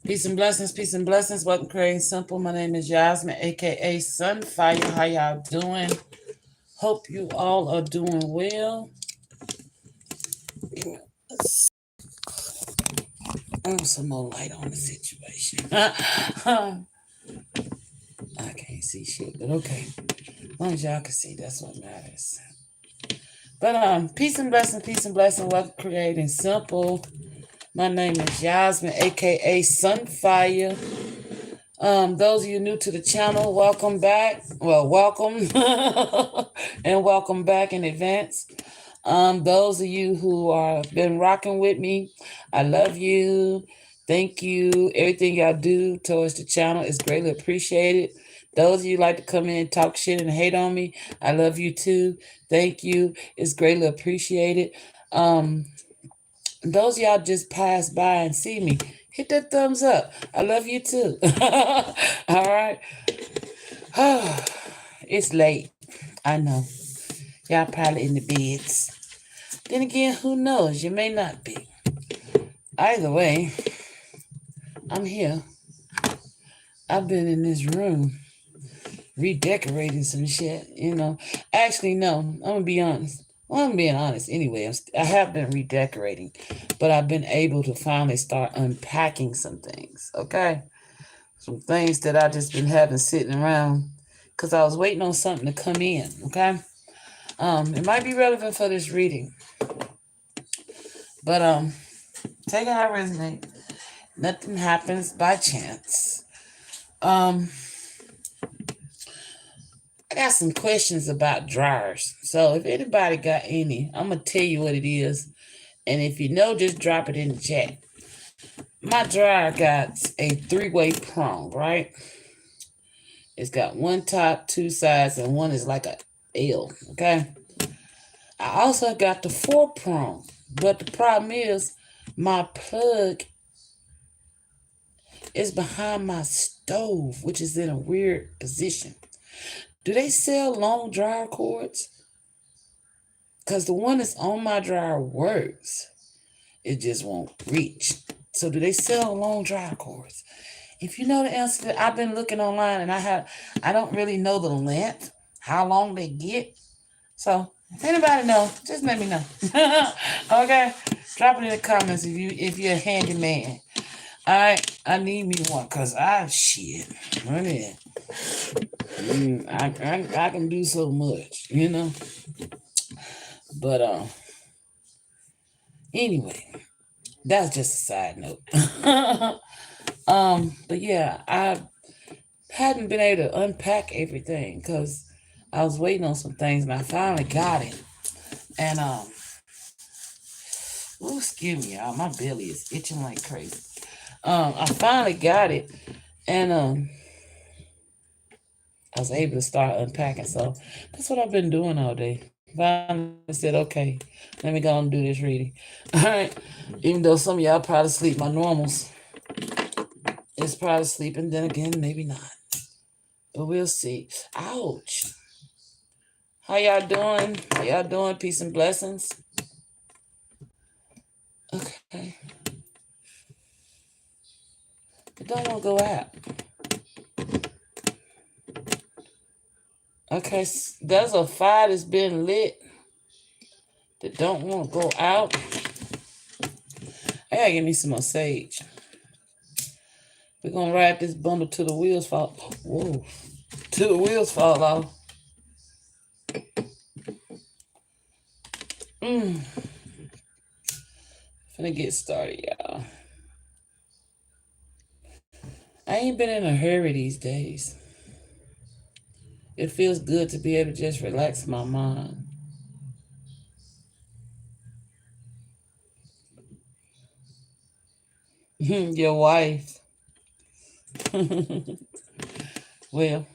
Peace and blessings, peace and blessings. Welcome, Creating Simple. My name is Yasmin, aka Sunfire. How y'all doing? Hope you all are doing well. I want some more light on the situation. I can't see shit, but okay. As long as y'all can see, that's what matters. But peace and blessings, peace and blessings. Welcome, Creating Simple. My name is Yasmin, aka Sunfire. Those of you new to the channel, welcome back. Well, welcome and welcome back in advance. Those of you who are been rocking with me, I love you. Thank you. Everything y'all do towards the channel is greatly appreciated. Those of you like to come in, talk shit, and hate on me, I love you too. Thank you. It's greatly appreciated. Those of y'all just pass by and see me, hit that thumbs up. I love you too. All right. It's late. I know. Y'all probably in the beds. Then again, who knows? You may not be. Either way, I'm here. I've been in this room redecorating some shit, Actually, no, I'm going to be honest. Well, I'm being honest anyway. I have been redecorating, but I've been able to finally start unpacking some things, okay? Some things that I just been having sitting around because I was waiting on something to come in, okay? It might be relevant for this reading, but take it how it resonates. Nothing happens by chance. I got some questions about dryers. So if anybody got any, I'm gonna tell you what it is, and if you know, just drop it in the chat. My dryer got a 3-way prong, right? It's got one top, 2 sides, and one is like a L. Okay. I also got the 4-prong, but the problem is my plug is behind my stove, which is in a weird position. Do they sell long dryer cords? Because the one that's on my dryer works. It just won't reach. So do they sell long dryer cords? If you know the answer to that, I've been looking online and I don't really know the length, how long they get. So if anybody know, just let me know. Okay? Drop it in the comments if you're a handyman. Alright, I need me one because shit. Honey. I can do so much, But anyway, that's just a side note. But yeah, I hadn't been able to unpack everything because I was waiting on some things and I finally got it. And excuse me, y'all, my belly is itching like crazy. I finally got it, and I was able to start unpacking. So that's what I've been doing all day. Finally said, okay, let me go and do this reading. All right. Even though some of y'all probably sleep, my normals is probably sleeping. Then again, maybe not. But we'll see. Ouch. How y'all doing? How y'all doing? Peace and blessings. Okay. It don't want to go out. Okay, there's a fire that's been lit that don't want to go out. I gotta give me some more sage. We're gonna ride this bundle till the wheels fall. Whoa. Till the wheels fall off. Finna get started, y'all. I ain't been in a hurry these days. It feels good to be able to just relax my mind. Your wife. Well,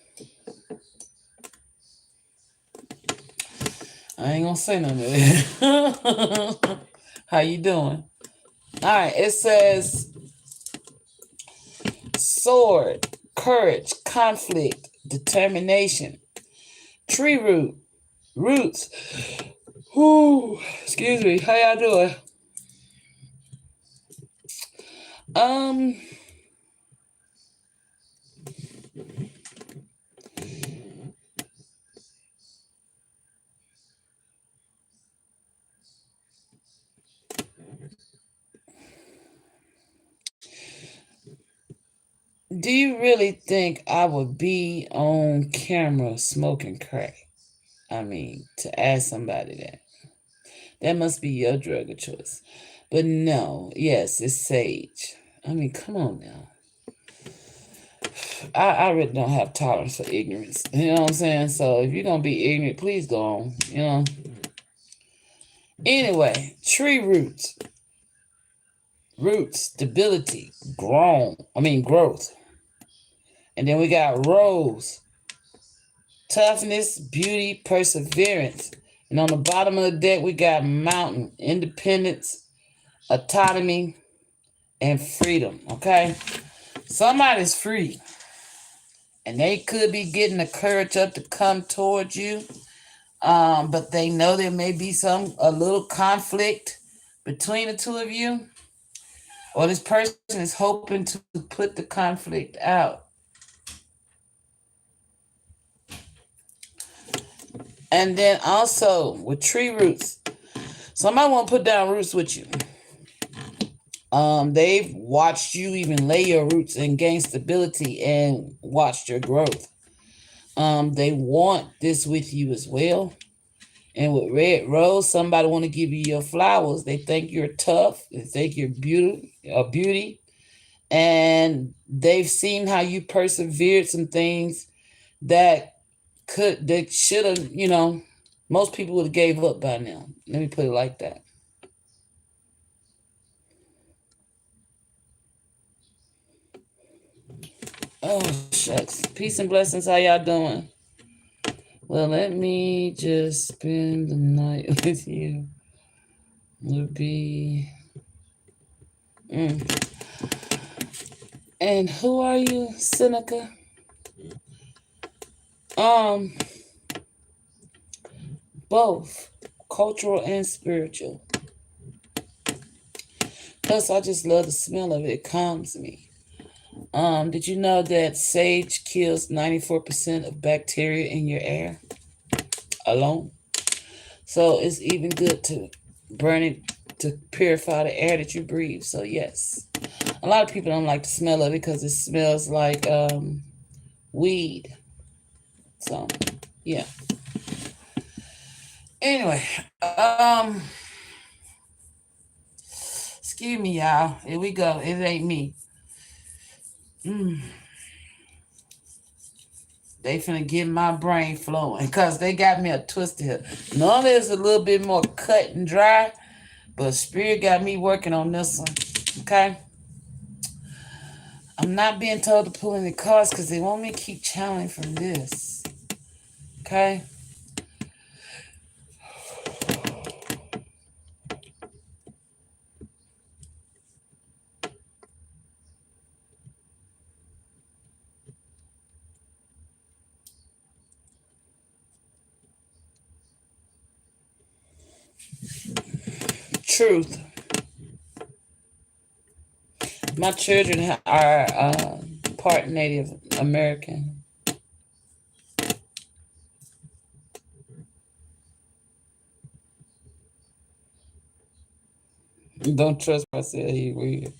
I ain't gonna say none of that. How you doing? All right, it says sword, courage, conflict, determination, tree roots. Whoo, excuse me. How y'all doing? Do you really think I would be on camera smoking crack? I mean, to ask somebody that. That must be your drug of choice. But no, yes, it's sage. I mean, come on now. I really don't have tolerance for ignorance. You know what I'm saying? So if you're gonna be ignorant, please go on. You know. Anyway, tree roots. Roots, stability, growth. And then we got rose, toughness, beauty, perseverance. And on the bottom of the deck, we got mountain, independence, autonomy, and freedom. Okay? Somebody's free. And they could be getting the courage up to come towards you. But they know there may be a little conflict between the two of you. Or this person is hoping to put the conflict out. And then also with tree roots, somebody want to put down roots with you. They've watched you even lay your roots and gain stability and watched your growth. They want this with you as well. And with red rose, somebody want to give you your flowers. They think you're tough. They think you're beauty. And they've seen how you persevered some things that should have, most people would have gave up by now. Let me put it like that. Oh, shucks. Peace and blessings. How y'all doing? Well, let me just spend the night with you. Would be. And who are you, Seneca? Both cultural and spiritual. Plus, I just love the smell of it. It calms me. Did you know that sage kills 94% of bacteria in your air alone? So it's even good to burn it to purify the air that you breathe. So yes, a lot of people don't like the smell of it because it smells like weed. So yeah. Anyway, excuse me, y'all. Here we go. It ain't me. They finna get my brain flowing because they got me a twisted here. Normally it's a little bit more cut and dry, but Spirit got me working on this one. Okay? I'm not being told to pull any cards because they want me to keep channeling from this. Okay? Truth. My children are part Native American. Don't trust myself. He weird.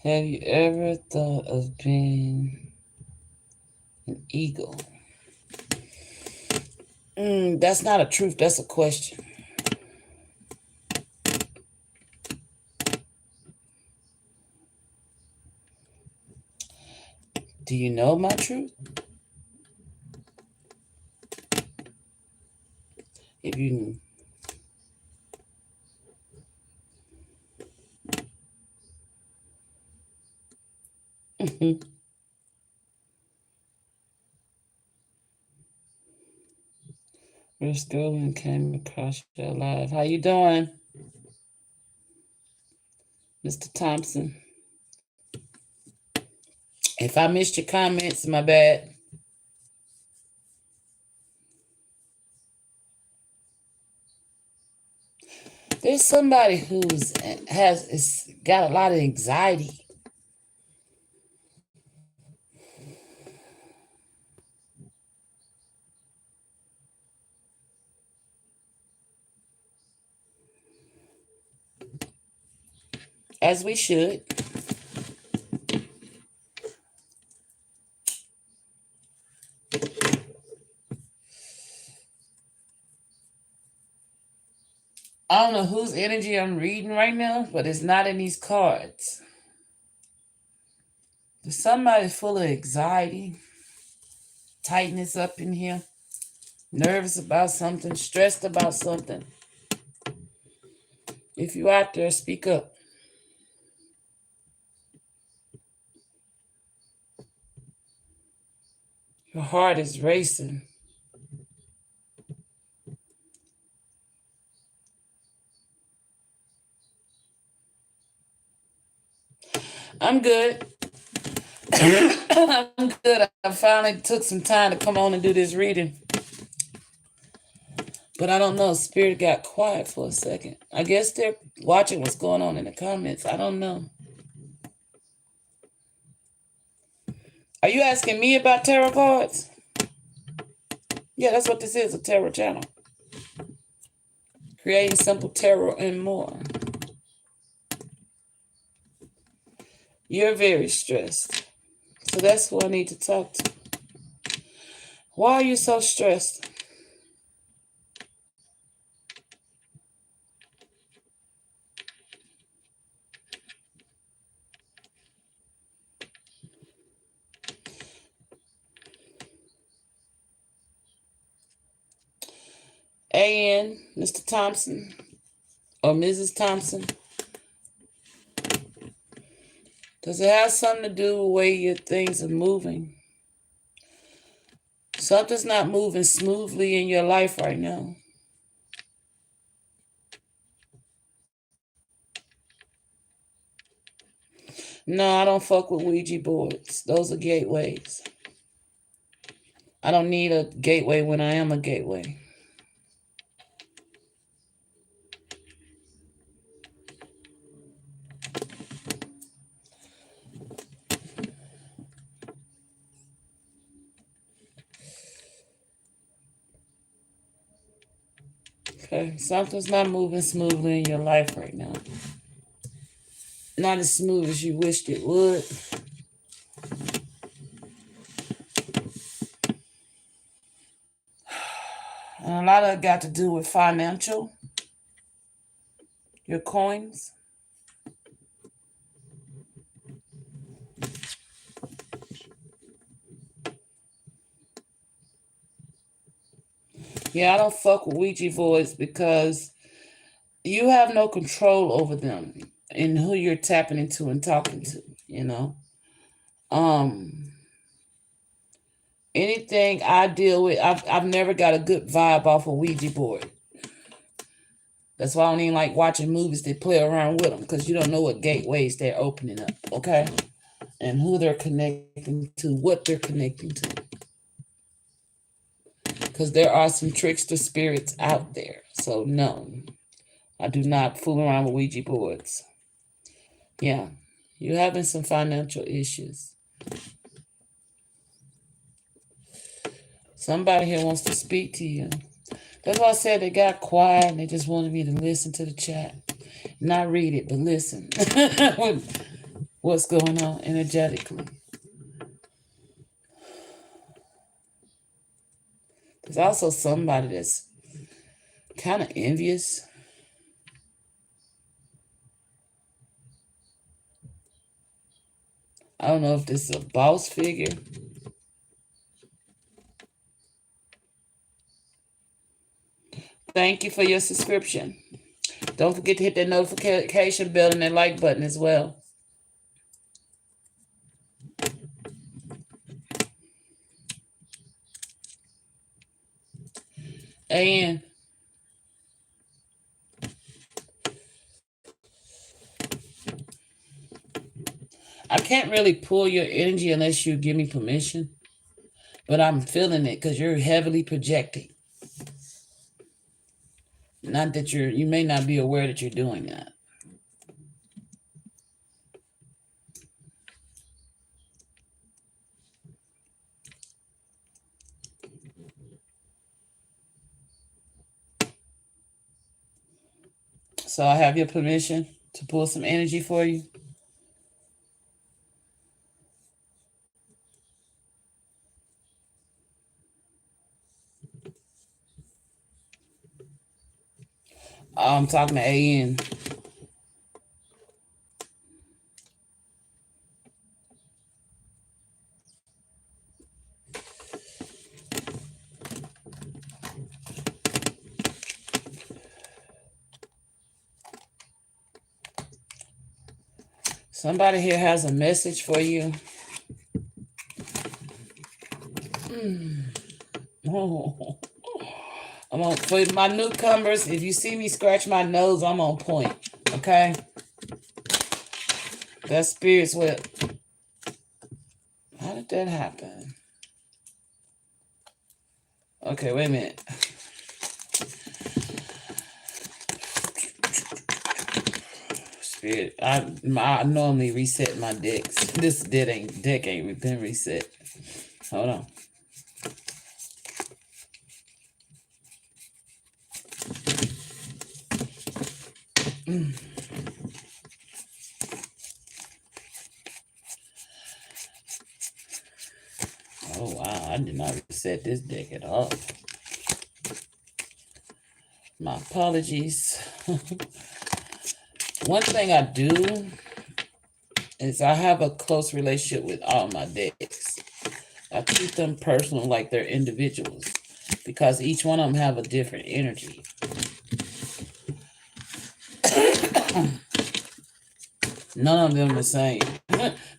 Have you ever thought of being an eagle? That's not a truth. That's a question. Do you know my truth? If you we're still and came across your live. How you doing, Mr. Thompson? If I missed your comments, my bad. There's somebody who's got a lot of anxiety. as we should. I don't know whose energy I'm reading right now, but it's not in these cards. There's somebody full of anxiety, tightness up in here, nervous about something, stressed about something. If you out there, speak up. Your heart is racing. I'm good. I'm good. I finally took some time to come on and do this reading. But I don't know. Spirit got quiet for a second. I guess they're watching what's going on in the comments. I don't know. Are you asking me about tarot cards? Yeah, that's what this is, a tarot channel. Creating simple tarot and more. You're very stressed. So that's who I need to talk to. Why are you so stressed? A.N., Mr. Thompson, or Mrs. Thompson. Does it have something to do with the way your things are moving? Something's not moving smoothly in your life right now. No, I don't fuck with Ouija boards. Those are gateways. I don't need a gateway when I am a gateway. Okay, something's not moving smoothly in your life right now. Not as smooth as you wished it would. And a lot of it got to do with financial, your coins. Yeah, I don't fuck with Ouija boards because you have no control over them and who you're tapping into and talking to, you know. Anything I deal with, I've never got a good vibe off a Ouija board. That's why I don't even like watching movies that play around with them, because you don't know what gateways they're opening up, okay? And who they're connecting to, what they're connecting to. Because there are some trickster spirits out there. So no, I do not fool around with Ouija boards. Yeah, you're having some financial issues. Somebody here wants to speak to you. That's why I said they got quiet and they just wanted me to listen to the chat. Not read it, but listen. What's going on energetically. There's also somebody that's kind of envious. I don't know if this is a boss figure. Thank you for your subscription. Don't forget to hit that notification bell and that like button as well. And I can't really pull your energy unless you give me permission, but I'm feeling it because you're heavily projecting. Not that you may not be aware that you're doing that. So I have your permission. to pull some energy for you? I'm talking to AN. Somebody here has a message for you. Oh. I'm on, for my newcomers, if you see me scratch my nose, I'm on point. Okay? That spirit's what. How did that happen? Okay, wait a minute. Spirit, I normally reset my decks. This deck ain't been reset. Hold on. Oh wow, I did not reset this deck at all. My apologies. One thing I do is I have a close relationship with all my decks. I treat them personal like they're individuals because each one of them have a different energy. None of them the same.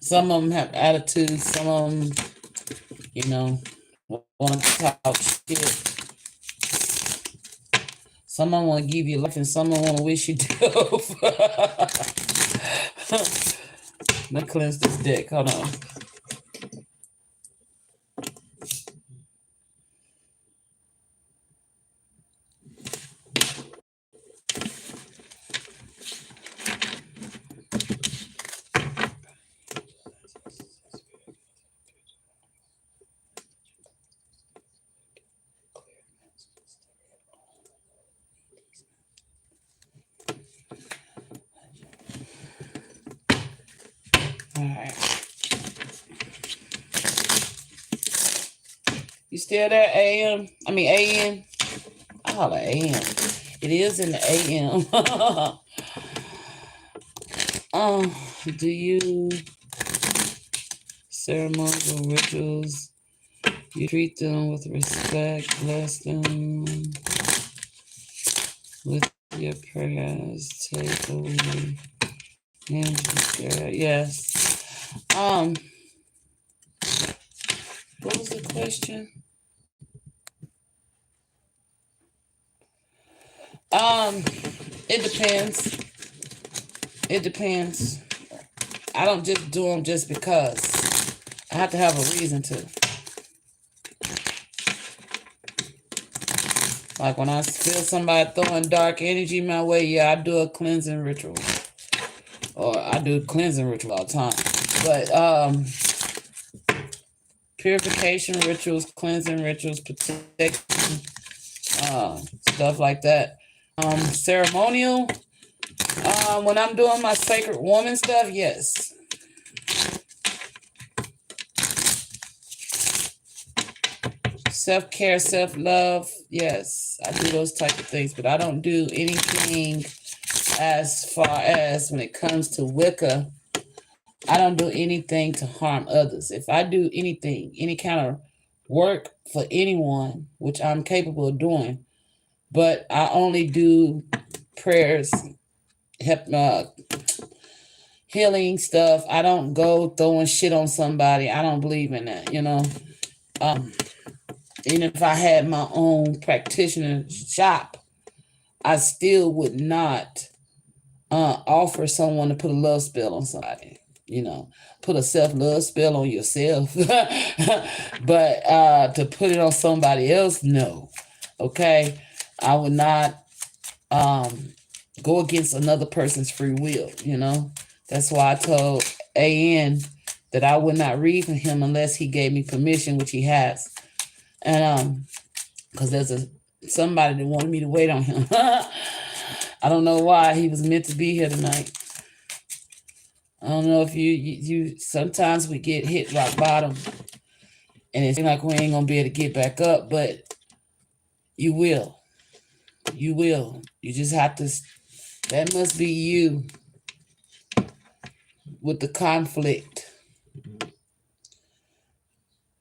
Some of them have attitudes. Some of them, want to talk shit. Some of them want to give you life, and some of them want to wish you death. Let me cleanse this deck. Hold on. All right. You still there, AM? I mean, AN? I holler AM. It is in the AM. Do you ceremonial rituals? You treat them with respect, bless them with your prayers, take away. Yes. What was the question? It depends. It depends. I don't just do them just because. I have to have a reason to. Like when I feel somebody throwing dark energy my way, yeah, I do a cleansing ritual. Or I do cleansing ritual all the time. But purification rituals, cleansing rituals, protection, stuff like that. Ceremonial. When I'm doing my sacred woman stuff, yes. Self-care, self-love, yes. I do those type of things, but I don't do anything as far as when it comes to Wicca. I don't do anything to harm others. If I do anything, any kind of work for anyone, which I'm capable of doing, but I only do prayers, healing stuff. I don't go throwing shit on somebody. I don't believe in that, Even if I had my own practitioner shop, I still would not offer someone to put a love spell on somebody. Put a self-love spell on yourself. But to put it on somebody else, no. Okay? I would not go against another person's free will, That's why I told AN that I would not read for him unless he gave me permission, which he has. And because there's somebody that wanted me to wait on him. I don't know why. He was meant to be here tonight. I don't know if you sometimes we get hit rock bottom and it seems like we ain't gonna be able to get back up, but you will. You will. You just have to. That must be you with the conflict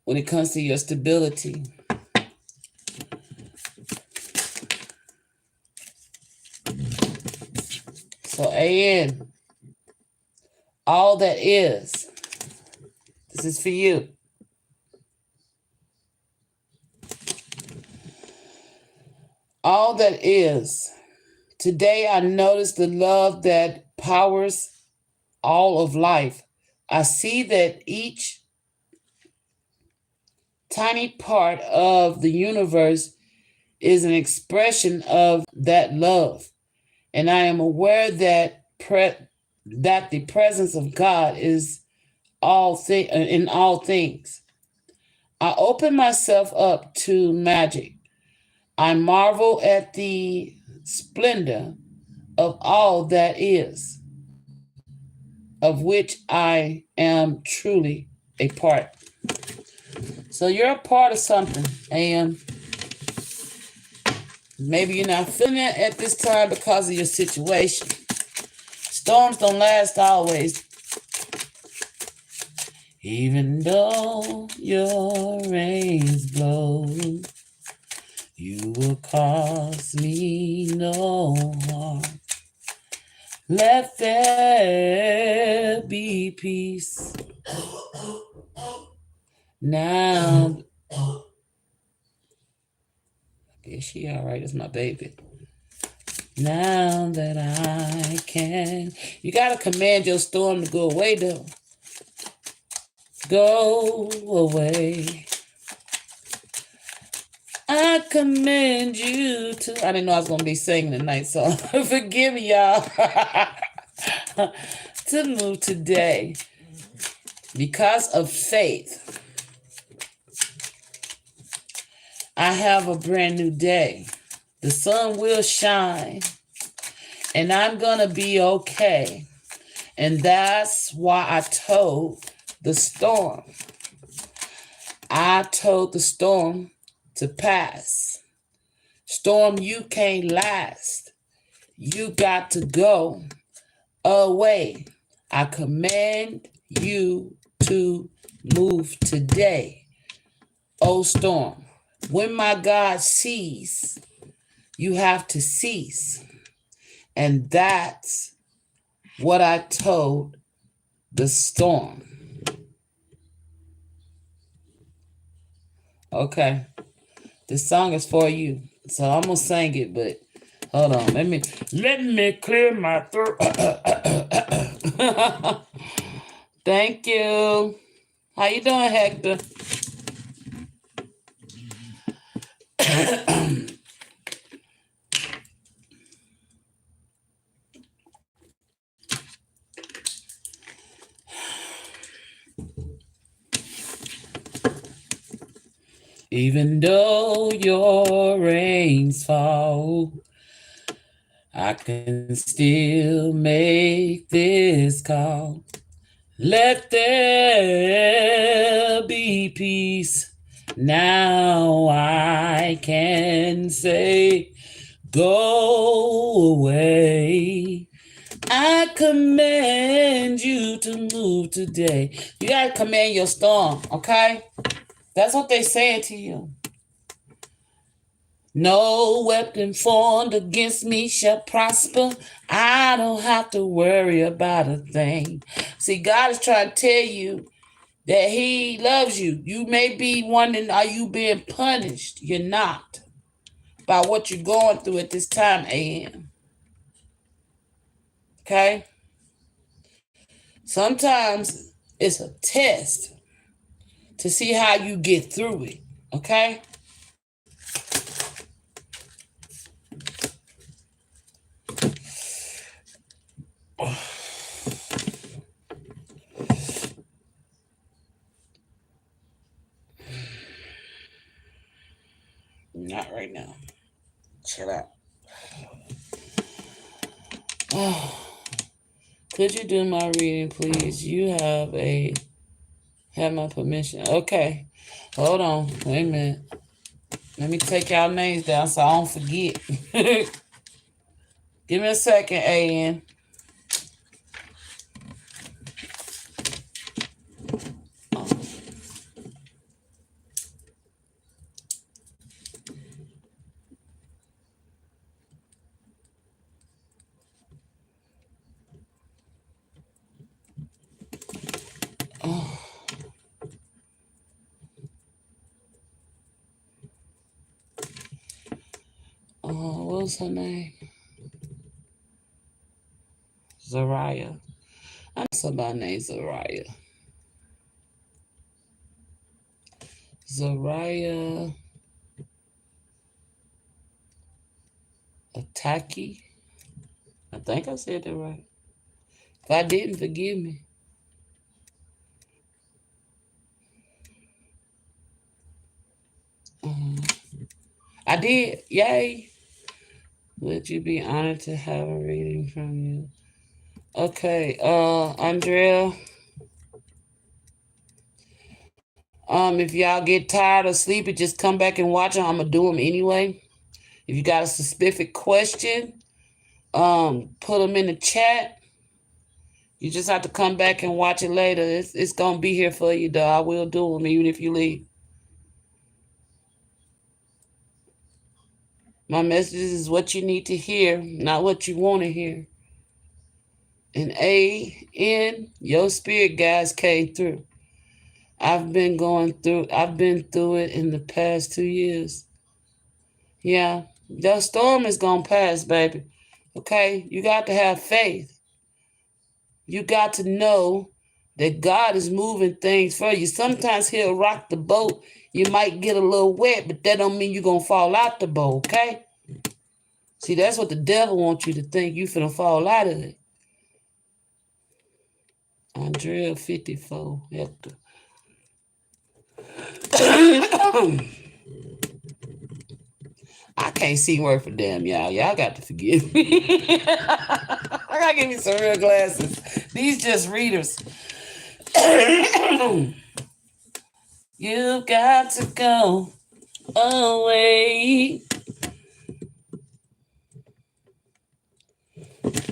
when it comes to your stability. So, AN, all that is, this is for you. All that is. Today I noticed the love that powers all of life. I see that each tiny part of the universe is an expression of that love. And I am aware that that the presence of God is in all things. I open myself up to magic. I marvel at the splendor of all that is, of which I am truly a part. So you're a part of something, and maybe you're not feeling it at this time because of your situation. Storms don't last always. Even though your rains blow, you will cause me no harm. Let there be peace. Now, is she all right? It's my baby. Now that I can. You got to command your storm to go away, though. Go away. I command you to. I didn't know I was going to be singing tonight, so forgive me, y'all. To move today. Because of faith, I have a brand new day. The sun will shine, and I'm going to be okay. And that's why I told the storm. I told the storm to pass. Storm, you can't last. You got to go away. I command you to move today. Oh, storm, when my God sees, you have to cease. And that's what I told the storm. Okay. This song is for you. So I'm gonna sing it, but hold on. Let me clear my throat. Thank you. How you doing, Hector? Even though your rains fall, I can still make this call. Let there be peace. Now I can say, go away. I command you to move today. You got to command your storm, okay? That's what they're saying to you. No weapon formed against me shall prosper. I don't have to worry about a thing. See, God is trying to tell you that he loves you. You may be wondering, are you being punished? You're not. By what you're going through at this time, AM. Okay? Sometimes it's a test to see how you get through it. Okay? Not right now. Chill out. Could you do my reading, please? You have my permission. Okay. Hold on. Wait a minute. Let me take y'all names down so I don't forget. Give me a second, AN. What was her name? Zariah. I know somebody named Zariah. Zariah Ataki. I think I said that right. If I didn't, forgive me. I did. Yay. Would you be honored to have a reading from you? Okay, Andrea. If y'all get tired or sleepy, just come back and watch them. I'm gonna do them anyway. If you got a specific question, put them in the chat. You just have to come back and watch it later. It's gonna be here for you, though. I will do them even if you leave. My message is what you need to hear, not what you want to hear. And your spirit guides came through. I've been through it in the past 2 years. Yeah, the storm is gonna pass, baby. Okay, you got to have faith. You got to know that God is moving things for you. Sometimes he'll rock the boat. You might get a little wet, but that don't mean you're gonna fall out the boat, okay? See, that's what the devil wants you to think. You finna fall out of it. Andrea 54, Hector. I can't see word for damn, y'all. Y'all got to forgive me. I gotta give me some real glasses. These just readers. You got to go away.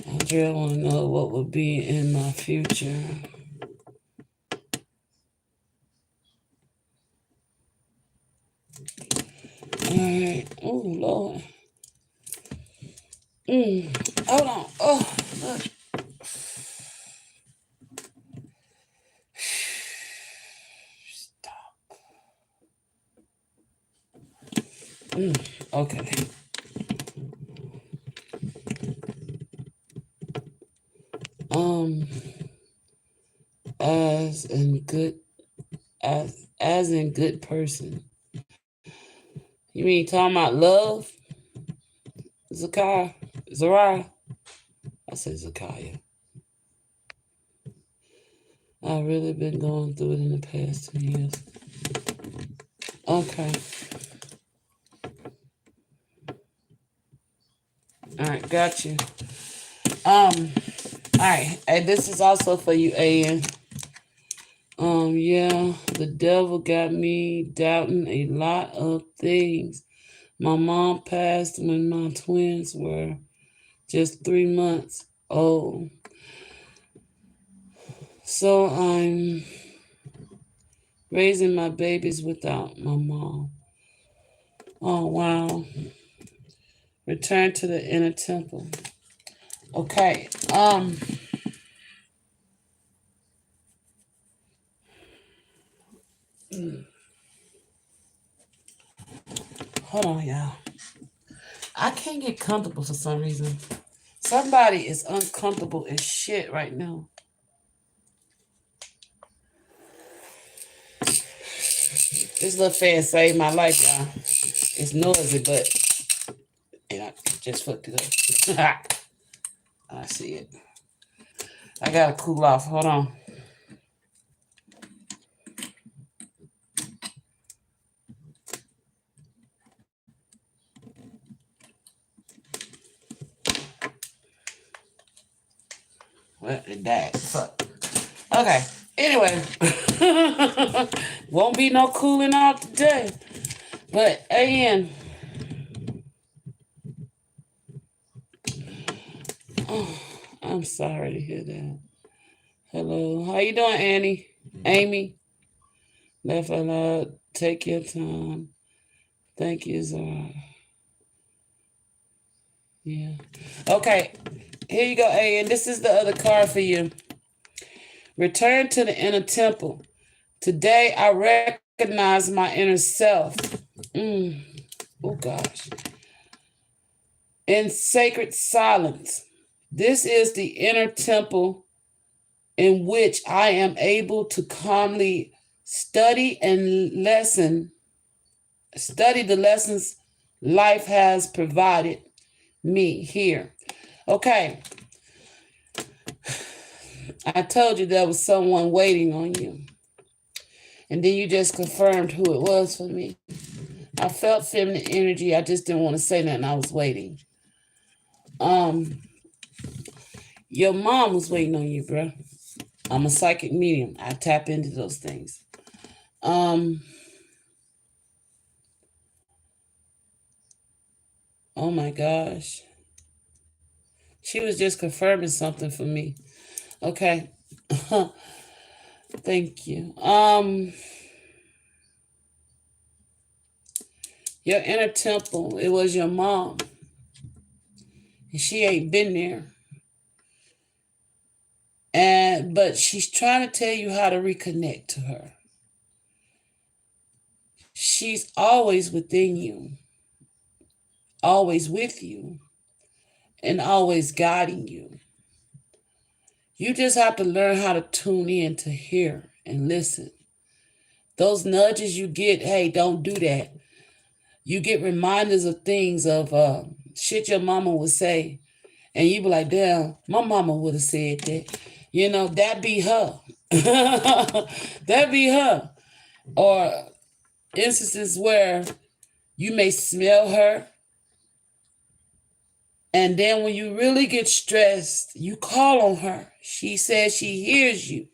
Andrea want to know what will be in my future. All right. Oh, Lord. Hold on. Oh, look. Stop. Okay. As in good, as in good person. You mean talking about love? Zariah? I said Zakaya. I've really been going through it in the past 2 years. Okay. All right, got you. All right, and this is also for you, AN. Yeah, the devil got me doubting a lot of things. My mom passed when my twins were just 3 months old. So I'm raising my babies without my mom. Oh, wow. Return to the inner temple. Okay. Hold on, y'all. I can't get comfortable for some reason. Somebody is uncomfortable as shit right now. This little fan saved my life, y'all. It's noisy, but I just fucked it up. I see it. I gotta cool off. Hold on. Well, it died. Fuck. Okay. Anyway, won't be no cooling off today. But again, oh, I'm sorry to hear that. Hello, how you doing, Annie? Amy, left alone. Take your time. Thank you, Zara. Yeah. Okay. Here you go, and this is the other card for you. Return to the inner temple. Today I recognize my inner self. Oh gosh. In sacred silence. This is the inner temple in which I am able to calmly study the lessons life has provided me here. Okay. I told you there was someone waiting on you. And then you just confirmed who it was for me. I felt feminine energy. I just didn't want to say nothing. I was waiting. Your mom was waiting on you, bro. I'm a psychic medium. I tap into those things. Oh my gosh. She was just confirming something for me. Okay. Thank you. Your inner temple, it was your mom. And she ain't been there. But she's trying to tell you how to reconnect to her. She's always within you, always with you, and always guiding you. You just have to learn how to tune in to hear and listen. Those nudges you get, hey, don't do that. You get reminders of things of shit your mama would say. And you be like, damn, my mama would have said that. You know, that be her. That be her. Or instances where you may smell her. And then when you really get stressed, you call on her. She says she hears you.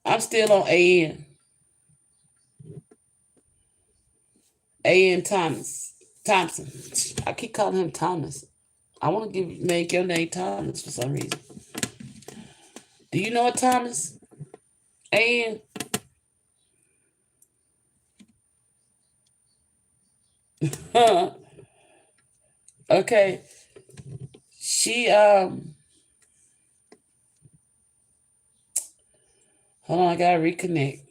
I'm still on AN. A.N. Thompson. I keep calling him Thomas. I want to make your name Thomas for some reason. Do you know a Thomas? A.N. Okay. She hold on, I gotta reconnect.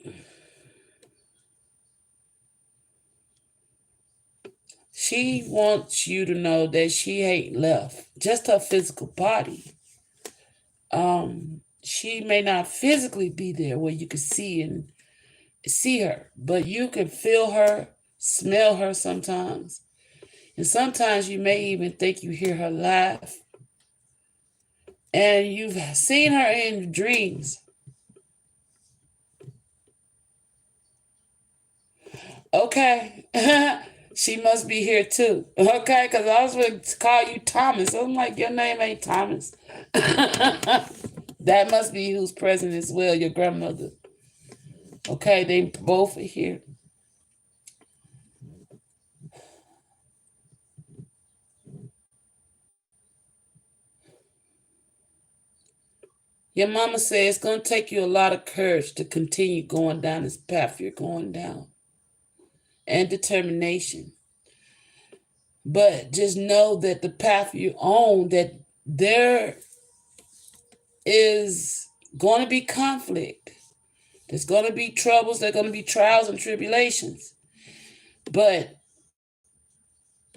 She wants you to know that she ain't left. Just her physical body. She may not physically be there where you can see her, but you can feel her, smell her sometimes. And sometimes you may even think you hear her laugh. And you've seen her in dreams. Okay. She must be here too. Okay, because I was going to call you Thomas. I'm like, your name ain't Thomas. That must be who's present as well, your grandmother. Okay, they both are here. Your mama says it's going to take you a lot of courage to continue going down this path you're going down, and determination. But just know that the path you own, that there is going to be conflict. There's going to be troubles. There's going to be trials and tribulations. But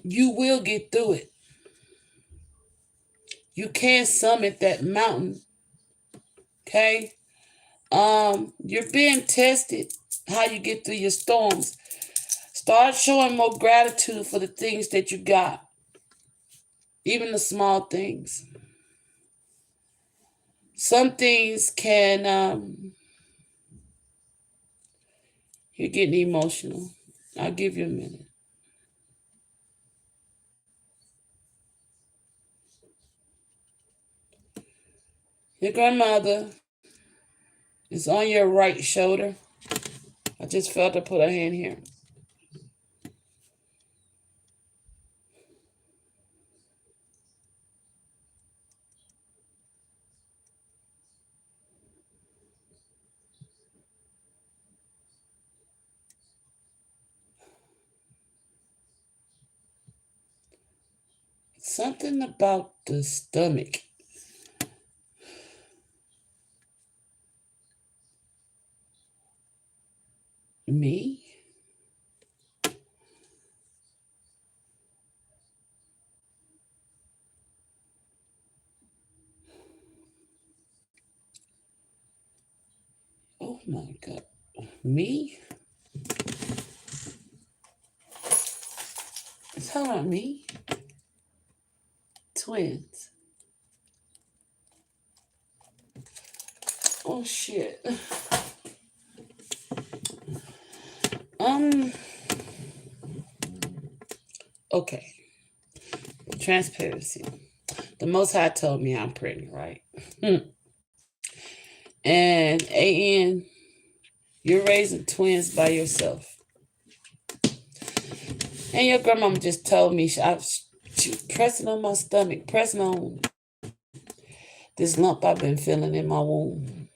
you will get through it. You can summit that mountain. Okay? You're being tested how you get through your storms. Start showing more gratitude for the things that you got. Even the small things. Some things can you're getting emotional. I'll give you a minute. Your grandmother is on your right shoulder. I just felt her put her hand here. Something about the stomach. Me? Oh my God. Me? It's talking about me? Twins. Oh shit. Okay. Transparency. The Most High told me I'm pregnant, right? And AN, you're raising twins by yourself. And your grandmama just told me she was pressing on my stomach, pressing on this lump I've been feeling in my womb.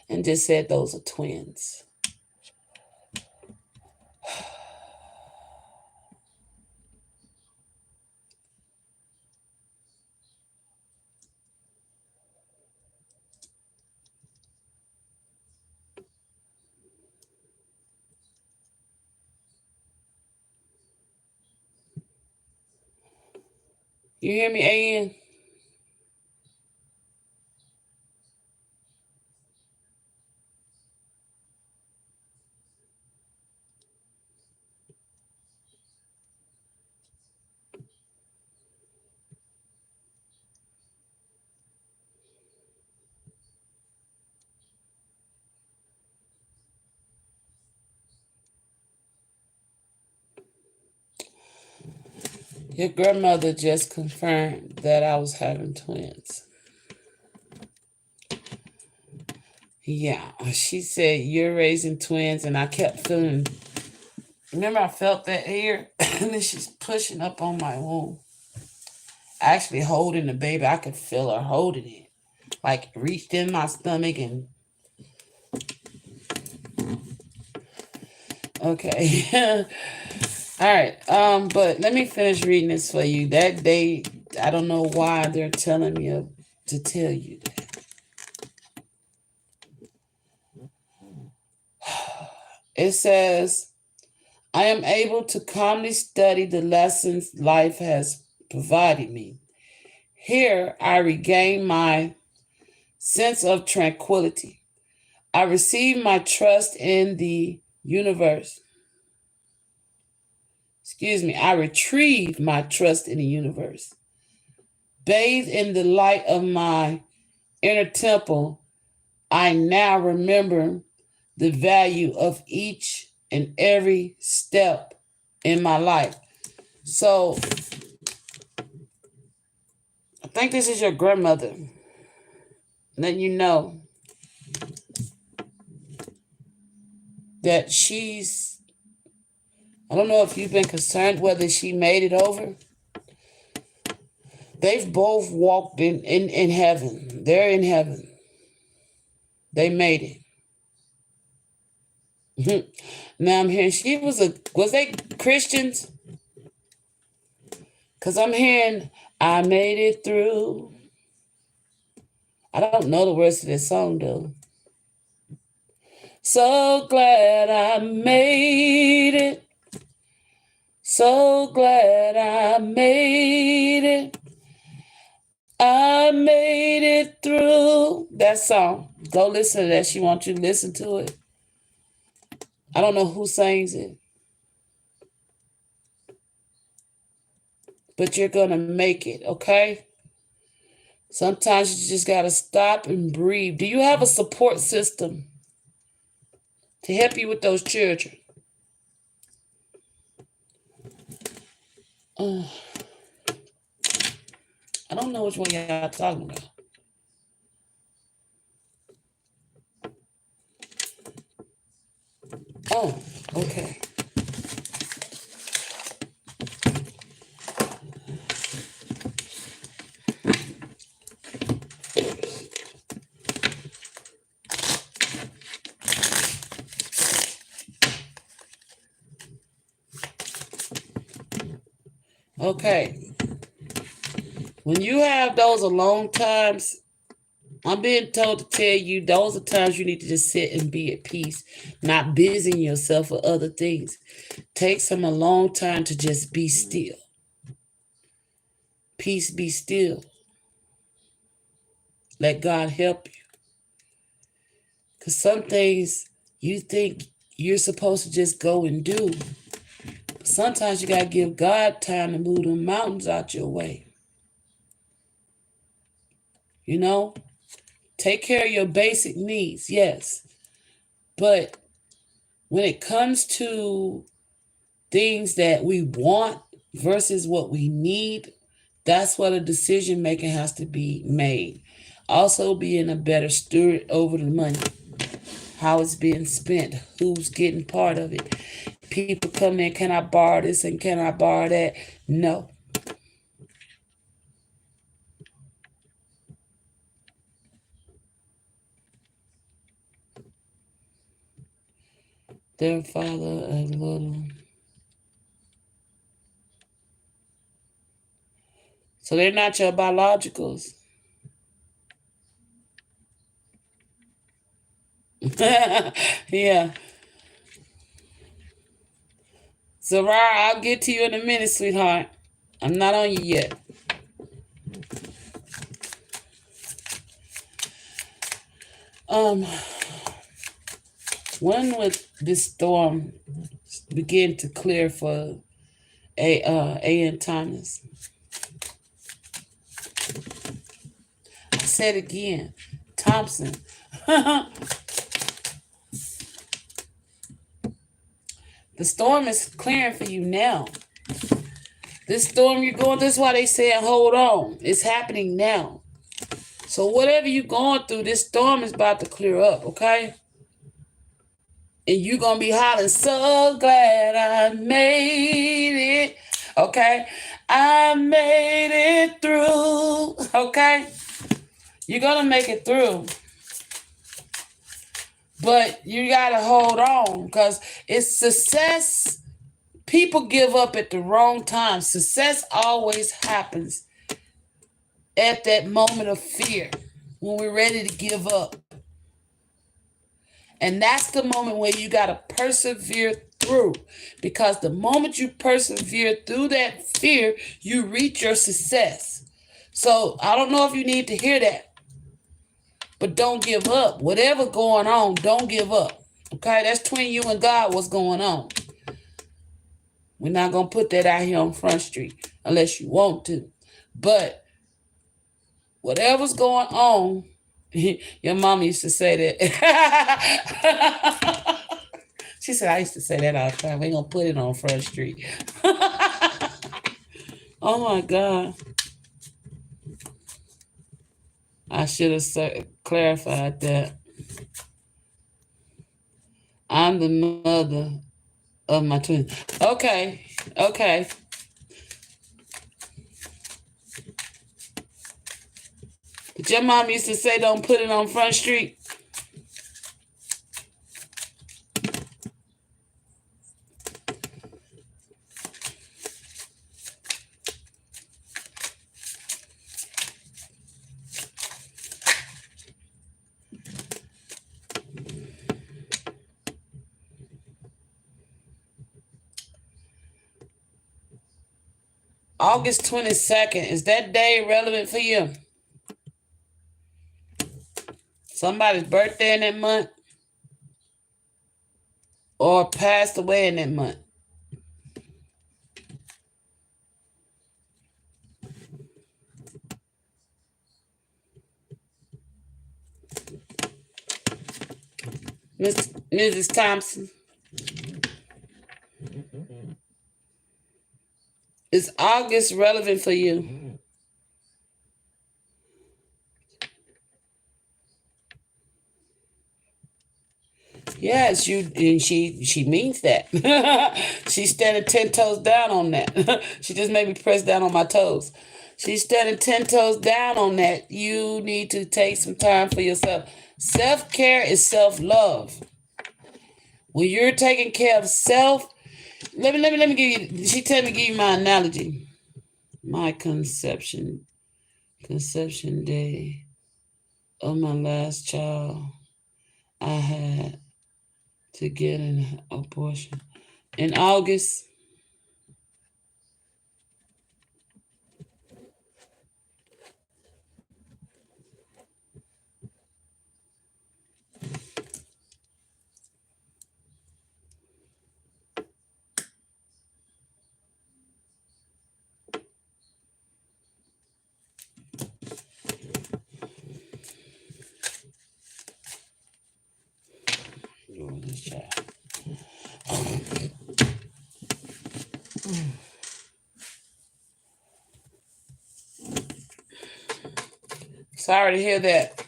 And just said those are twins. You hear me, AN? Your grandmother just confirmed that I was having twins. Yeah, she said you're raising twins, and I kept feeling. Remember, I felt that here, and then she's pushing up on my womb, actually holding the baby. I could feel her holding it, like reached in my stomach and. Okay. All right. But let me finish reading this for you. That day, I don't know why they're telling me to tell you that. It says, I am able to calmly study the lessons life has provided me. Here, I regain my sense of tranquility. I receive my trust in the universe. I retrieve my trust in the universe. Bathed in the light of my inner temple, I now remember the value of each and every step in my life. So, I think this is your grandmother letting you know that I don't know if you've been concerned whether she made it over. They've both walked in heaven. They're in heaven. They made it. Now I'm hearing was they Christians? Because I'm hearing, I made it through. I don't know the words to this song, though. So glad I made it. So glad I made it. I made it through. That song. Go listen to that. She wants you to listen to it. I don't know who sings it. But you're going to make it, okay? Sometimes you just got to stop and breathe. Do you have a support system to help you with those children? I don't know which one y'all talking about. Oh, okay. Okay. When you have those alone times, I'm being told to tell you those are times you need to just sit and be at peace, not busying yourself with other things. Take some alone time to just be still. Peace, be still. Let God help you. Because some things you think you're supposed to just go and do. But sometimes you got to give God time to move the mountains out your way. You know? Take care of your basic needs, yes. But when it comes to things that we want versus what we need, that's what a decision making has to be made. Also, being a better steward over the money, how it's being spent, who's getting part of it. People come in, can I borrow this and can I borrow that? No. Their father, a little. So they're not your biologicals. Yeah. Zara, I'll get to you in a minute, sweetheart. I'm not on you yet. When would this storm begin to clear for A.N. Thomas? I said again, Thompson. The storm is clearing for you now. This storm you're going, this is why they say hold on. It's happening now. So whatever you're going through, this storm is about to clear up, okay? And you're going to be hollering, so glad I made it, okay? I made it through, okay? You're going to make it through. But you got to hold on because it's success. People give up at the wrong time. Success always happens at that moment of fear when we're ready to give up. And that's the moment where you got to persevere through. Because the moment you persevere through that fear, you reach your success. So I don't know if you need to hear that. But don't give up. Whatever going on, don't give up. Okay, that's between you and God what's going on. We're not going to put that out here on Front Street unless you want to. But whatever's going on, your mom used to say that. She said, I used to say that all the time. We ain't going to put it on Front Street. Oh, my God. I should have clarified that. I'm the mother of my twins. Okay. But your mom used to say, don't put it on Front Street. August 22nd, is that day relevant for you? Somebody's birthday in that month? Or passed away in that month? Mrs. Thompson? Is August relevant for you? Yes, and she means that. She's standing 10 toes down on that. She just made me press down on my toes. She's standing 10 toes down on that. You need to take some time for yourself. Self-care is self-love. When you're taking care of self, let me give you. She tell me give you my analogy. My conception day of my last child, I had to get an abortion in August. Oh, this child. Sorry to hear that,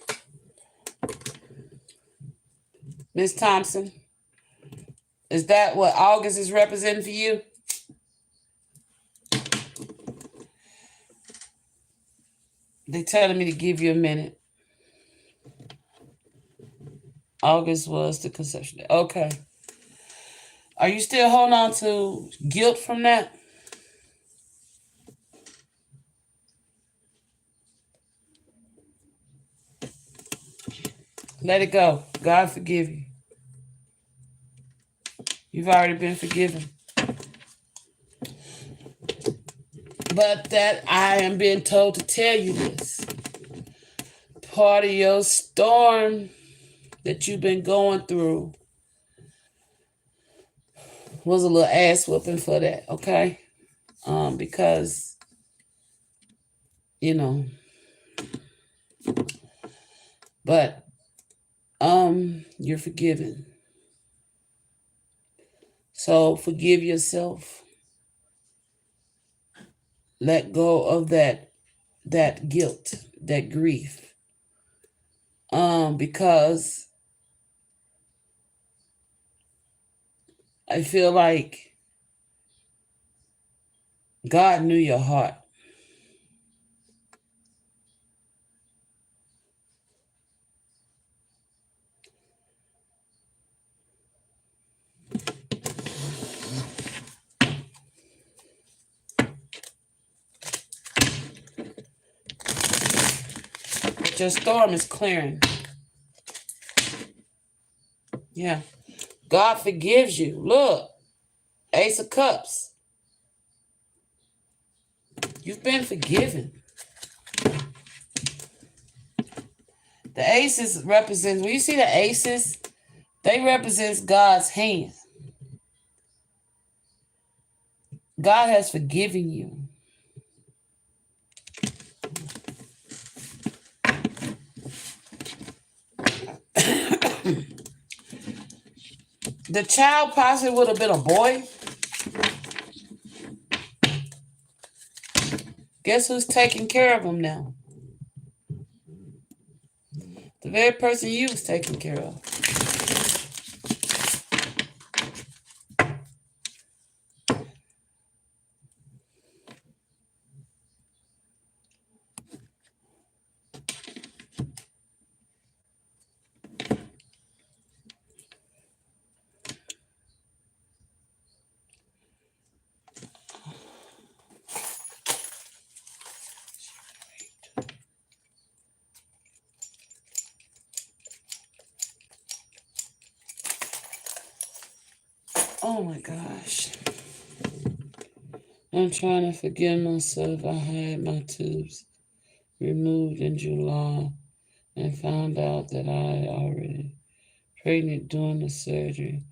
Miss Thompson. Is that what August is representing for you? They telling me to give you a minute. August was the conception day. Okay. Are you still holding on to guilt from that? Let it go. God forgive you. You've already been forgiven. But that I am being told to tell you this. Part of your storm that you've been going through was a little ass whooping for that, okay? Because, you know, but you're forgiven. So forgive yourself. Let go of that guilt, that grief. Because I feel like God knew your heart. But your storm is clearing. Yeah. God forgives you. Look, Ace of Cups. You've been forgiven. The aces represents, when you see the aces, they represents God's hand. God has forgiven you. The child possibly would have been a boy. Guess who's taking care of him now? The very person you was taking care of. Oh my gosh. I'm trying to forgive myself. I had my tubes removed in July and found out that I had already pregnant during the surgery.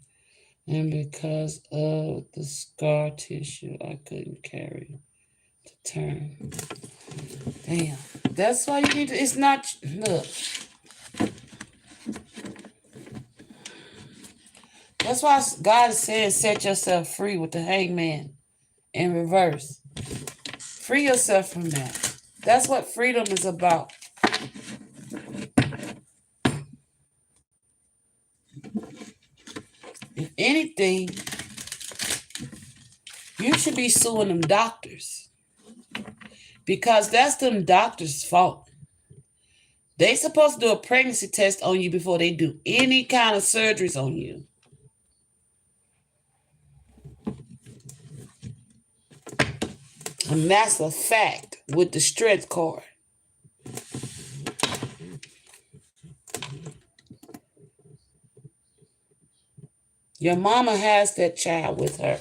And because of the scar tissue, I couldn't carry to term. Damn. That's why you need to, it's not, look. That's why God is saying set yourself free with the hangman in reverse. Free yourself from that. That's what freedom is about. If anything, you should be suing them doctors because that's them doctors' fault. They supposed to do a pregnancy test on you before they do any kind of surgeries on you. And that's a fact with the strength card. Your mama has that child with her.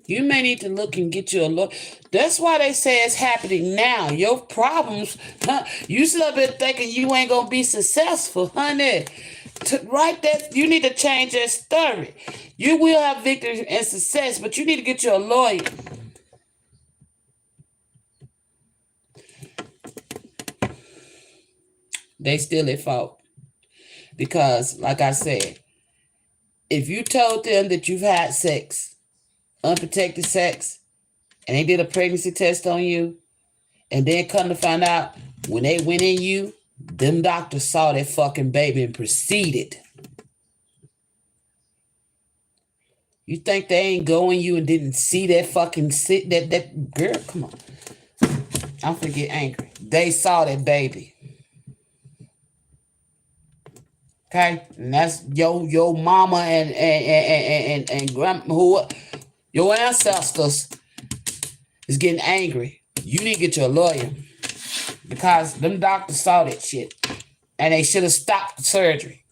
You may need to look and get you a look. That's why they say it's happening now. Your problems, you still been thinking you ain't gonna be successful, honey. Right that you need to change that story. You will have victory and success, but you need to get you a lawyer. They still at fault. Because, like I said, if you told them that you've had sex, unprotected sex, and they did a pregnancy test on you, and then come to find out when they went in you, them doctors saw that fucking baby and proceeded. You think they ain't going you and didn't see that fucking that girl? Come on. I'm finna get angry. They saw that baby. Okay? And that's your mama and grandma, who your ancestors is getting angry. You need to get your lawyer. Because them doctors saw that shit. And they should have stopped the surgery.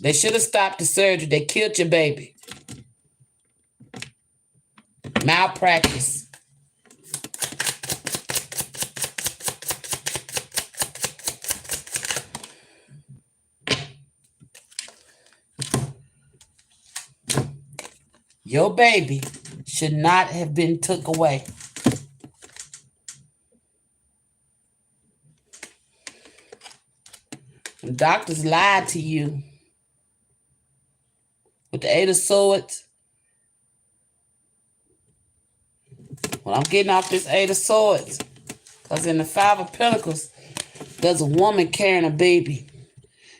They should have stopped the surgery. They killed your baby. Malpractice. Your baby should not have been took away. The doctors lied to you with the Eight of Swords. Well, I'm getting off this Eight of Swords because in the Five of Pentacles, there's a woman carrying a baby.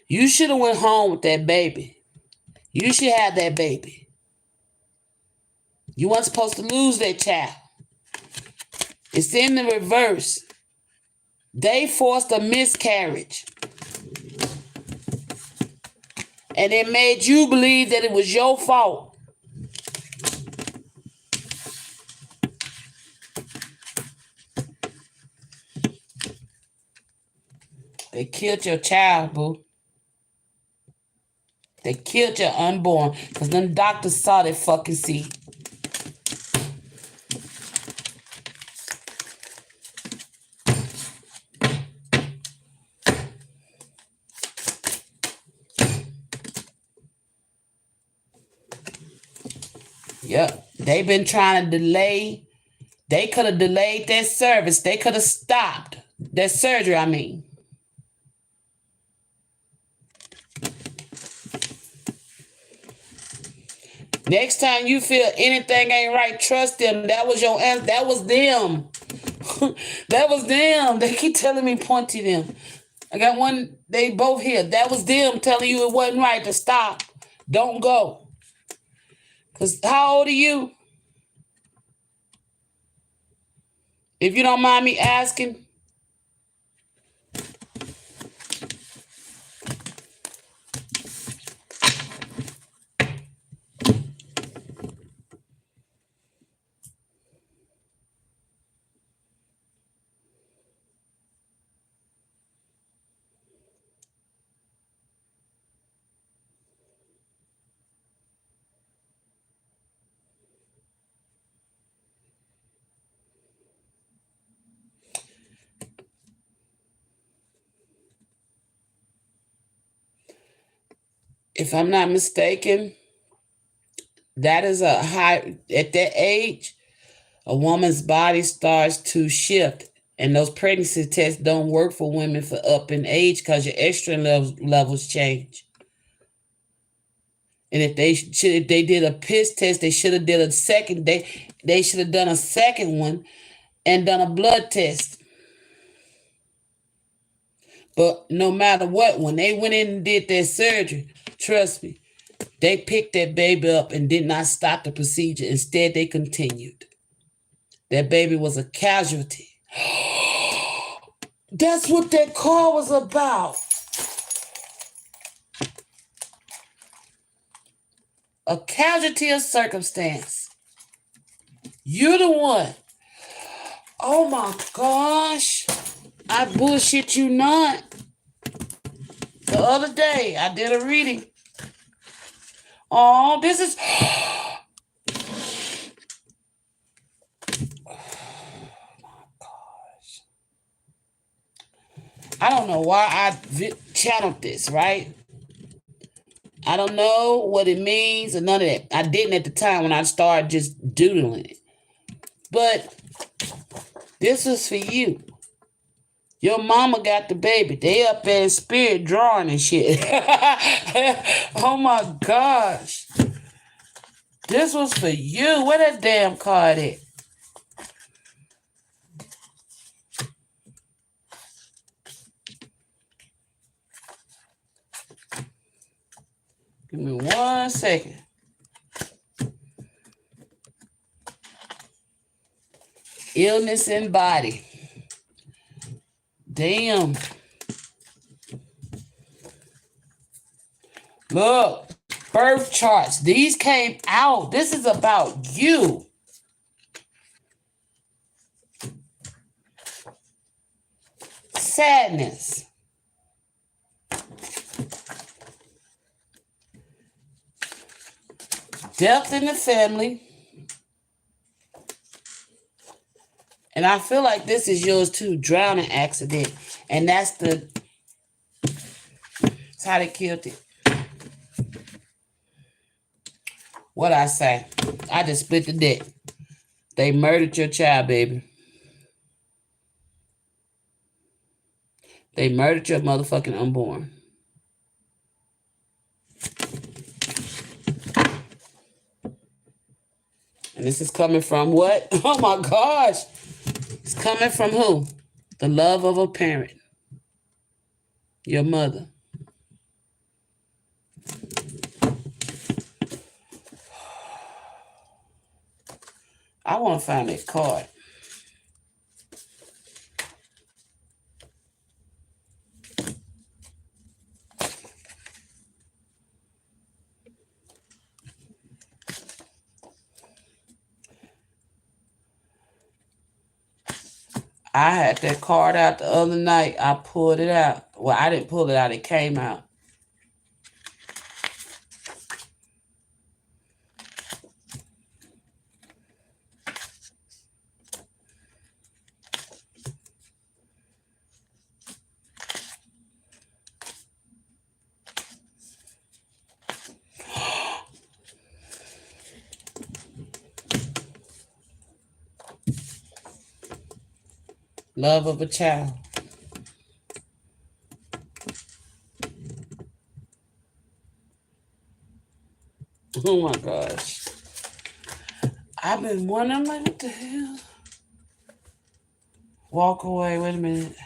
You should have went home with that baby. You should have that baby. You weren't supposed to lose that child. It's in the reverse. They forced a miscarriage. And it made you believe that it was your fault. They killed your child, boo. They killed your unborn because them doctors saw that fucking seed. Yep. They've been trying to delay. They could have delayed that service. They could have stopped that surgery, I mean. Next time you feel anything ain't right, trust them. That was your answer. That was them. That was them. They keep telling me point to them. I got one, they both here. That was them telling you it wasn't right to stop. Don't go. Because how old are you? If you don't mind me asking. If I'm not mistaken, that is a high, at that age, a woman's body starts to shift. And those pregnancy tests don't work for women for up in age because your estrogen levels change. And if they did a piss test, they should have did a second. They should have done a second one and done a blood test. But no matter what, when they went in and did their surgery, trust me, they picked that baby up and did not stop the procedure. Instead, they continued. That baby was a casualty. That's what that call was about. A casualty of circumstance. You're the one. Oh my gosh. I bullshit you not. The other day, I did a reading. Oh, this is... Oh my gosh. I don't know why I channeled this, right? I don't know what it means or none of that. I didn't at the time when I started just doodling it. But this was for you. Your mama got the baby. They up there in spirit drawing and shit. Oh my gosh. This was for you. Where that damn card at? Give me 1 second. Illness in body. Damn. Look, birth charts. These came out. This is about you. Sadness. Death in the family. And I feel like this is yours too. Drowning accident. And that's how they killed it. What I say? I just split the deck. They murdered your child, baby. They murdered your motherfucking unborn. And this is coming from what? Oh my gosh. It's coming from who? The love of a parent. Your mother. I want to find that card. I had that card out the other night. I pulled it out. Well, I didn't pull it out. It came out. Love of a child. Oh my gosh. I've been wondering, like, what the hell? Walk away. Wait a minute.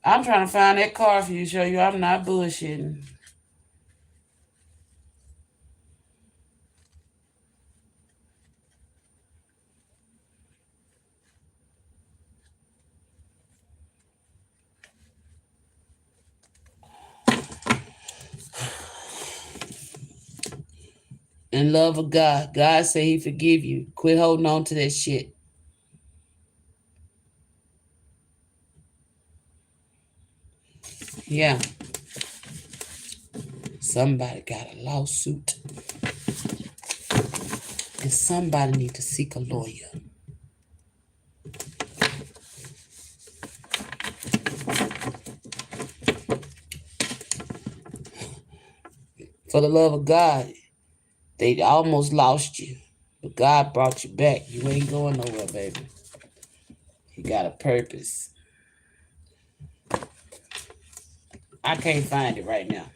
I'm trying to find that card for you, show you I'm not bullshitting. And love of God. God say he forgive you. Quit holding on to that shit. Yeah. Somebody got a lawsuit. And somebody need to seek a lawyer. For the love of God, they almost lost you. But God brought you back. You ain't going nowhere, baby. He got a purpose. I can't find it right now.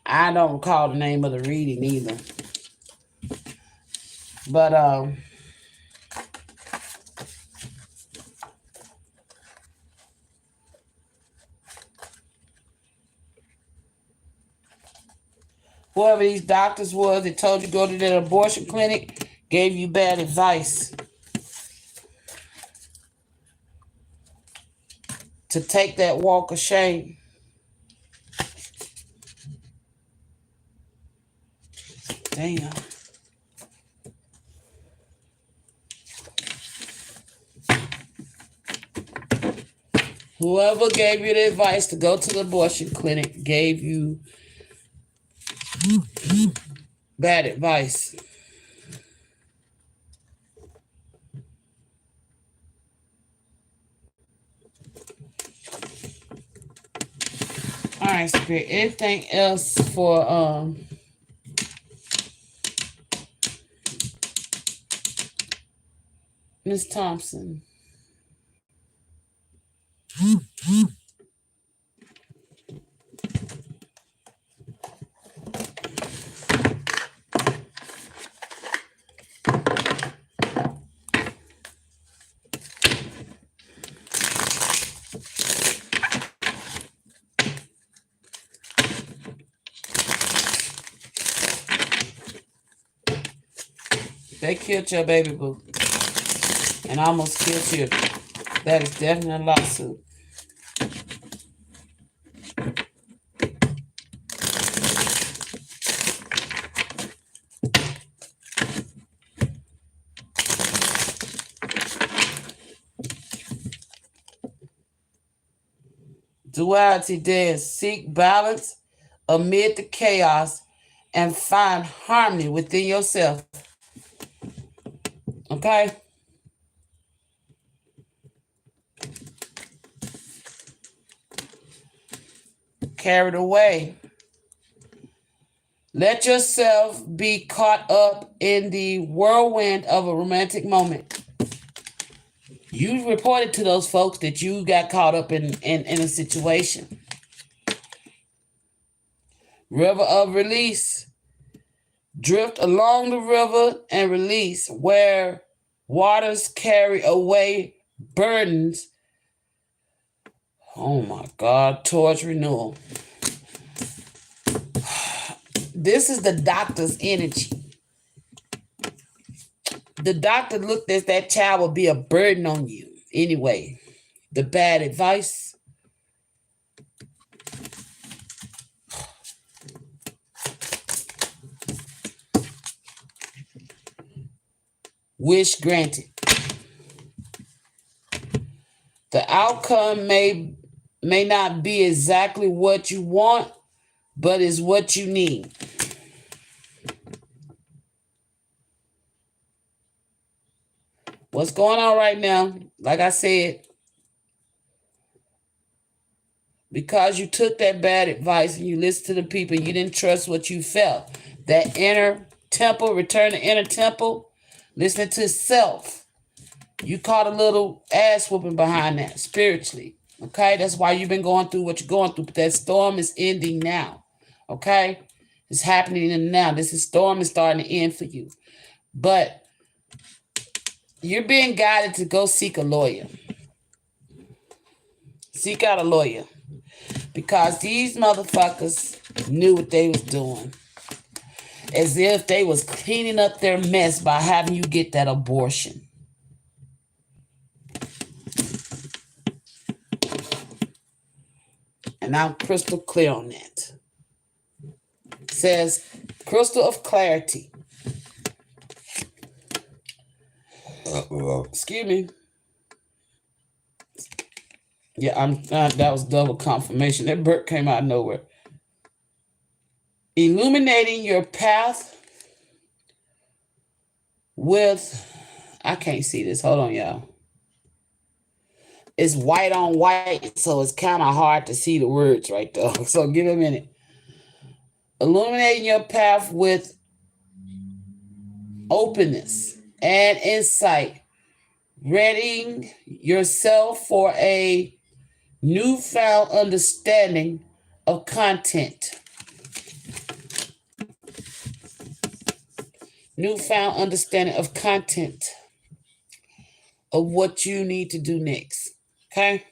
I don't recall the name of the reading either. But whoever these doctors was that told you to go to that abortion clinic gave you bad advice to take that walk of shame. Damn. Whoever gave you the advice to go to the abortion clinic gave you bad advice. All right, Spirit. Anything else for Miss Thompson? They killed your baby boo and almost killed children. That is definitely a lawsuit. Duality dares seek balance amid the chaos and find harmony within yourself. Okay? Carried away. Let yourself be caught up in the whirlwind of a romantic moment. You reported to those folks that you got caught up in a situation. River of release. Drift along the river and release where waters carry away burdens. Oh my God, towards renewal. This is the doctor's energy. The doctor looked at that child would be a burden on you. Anyway, the bad advice. Wish granted. The outcome may not be exactly what you want, but is what you need. What's going on right now? Like I said, because you took that bad advice and you listened to the people, you didn't trust what you felt. That inner temple, return to inner temple, listening to self. You caught a little ass whooping behind that spiritually. Okay, that's why you've been going through what you're going through. But that storm is ending now. Okay, it's happening now. Storm is starting to end for you. But you're being guided to go seek a lawyer. Seek out a lawyer. Because these motherfuckers knew what they was doing. As if they was cleaning up their mess by having you get that abortion. And I'm crystal clear on that. It says, crystal of clarity. Excuse me. Yeah, that was double confirmation. That burp came out of nowhere. Illuminating your path with, I can't see this. Hold on, y'all. It's white on white, so it's kind of hard to see the words right there. So give it a minute. Illuminating your path with openness and insight. Readying yourself for a newfound understanding of content. newfound understanding of content of what you need to do next. Okay?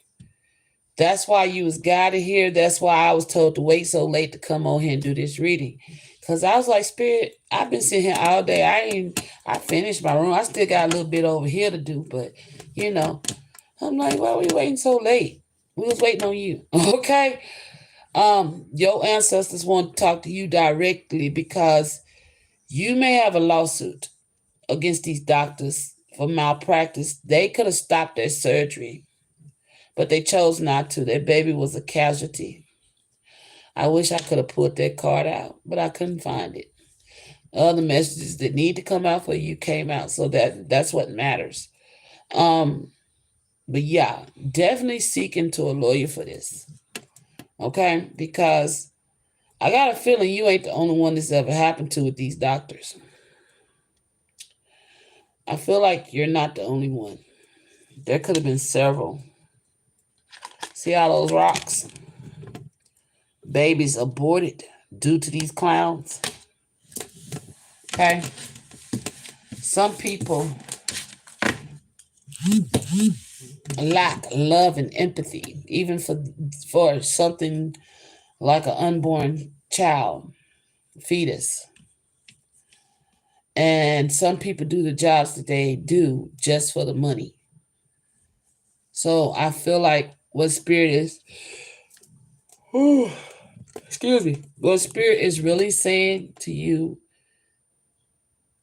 That's why you was guided here. That's why I was told to wait so late to come on here and do this reading. Cause I was like, Spirit, I've been sitting here all day. I finished my room. I still got a little bit over here to do, but I'm like, why are we waiting so late? We was waiting on you. Okay. Your ancestors want to talk to you directly because you may have a lawsuit against these doctors for malpractice. They could have stopped their surgery, but they chose not to. Their baby was a casualty. I wish I could have pulled that card out, but I couldn't find it. Other messages that need to come out for you came out, so that's what matters. But yeah, definitely seek into a lawyer for this. Okay? Because I got a feeling you ain't the only one this ever happened to with these doctors. I feel like you're not the only one. There could have been several. See all those rocks? Babies aborted due to these clowns. Okay? Some people lack love and empathy, even for something like an unborn child, fetus. And some people do the jobs that they do just for the money. So I feel like what Spirit is, excuse me, what Spirit is really saying to you,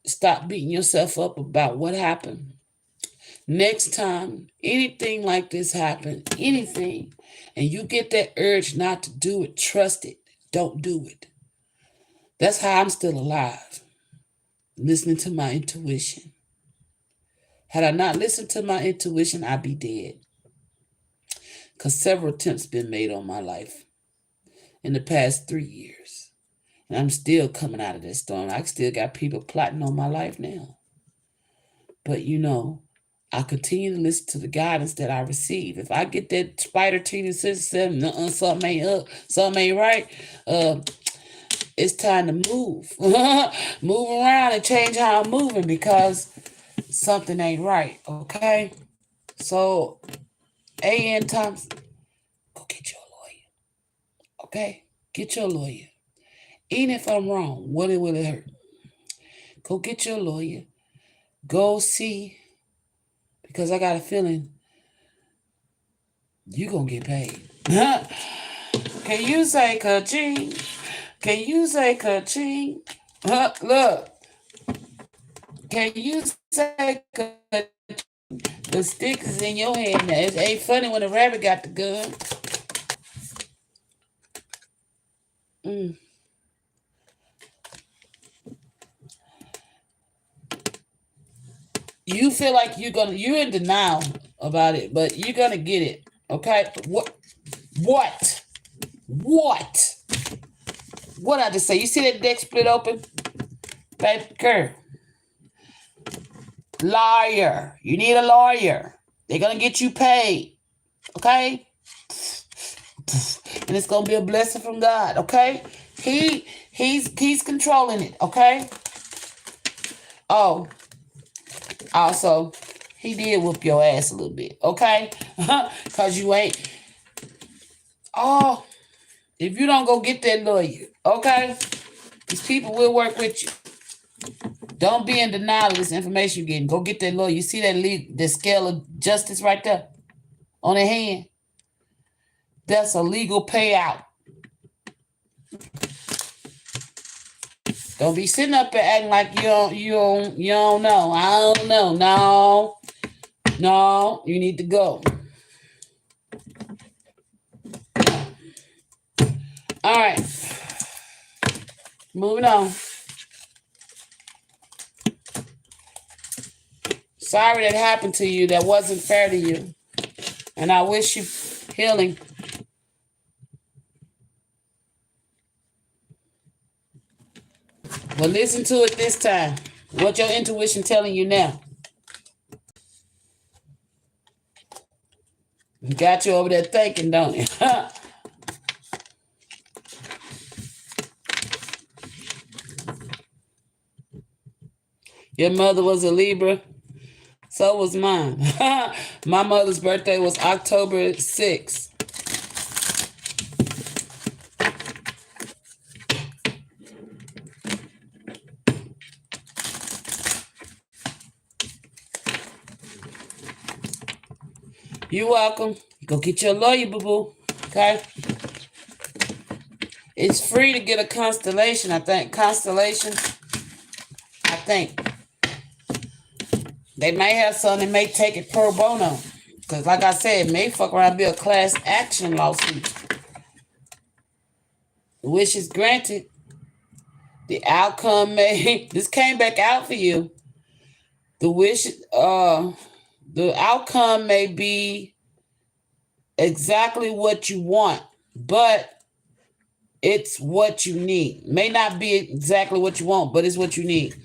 stop beating yourself up about what happened. Next time anything like this happens, anything, and you get that urge not to do it, trust it. Don't do it. That's how I'm still alive. Listening to my intuition. Had I not listened to my intuition, I'd be dead. Because several attempts been made on my life in the past 3 years. And I'm still coming out of this storm. I still got people plotting on my life now. But I continue to listen to the guidance that I receive. If I get that spider teeny system, something ain't up, something ain't right, it's time to move. Move around and change how I'm moving because something ain't right, okay? So, A.N. Thompson, go get your lawyer, okay? Get your lawyer. Even if I'm wrong, what will it hurt? Go get your lawyer. Go see, because I got a feeling you're going to get paid. Can you say ka-ching? Can you say ka-ching? Look. Can you say ka-ching? The stick is in your hand now. It ain't funny when the rabbit got the gun. You feel like you're in denial about it, but you're gonna get it. Okay? What? What I just say? You see that deck split open? Baby girl. Lawyer. You need a lawyer. They're gonna get you paid. Okay? And it's gonna be a blessing from God, okay? He's controlling it, okay? Oh, also, he did whoop your ass a little bit, okay? Cause you ain't. Oh, if you don't go get that lawyer, okay? These people will work with you. Don't be in denial of this information you're getting. Go get that lawyer. You see that scale of justice right there on their hand? That's a legal payout. Don't be sitting up there acting like you don't know. I don't know. No, you need to go. All right. Moving on. Sorry that happened to you. That wasn't fair to you. And I wish you healing. But listen to it this time. What your intuition telling you now? Got you over there thinking, don't it? Your mother was a Libra. So was mine. My mother's birthday was October 6th. You're welcome. Go get your lawyer, boo-boo. Okay? It's free to get a constellation, I think. Constellation, I think. They may have some that may take it pro bono. Because like I said, it may fuck around and be a class action lawsuit. Wishes granted. The outcome may... This came back out for you. The outcome may be exactly what you want, but it's what you need. May not be exactly what you want, but it's what you need.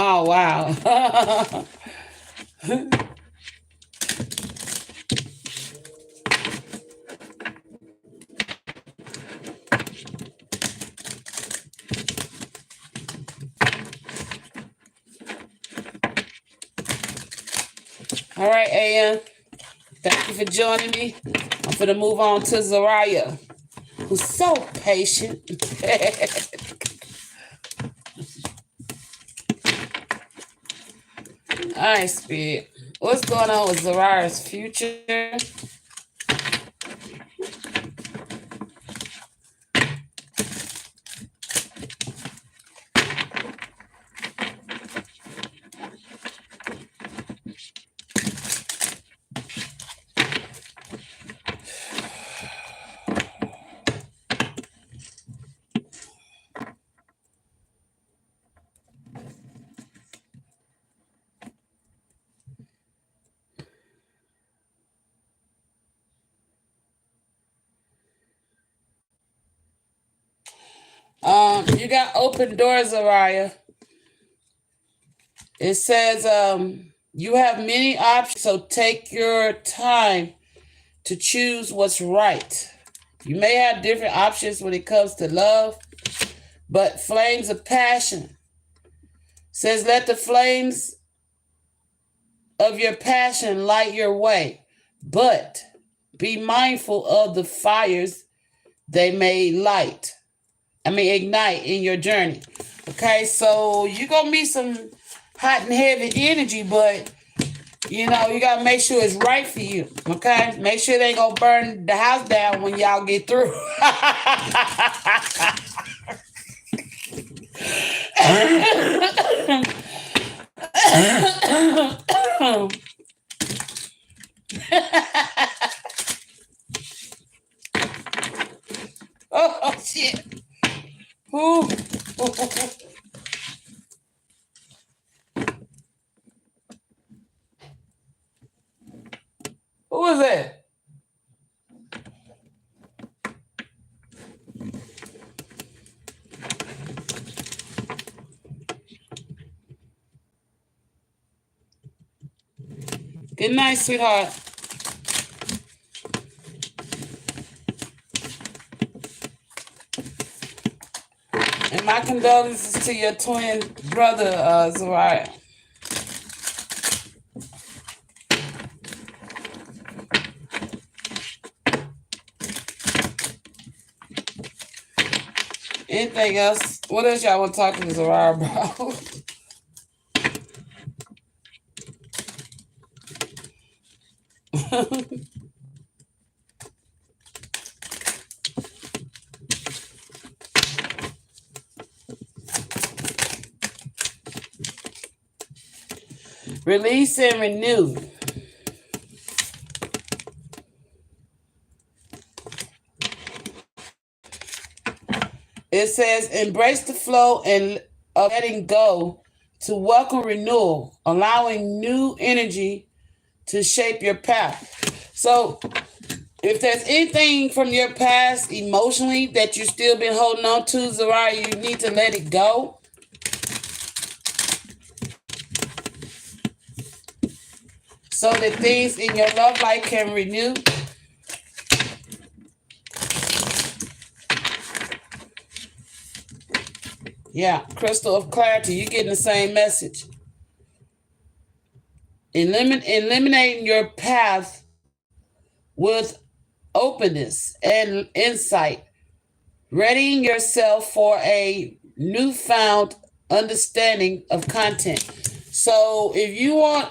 Oh, wow. All right, AM. Thank you for joining me. I'm going to move on to Zariah, who's so patient. All right, Spirit. What's going on with Zariah's future? You got open doors, Zariah. It says you have many options, so take your time to choose what's right. You may have different options when it comes to love, but flames of passion says let the flames of your passion light your way, but be mindful of the fires they may ignite in your journey. Okay, so you're gonna meet some hot and heavy energy, but you gotta make sure it's right for you. Okay, make sure they ain't gonna burn the house down when y'all get through. Oh shit. Ooh. Who is that? Good night, sweetheart. And my condolences to your twin brother, Zariah. Anything else? What else y'all want to talk to Zariah about? Release and renew. It says embrace the flow and letting go to welcome renewal, allowing new energy to shape your path. So if there's anything from your past emotionally that you've still been holding on to, Zariah, you need to let it go. So that things in your love life can renew. Yeah, crystal of clarity. You're getting the same message. Eliminating your path with openness and insight, readying yourself for a newfound understanding of content. So if you want,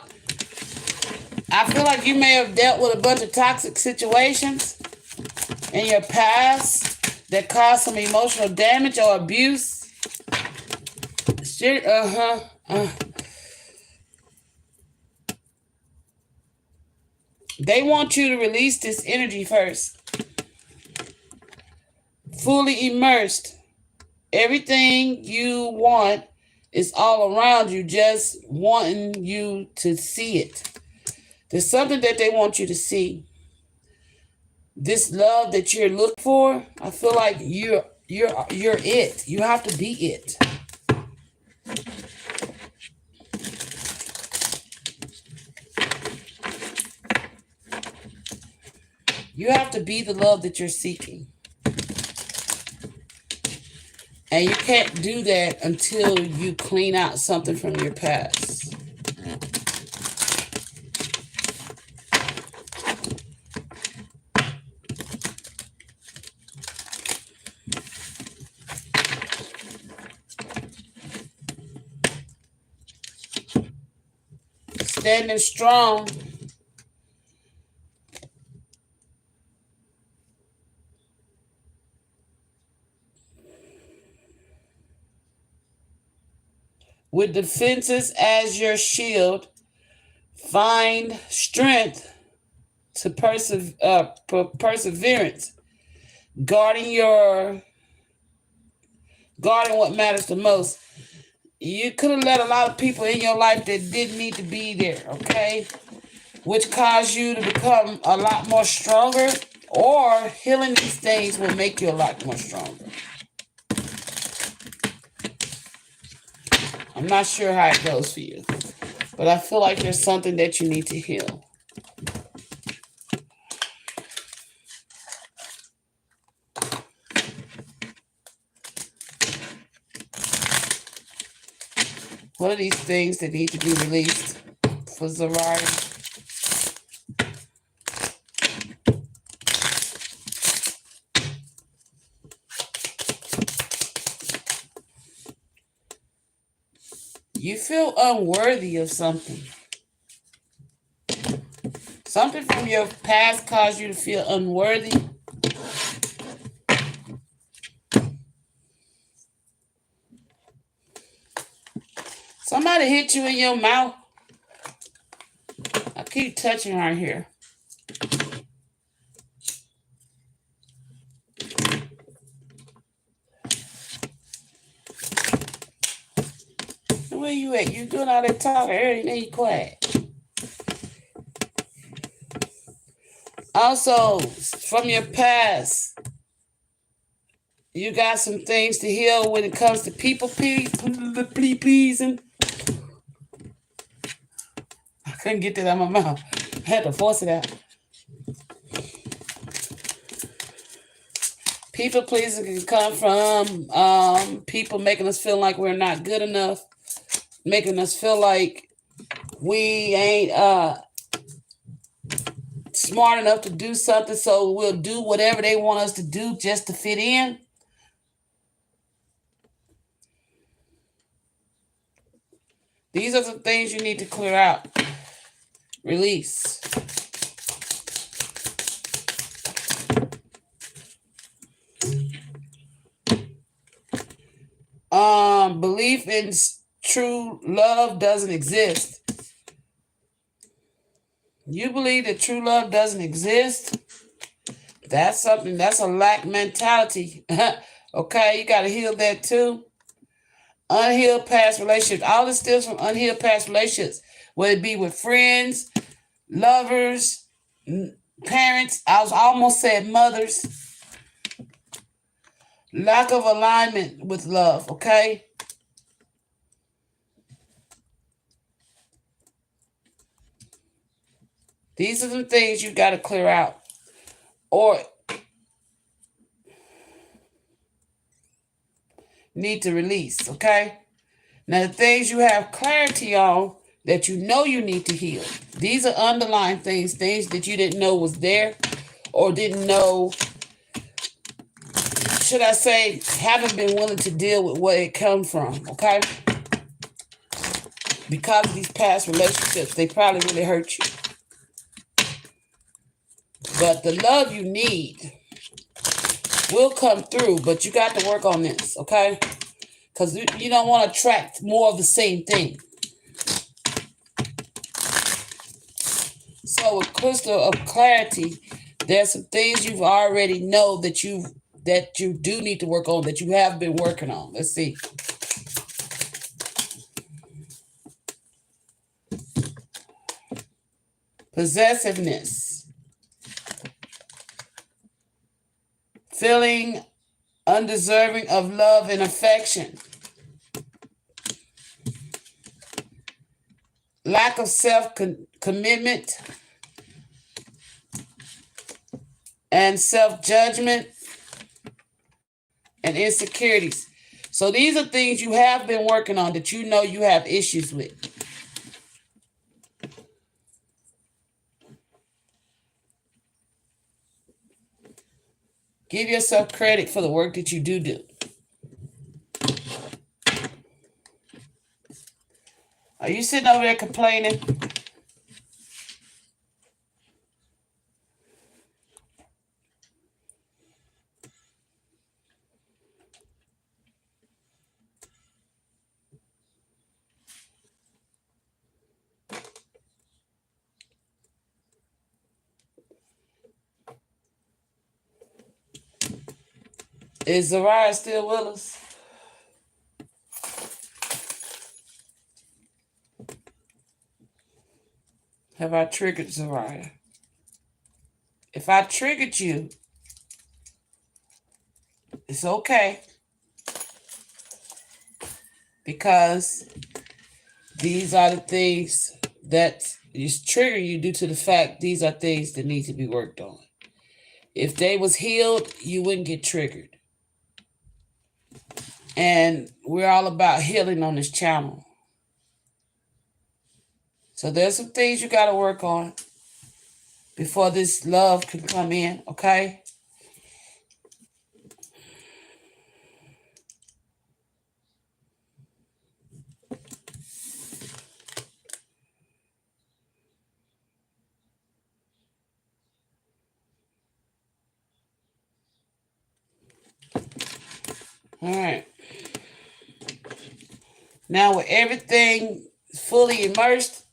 I feel like you may have dealt with a bunch of toxic situations in your past that caused some emotional damage or abuse. Shit, They want you to release this energy first. Fully immersed. Everything you want is all around you, just wanting you to see it. There's something that they want you to see. This love that you're looking for, I feel like you're it. You have to be it. You have to be the love that you're seeking. And you can't do that until you clean out something from your past. Standing strong. With defenses as your shield, find strength to perseverance, guarding what matters the most. You could have let a lot of people in your life that didn't need to be there, okay? Which caused you to become a lot more stronger, or healing these things will make you a lot more stronger. I'm not sure how it goes for you, but I feel like there's something that you need to heal. What are these things that need to be released for Zarari? You feel unworthy of something. Something from your past caused you to feel unworthy. Somebody hit you in your mouth. I keep touching right here. Where you at? You doing all that talking early, then you quiet. Also, from your past, you got some things to heal when it comes to people pleasing. I couldn't get that out of my mouth. I had to force it out. People pleasing can come from people making us feel like we're not good enough, making us feel like we ain't smart enough to do something, so we'll do whatever they want us to do just to fit in. These are some things you need to clear out. Release. Belief in true love doesn't exist. You believe that true love doesn't exist? That's something, that's a lack mentality. Okay, you got to heal that too. Unhealed past relationships. All this stems from unhealed past relationships, whether it be with friends, lovers, parents. I was almost said mothers. Lack of alignment with love, okay? These are the things you got to clear out. Or need to release, okay? Now, the things you have clarity on that you know you need to heal. These are underlying things that you didn't know was there or didn't know, should I say, haven't been willing to deal with where it comes from, okay? Because of these past relationships, they probably really hurt you. But the love you need will come through, but you got to work on this, okay? Because you don't want to attract more of the same thing. So with crystal of clarity, there's some things you've already know that you do need to work on, that you have been working on. Let's see. Possessiveness. Feeling undeserving of love and affection. Lack of self-commitment and self-judgment and insecurities. So these are things you have been working on that you know you have issues with. Give yourself credit for the work that you do. Are you sitting over there complaining? Is Zariah still with us? Have I triggered Zariah? If I triggered you, it's okay. Because these are the things that is triggering you due to the fact these are things that need to be worked on. If they was healed, you wouldn't get triggered. And we're all about healing on this channel. So there's some things you got to work on before this love can come in, okay? All right. Now with everything fully immersed,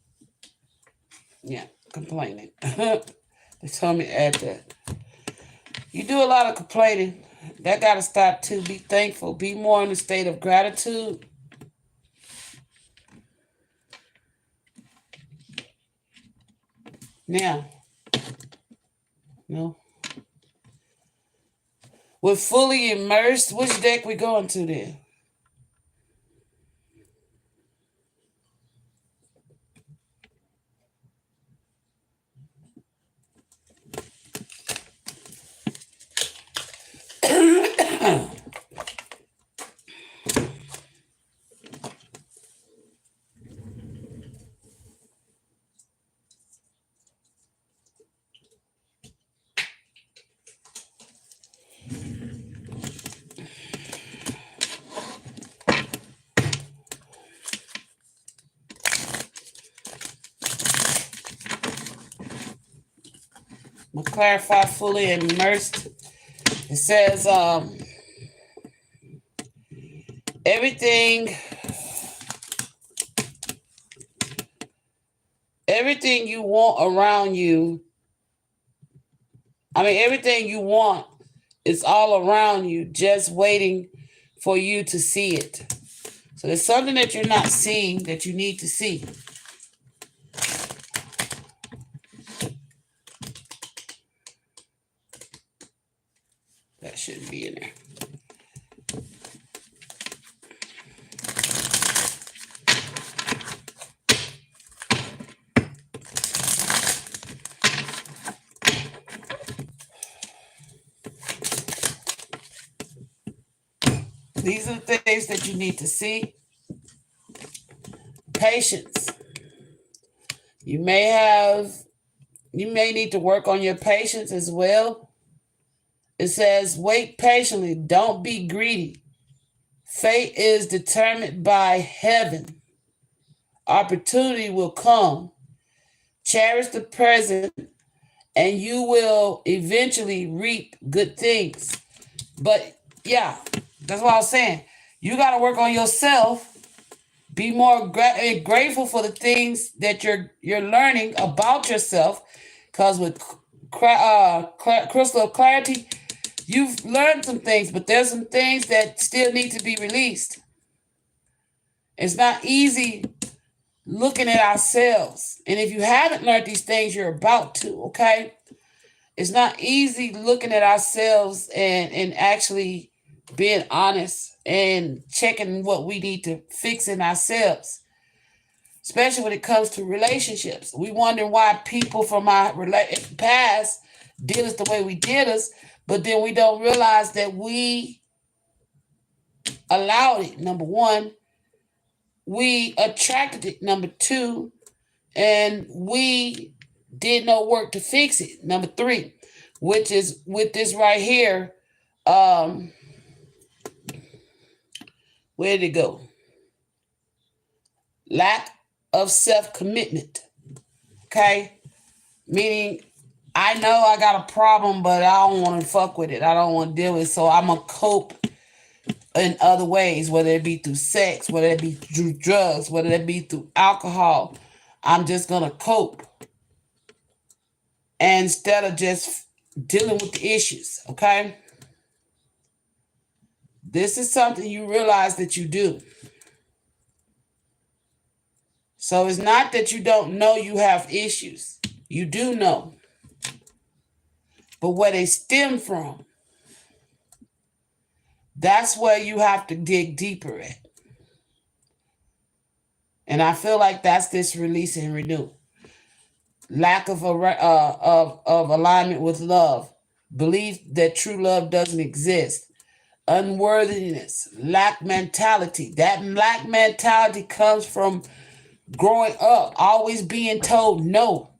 yeah, complaining. They told me to add that. You do a lot of complaining. That got to stop too. Be thankful. Be more in a state of gratitude. Now, no. We're fully immersed. Which deck we going to then? I'm going to clarify fully immersed. It says everything you want around you, everything you want is all around you, just waiting for you to see it. So there's something that you're not seeing that you need to see. That shouldn't be in there. These are the things that you need to see. Patience. You may need to work on your patience as well. It says, wait patiently, don't be greedy. Fate is determined by heaven. Opportunity will come. Cherish the present, and you will eventually reap good things. But yeah, that's what I was saying. You got to work on yourself. Be more grateful for the things that you're learning about yourself. Because with Crystal of Clarity, you've learned some things, but there's some things that still need to be released. It's not easy looking at ourselves. And if you haven't learned these things, you're about to, okay? It's not easy looking at ourselves and actually being honest and checking what we need to fix in ourselves, especially when it comes to relationships. We wonder why people from our past did us the way we did us, but then we don't realize that we allowed it, number one. We attracted it, number two. And we did no work to fix it, number three, which is with this right here. Where did it go? Lack of self-commitment. Okay? Meaning, I know I got a problem, but I don't want to fuck with it. I don't want to deal with it. So I'm going to cope in other ways, whether it be through sex, whether it be through drugs, whether it be through alcohol. I'm just going to cope. And instead of just dealing with the issues, okay? This is something you realize that you do. So it's not that you don't know you have issues. You do know. But where they stem from, that's where you have to dig deeper at. And I feel like that's this release and renew. Lack of alignment with love. Belief that true love doesn't exist. Unworthiness. Lack mentality. That lack mentality comes from growing up, always being told no.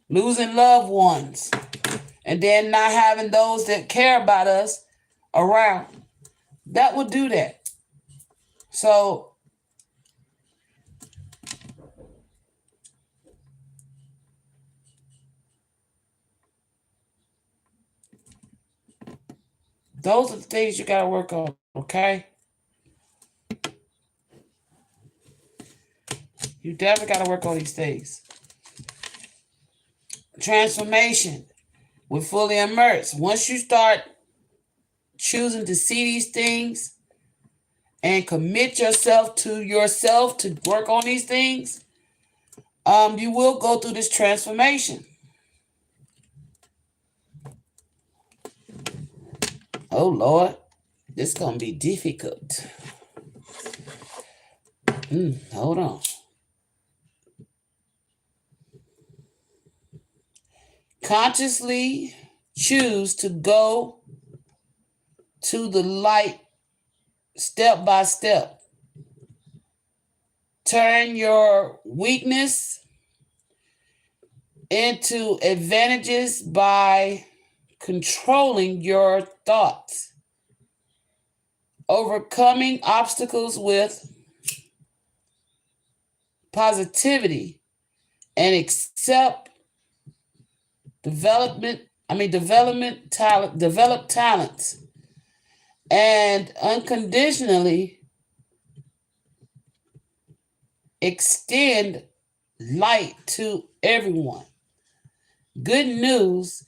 Losing loved ones. And then not having those that care about us around. That would do that. So those are the things you got to work on, okay? You definitely got to work on these things. Transformation. We're fully immersed. Once you start choosing to see these things and commit yourself to work on these things, you will go through this transformation. Oh, Lord, this is going to be difficult. Hold on. Consciously choose to go to the light step by step. Turn your weakness into advantages by controlling your thoughts. Overcoming obstacles with positivity and develop talents and unconditionally extend light to everyone. Good news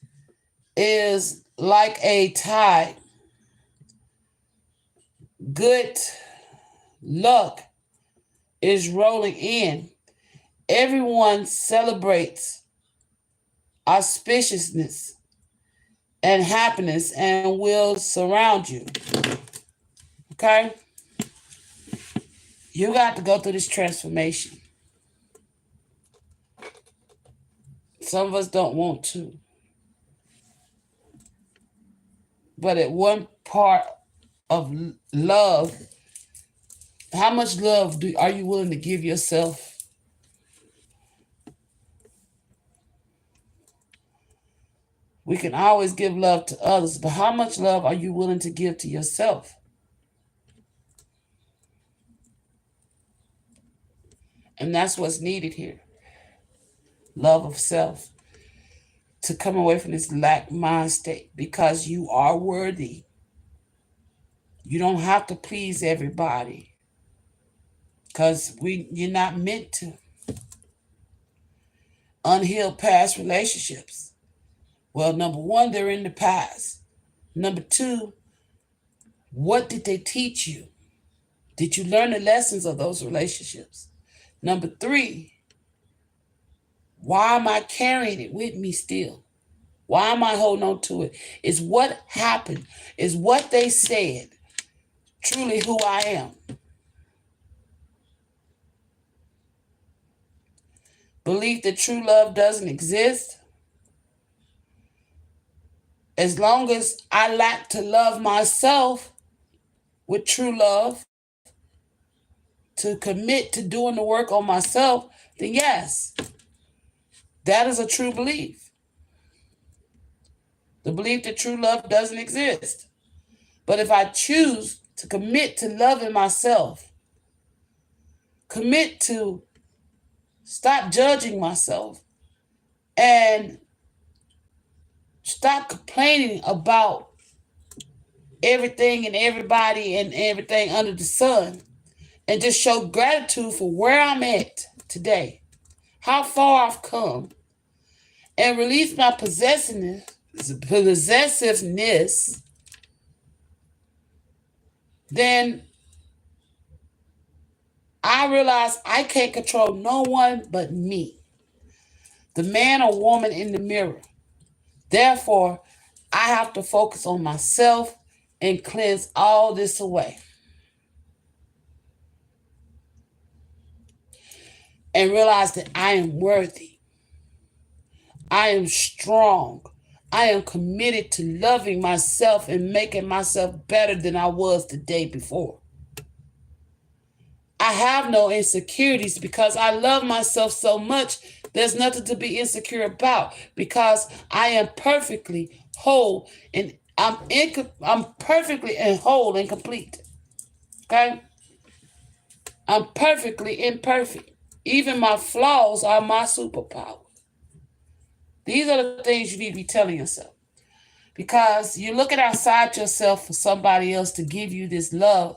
is like a tide. Good luck is rolling in. Everyone celebrates auspiciousness and happiness and will surround you. Okay? You got to go through this transformation. Some of us don't want to. But at one part of love, how much love are you willing to give yourself? We can always give love to others, but how much love are you willing to give to yourself? And that's what's needed here. Love of self. To come away from this lack mind state, because you are worthy. You don't have to please everybody, because you're not meant to. Unhealed past relationships. Well, number one, they're in the past. Number two, what did they teach you? Did you learn the lessons of those relationships? Number three, why am I carrying it with me still? Why am I holding on to it? Is what happened, is what they said truly who I am? Believe that true love doesn't exist. As long as I lack to love myself with true love, to commit to doing the work on myself, then yes, that is a true belief. The belief that true love doesn't exist. But if I choose to commit to loving myself, commit to stop judging myself, and stop complaining about everything and everybody and everything under the sun, and just show gratitude for where I'm at today, how far I've come, and release my possessiveness, then I realize I can't control no one but me, the man or woman in the mirror. Therefore, I have to focus on myself and cleanse all this away. And realize that I am worthy. I am strong. I am committed to loving myself and making myself better than I was the day before. I have no insecurities because I love myself so much. There's nothing to be insecure about, because I am perfectly whole, and I'm perfectly and whole and complete. Okay? I'm perfectly imperfect. Even my flaws are my superpower. These are the things you need to be telling yourself, because you're looking outside yourself for somebody else to give you this love,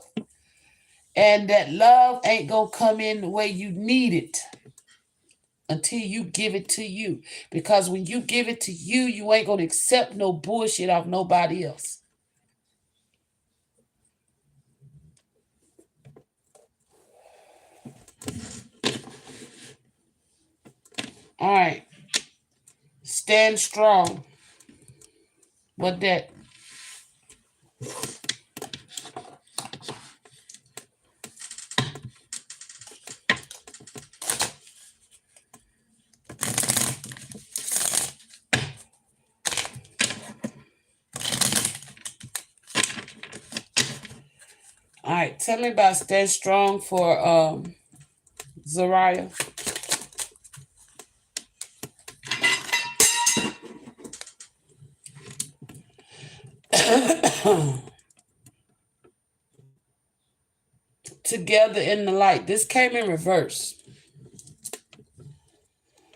and that love ain't gonna come in the way you need it until you give it to you. Because when you give it to you, you ain't gonna accept no bullshit off nobody else. All right. Stand strong. What that? All right, tell me about Stand Strong for Zariah. Together in the light. This came in reverse.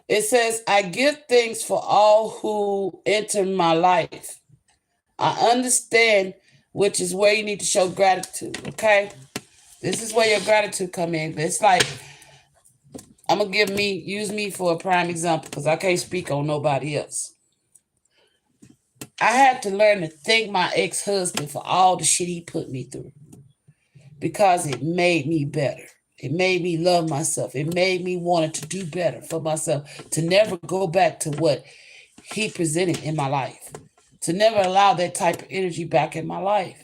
It says, I give thanks for all who enter my life. I understand, which is where you need to show gratitude, okay? This is where your gratitude come in. It's like, I'm going to use me for a prime example, because I can't speak on nobody else. I had to learn to thank my ex-husband for all the shit he put me through, because it made me better. It made me love myself. It made me want to do better for myself, to never go back to what he presented in my life, to never allow that type of energy back in my life.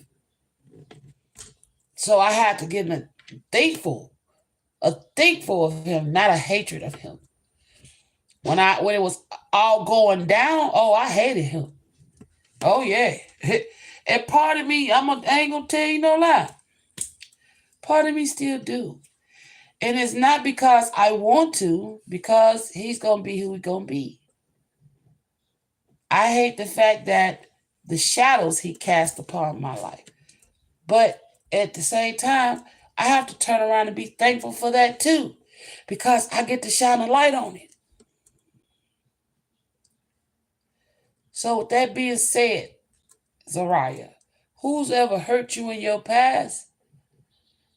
So I had to get thankful of him, not a hatred of him. When it was all going down, oh, I hated him. Oh yeah. And part of me, I ain't gonna tell you no lie. Part of me still do. And it's not because I want to, because he's gonna be who he's gonna be. I hate the fact that the shadows he cast upon my life. But at the same time, I have to turn around and be thankful for that too, because I get to shine a light on it. So with that being said, Zariah, who's ever hurt you in your past,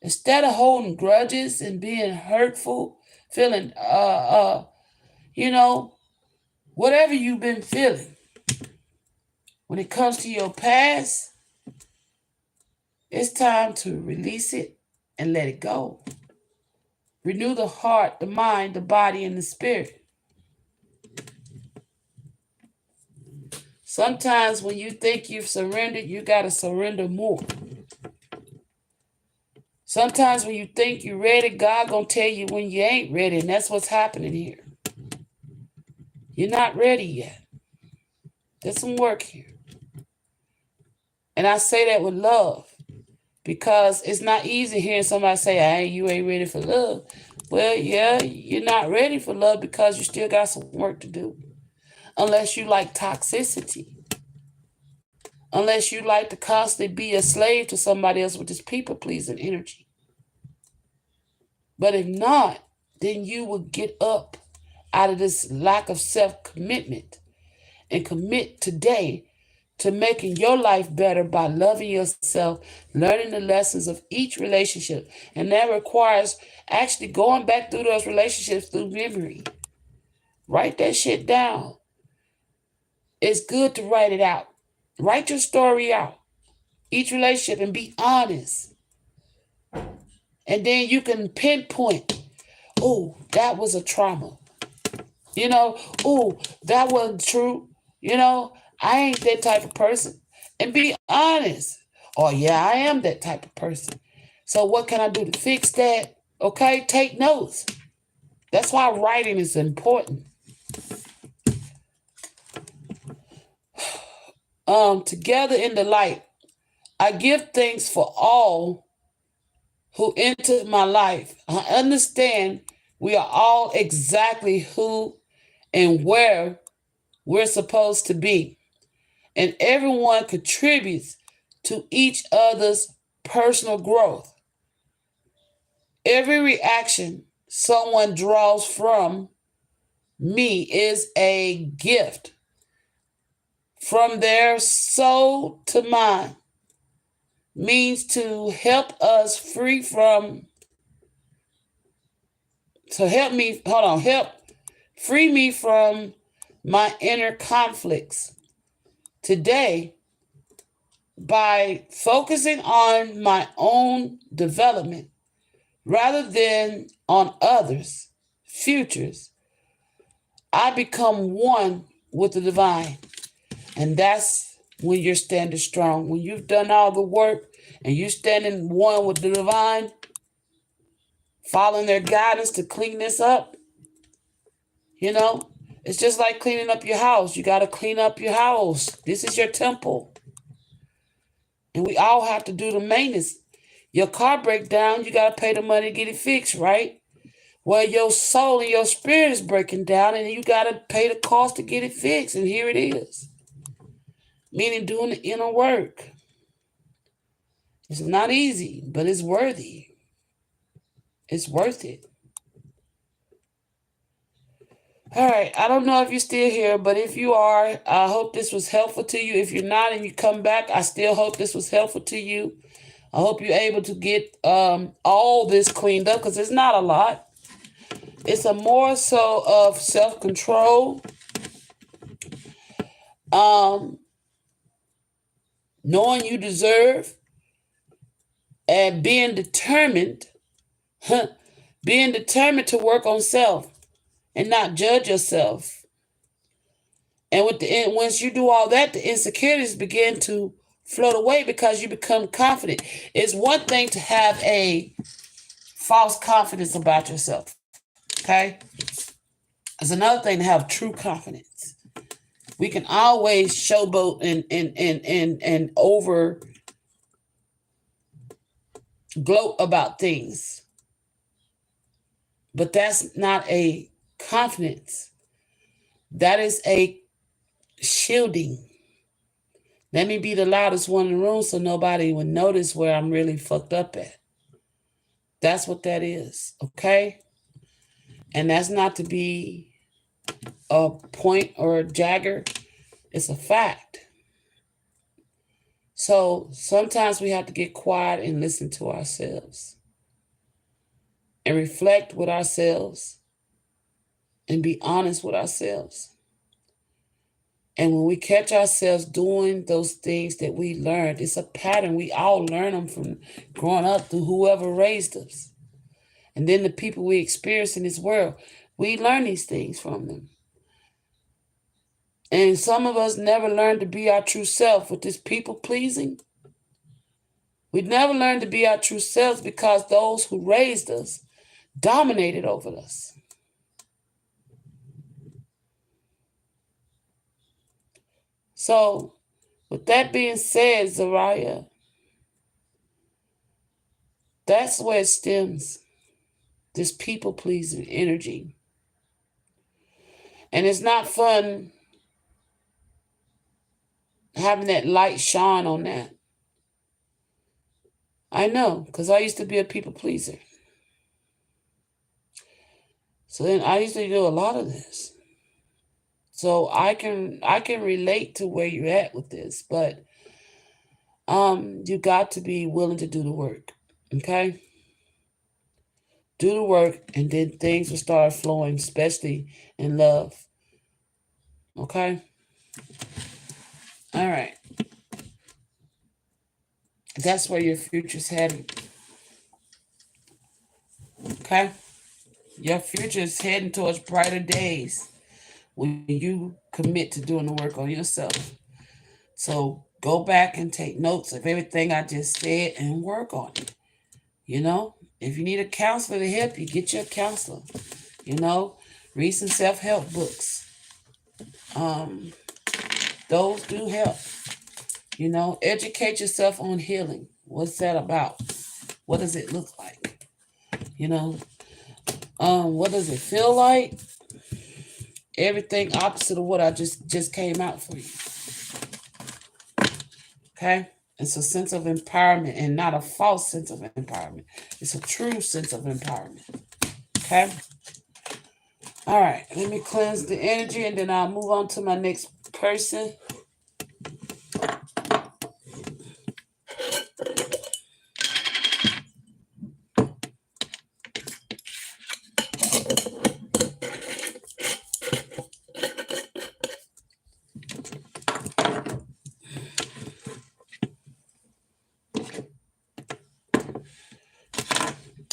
instead of holding grudges and being hurtful, feeling whatever you've been feeling, when it comes to your past, it's time to release it and let it go. Renew the heart, the mind, the body, and the spirit. Sometimes when you think you've surrendered, you got to surrender more. Sometimes when you think you're ready, God gonna tell you when you ain't ready, and that's what's happening here. You're not ready yet. There's some work here. And I say that with love, because it's not easy hearing somebody say, hey, you ain't ready for love. Well, yeah, you're not ready for love because you still got some work to do. Unless you like toxicity. Unless you like to constantly be a slave to somebody else with this people-pleasing energy. But if not, then you will get up out of this lack of self-commitment and commit today to making your life better by loving yourself, learning the lessons of each relationship. And that requires actually going back through those relationships through memory. Write that shit down. It's good to write it out. Write your story out. Each relationship, and be honest. And then you can pinpoint, oh, that was a trauma. Oh, that wasn't true. I ain't that type of person. And be honest. Oh, yeah, I am that type of person. So what can I do to fix that? Okay, take notes. That's why writing is important. Together in the light, I give thanks for all who entered my life. I understand we are all exactly who and where we're supposed to be. And everyone contributes to each other's personal growth. Every reaction someone draws from me is a gift from their soul to mine, means to help us free from, help free me from my inner conflicts. Today, by focusing on my own development rather than on others' futures, I become one with the divine. And that's when you're standing strong. When you've done all the work and you're standing one with the divine, following their guidance to clean this up, it's just like cleaning up your house. You got to clean up your house. This is your temple. And we all have to do the maintenance. Your car break down, you got to pay the money to get it fixed, right? Well, your soul and your spirit is breaking down, and you got to pay the cost to get it fixed. And here it is. Meaning doing the inner work. It's not easy, but it's worthy. It's worth it. All right, I don't know if you're still here, but if you are, I hope this was helpful to you. If you're not and you come back, I still hope this was helpful to you. I hope you're able to get all this cleaned up, because it's not a lot. It's a more so of self-control, knowing you deserve, and being determined to work on self and not judge yourself. And once you do all that, the insecurities begin to float away because you become confident. It's one thing to have a false confidence about yourself, okay? It's another thing to have true confidence. We can always showboat and over gloat about things, but that's not a confidence. That is a shielding. Let me be the loudest one in the room so nobody would notice where I'm really fucked up at. That's what that is, okay? And that's not to be a point or a jagger. It's a fact. So sometimes we have to get quiet and listen to ourselves and reflect with ourselves and be honest with ourselves. And when we catch ourselves doing those things that we learned, it's a pattern. We all learn them from growing up through whoever raised us. And then the people we experience in this world, we learn these things from them. And some of us never learned to be our true self with this people pleasing. We never learned to be our true selves because those who raised us dominated over us. So, with that being said, Zariah, that's where it stems, this people pleasing energy. And it's not fun having that light shine on that. I know, because I used to be a people pleaser. So then I used to do a lot of this. So I can relate to where you're at with this, but you got to be willing to do the work. Okay? Do the work and then things will start flowing, especially in love. Okay? All right. That's where your future's heading. Okay? Your future is heading towards brighter days when you commit to doing the work on yourself. So go back and take notes of everything I just said and work on it. You know, if you need a counselor to help you, get your counselor. You know, read some self-help books. Those do help. You know, educate yourself on healing. What's that about? What does it look like? You know, what does it feel like? Everything opposite of what I just came out for you. Okay? It's a sense of empowerment and not a false sense of empowerment. It's a true sense of empowerment. Okay? All right. Let me cleanse the energy and then I'll move on to my next person.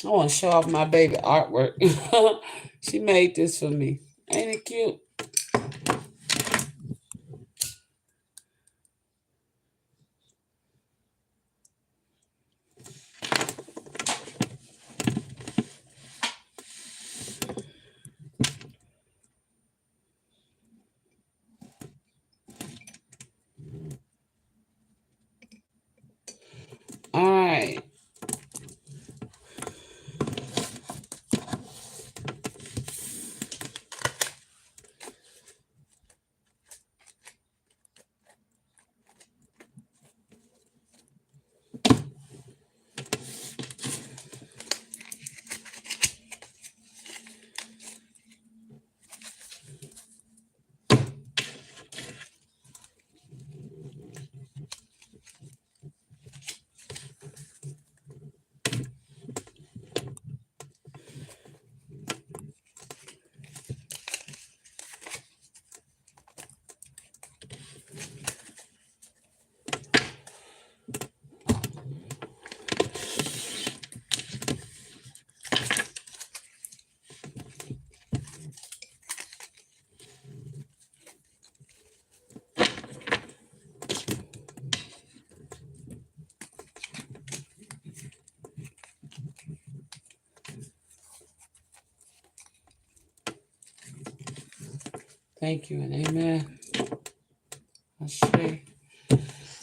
I want to show off my baby artwork. She made this for me. Ain't it cute? All right. Thank you and amen. Ashe.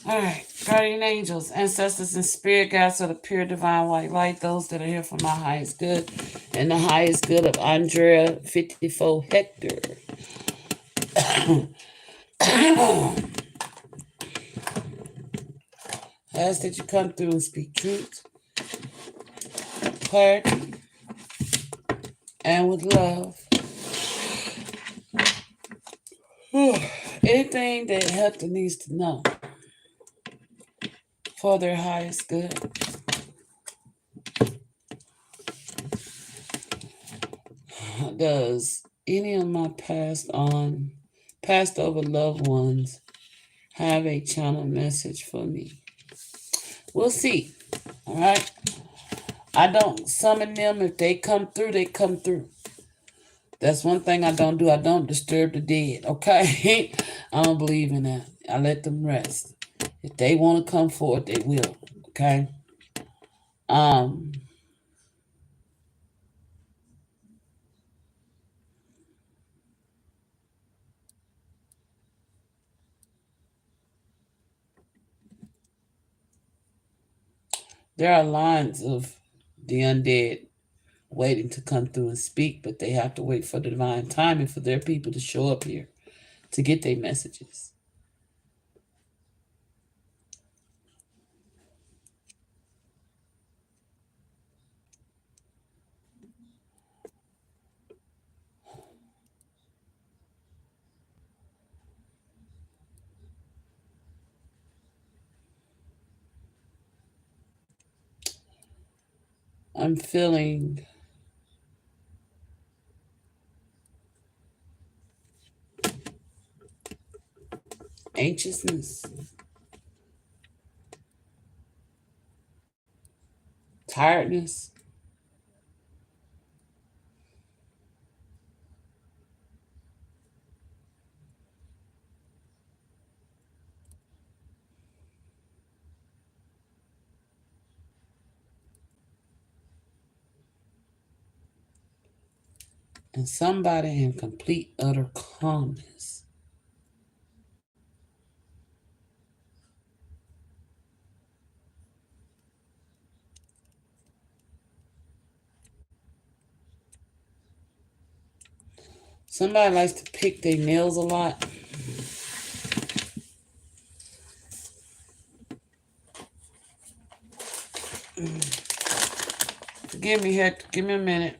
All right, guardian angels, ancestors, and spirit guides of the pure divine white light, those that are here for my highest good and the highest good of Andrea 54 Hector. I ask that you come through and speak truth, clarity, and with love. Anything that Hector needs to know for their highest good. Does any of my passed over loved ones have a channel message for me? We'll see. All right. I don't summon them. If they come through, they come through. That's one thing I don't do. I don't disturb the dead. Okay. I don't believe in that. I let them rest. If they want to come forward, they will. Okay. There are lines of the undead waiting to come through and speak, but they have to wait for the divine timing for their people to show up here to get their messages. I'm feeling anxiousness, tiredness, and somebody in complete, utter calmness. Somebody likes to pick their nails a lot. Forgive me, Hector. Give me a minute.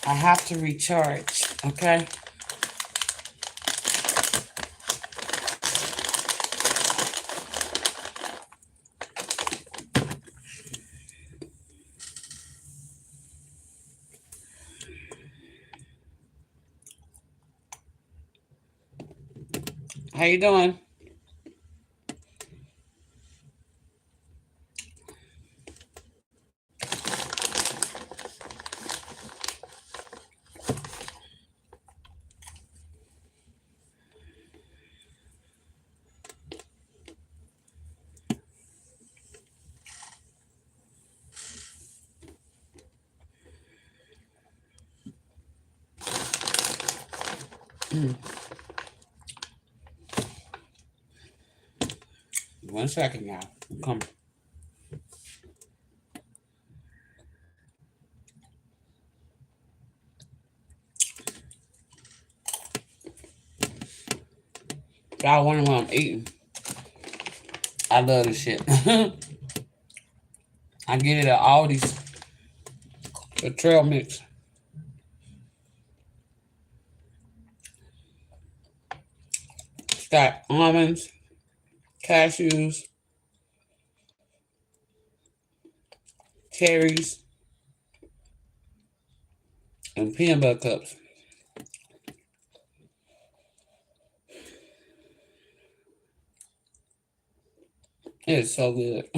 I have to recharge, okay? How you doing? One second now. I'm coming. Y'all wonder what I'm eating. I love this shit. I get it at Aldi's. The trail mix. It's got almonds, cashews, cherries, and peanut butter cups. It's so good.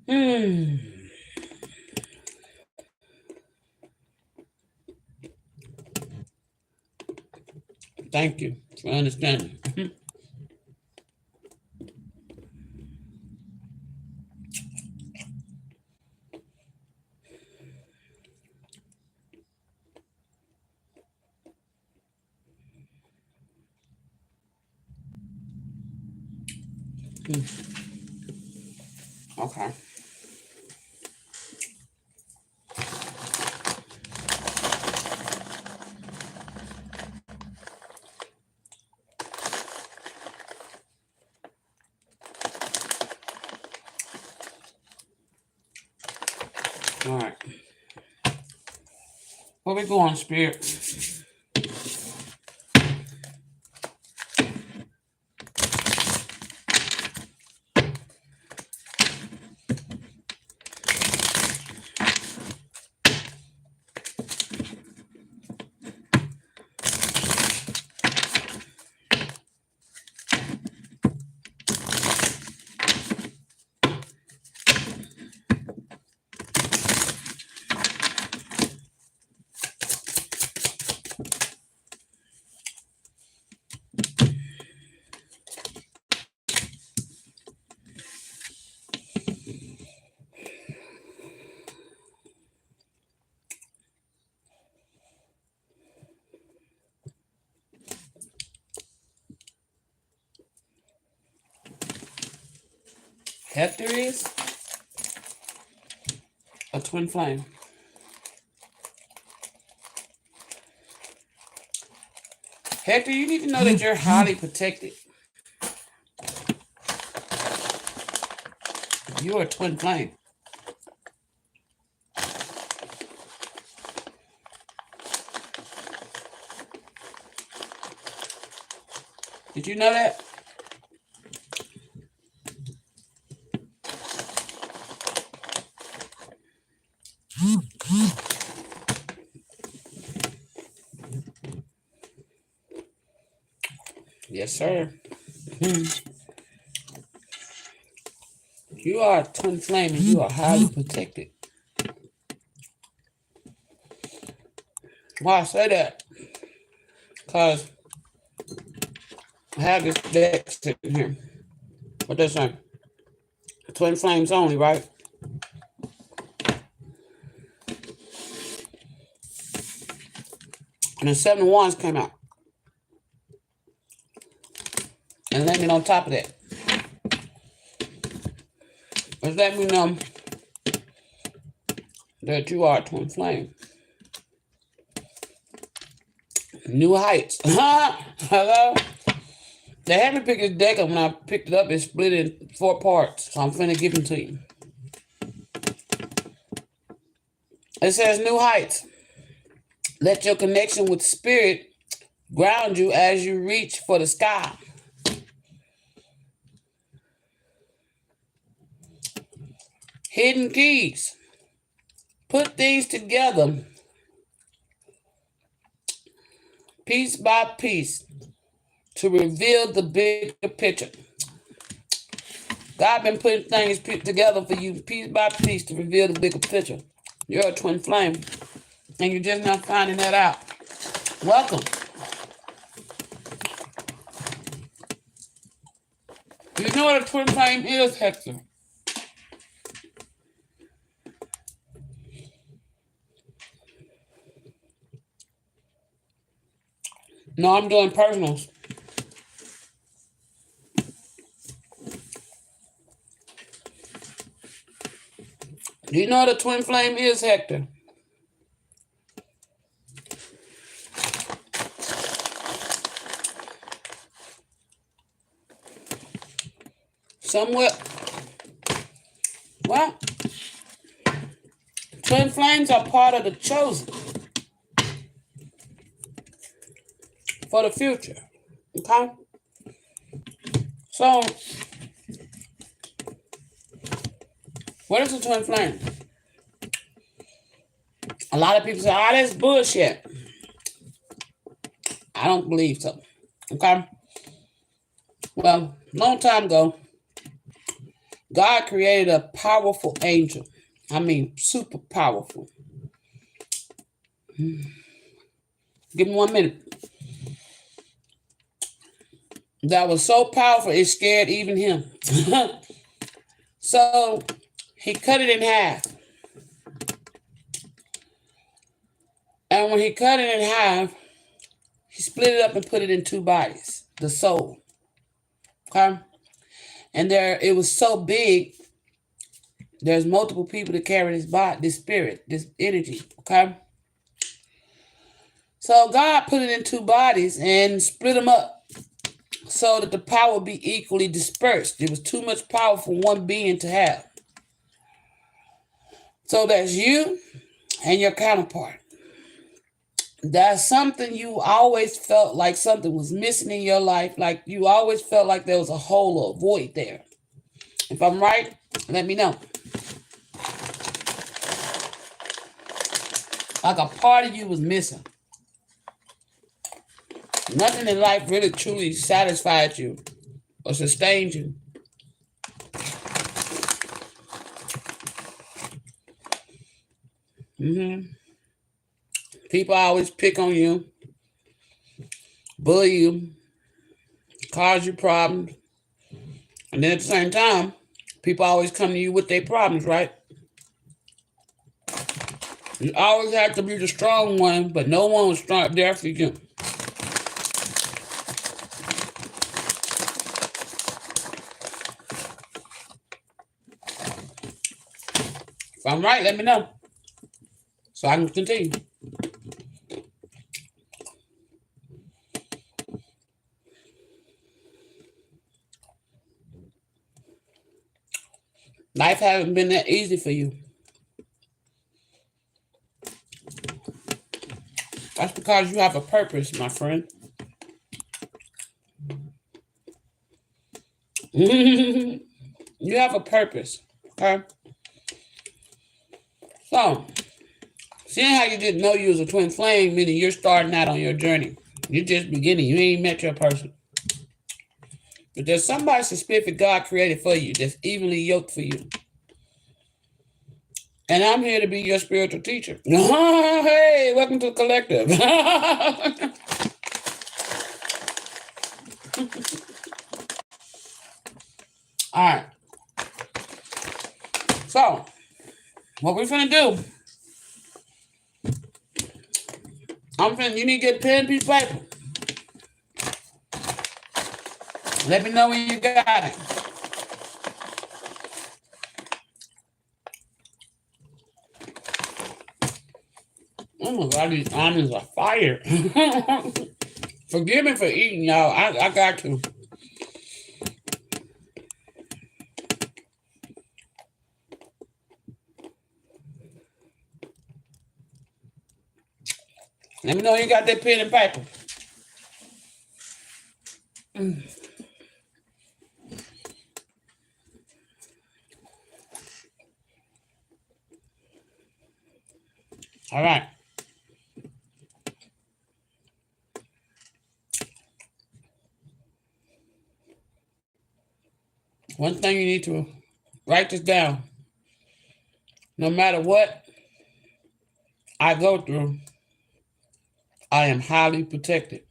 Hmm. Thank you for understanding. Okay. All right. Where we going, Spirit? Hector is a twin flame. Hector, you need to know that you're highly protected. You're a twin flame. Did you know that? Yes, sir. You are a twin flame and you are highly protected. Why I say that? Because I have this deck sitting here. What they say? Twin flames only, right? And the 7 of Wands came out. And let me know on top of that. Just let me know that you are a twin flame. New heights. Hello? They had me pick this deck up. When I picked it up, it split in 4 parts. So I'm finna give them to you. It says new heights. Let your connection with spirit ground you as you reach for the sky. Hidden keys. Put these together piece by piece to reveal the bigger picture. God been putting things together for you piece by piece to reveal the bigger picture. You're a twin flame, and you're just not finding that out. Welcome. You know what a twin flame is, Hector? No, I'm doing personals. Do you know what a twin flame is, Hector? Somewhat. Well, twin flames are part of the chosen for the future. Okay? So, what is a twin flame? A lot of people say, oh, that's bullshit. I don't believe so. Okay? Well, long time ago, God created a powerful angel. I mean, super powerful. Give me 1 minute. that was so powerful it scared even him. So he cut it in half. And when he cut it in half, he split it up and put it in two bodies, the soul. Okay? And there it was so big, there's multiple people to carry this body, this spirit, this energy. Okay? So God put it in two bodies and split them up so that the power would be equally dispersed. It was too much power for one being to have. So that's you and your counterpart. That's something you always felt like something was missing in your life. Like you always felt like there was a hole or a void there. If I'm right, let me know. Like a part of you was missing. Nothing in life really truly satisfied you or sustained you. People always pick on you, bully you, cause you problems. And then at the same time, people always come to you with their problems, right? You always have to be the strong one, but no one was strong there for you. If I'm right, let me know so I can continue. Life hasn't been that easy for you. That's because you have a purpose, my friend. You have a purpose, okay? So, seeing how you didn't know you was a twin flame, meaning you're starting out on your journey. You're just beginning. You ain't met your person. But there's somebody specific God created for you that's evenly yoked for you. And I'm here to be your spiritual teacher. Hey, welcome to the collective. All right. So, what we're finna do, you need to get pen and piece of paper. Let me know when you got it. Oh my God, these almonds are fire. Forgive me for eating, y'all. I got to. Let me know you got that pen and paper. All right. One thing you need to write this down. No matter what I go through, I am highly protected.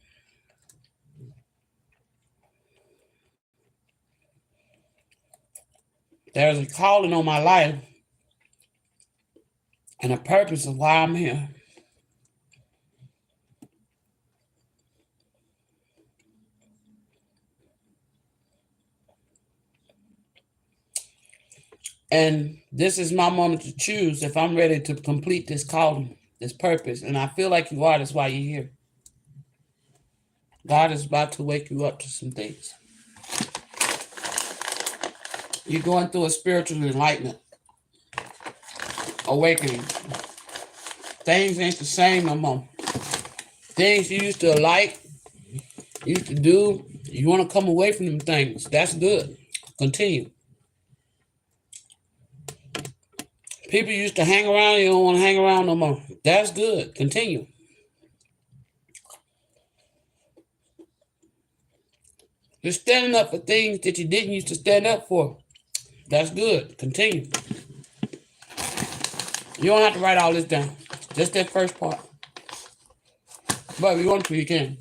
There's a calling on my life and a purpose of why I'm here. And this is my moment to choose if I'm ready to complete this calling, this purpose. And I feel like you are. That's why you're here. God is about to wake you up to some things. You're going through a spiritual enlightenment, awakening. Things ain't the same no more. Things you used to like, used to do, you want to come away from them things. That's good. Continue. People used to hang around, you don't want to hang around no more. That's good. Continue. You're standing up for things that you didn't used to stand up for. That's good. Continue. You don't have to write all this down. Just that first part. But if you want to, you can.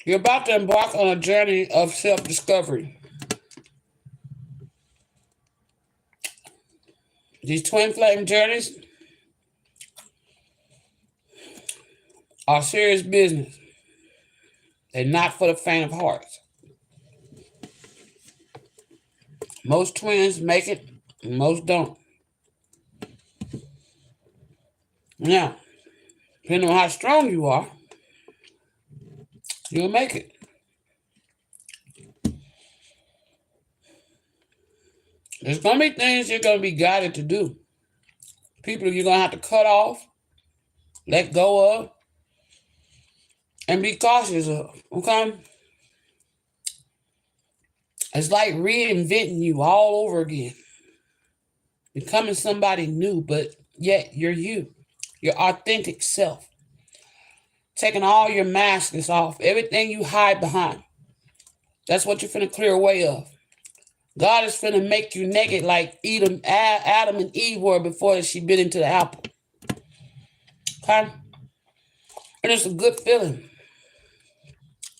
You're about to embark on a journey of self-discovery. These twin flame journeys are serious business. They're not for the faint of heart. Most twins make it, most don't. Now, depending on how strong you are, you'll make it. There's going to be things you're going to be guided to do. People you're going to have to cut off, let go of, and be cautious of, okay? It's like reinventing you all over again. Becoming somebody new, but yet you're you. Your authentic self. Taking all your masks off, everything you hide behind. That's what you're finna clear away of. God is finna make you naked like Adam and Eve were before she bit into the apple. Okay? And it's a good feeling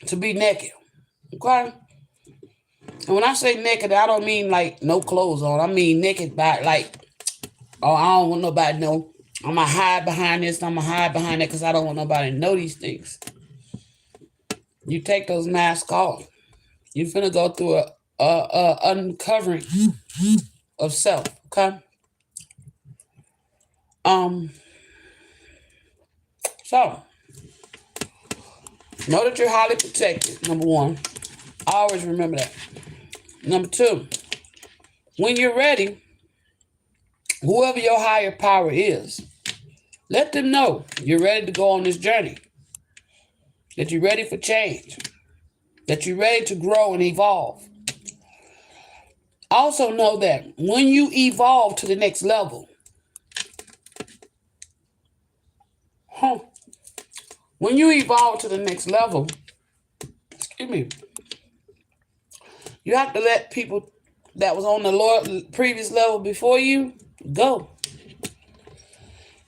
to be naked. Okay? And when I say naked, I don't mean like no clothes on. I mean naked by like, oh, I don't want nobody to know. I'm going to hide behind this. I'm going to hide behind that because I don't want nobody to know these things. You take those masks off. You're finna go through a uncovering of self. Okay? So, know that you're highly protected, number one. Always remember that. Number two, when you're ready, whoever your higher power is, let them know you're ready to go on this journey, that you're ready for change, that you're ready to grow and evolve. Also know that when you evolve to the next level, when you evolve to the next level, you have to let people that was on the previous level before you go.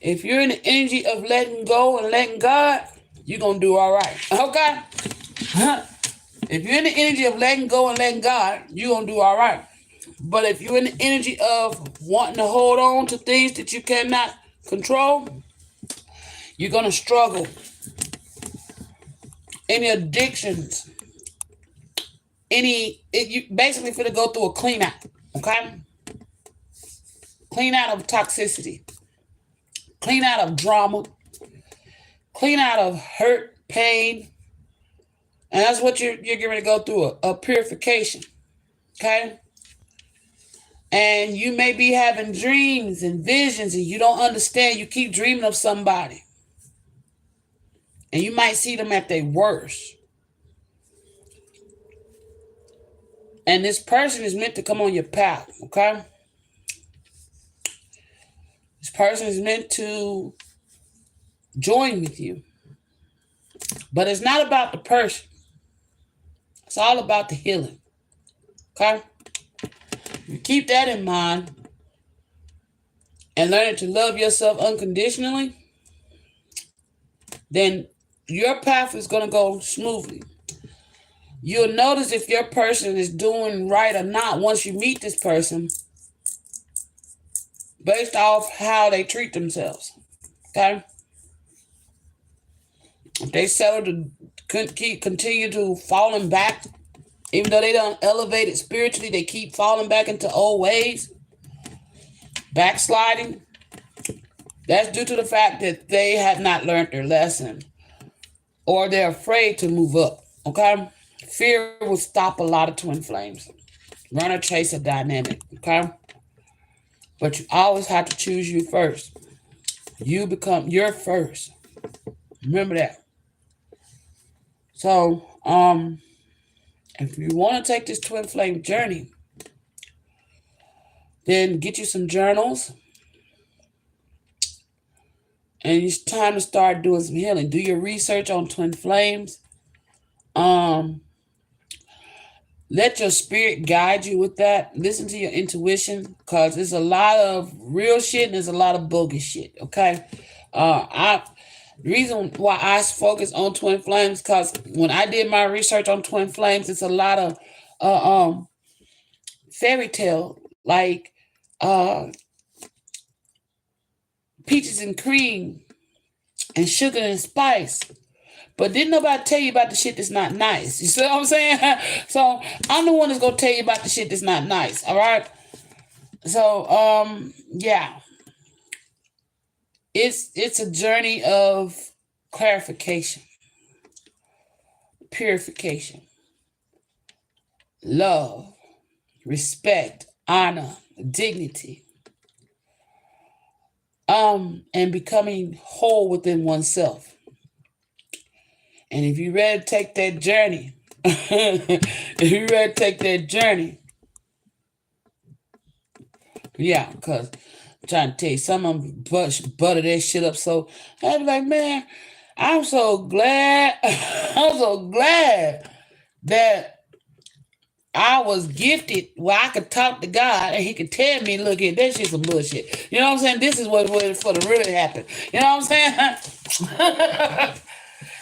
If you're in the energy of letting go and letting God, you're going to do all right. Okay? If you're in the energy of letting go and letting God, you're going to do all right. But if you're in the energy of wanting to hold on to things that you cannot control, you're going to struggle. Any addictions, you basically finna go through a clean out, okay? Clean out of toxicity. Clean out of drama. Clean out of hurt, pain. And that's what you're getting ready to go through, a purification, okay? And you may be having dreams and visions and you don't understand. You keep dreaming of somebody. And you might see them at their worst. And this person is meant to come on your path, okay? This person is meant to join with you. But it's not about the person. It's all about the healing, okay? You keep that in mind and learn to love yourself unconditionally, then your path is going to go smoothly. You'll notice if your person is doing right or not once you meet this person based off how they treat themselves, okay? If they settle to continue to falling back, even though they don't elevate it spiritually, they keep falling back into old ways, backsliding. That's due to the fact that they have not learned their lesson or they're afraid to move up, okay? Fear will stop a lot of twin flames. Runner chaser dynamic, okay? But you always have to choose you first. You become your first. Remember that. So, if you want to take this twin flame journey, then get you some journals. And it's time to start doing some healing. Do your research on twin flames. Let your spirit guide you with that. Listen to your intuition, because there's a lot of real shit and there's a lot of bogus shit, okay? The reason why I focus on twin flames, because when I did my research on twin flames, it's a lot of fairy tale, like uh, peaches and cream and sugar and spice. But didn't nobody tell you about the shit that's not nice. You see what I'm saying? So I'm the one that's gonna tell you about the shit that's not nice. All right. So yeah, it's a journey of clarification, purification, love, respect, honor, dignity, and becoming whole within oneself. And if you ready to take that journey, if you ready to take that journey, yeah, because I'm trying to tell you, some of them butter that shit up. So I'd be like, man, I'm so glad, I'm so glad that I was gifted where I could talk to God and He could tell me, look here, that shit's some bullshit. You know what I'm saying? This is what for the really happen. You know what I'm saying?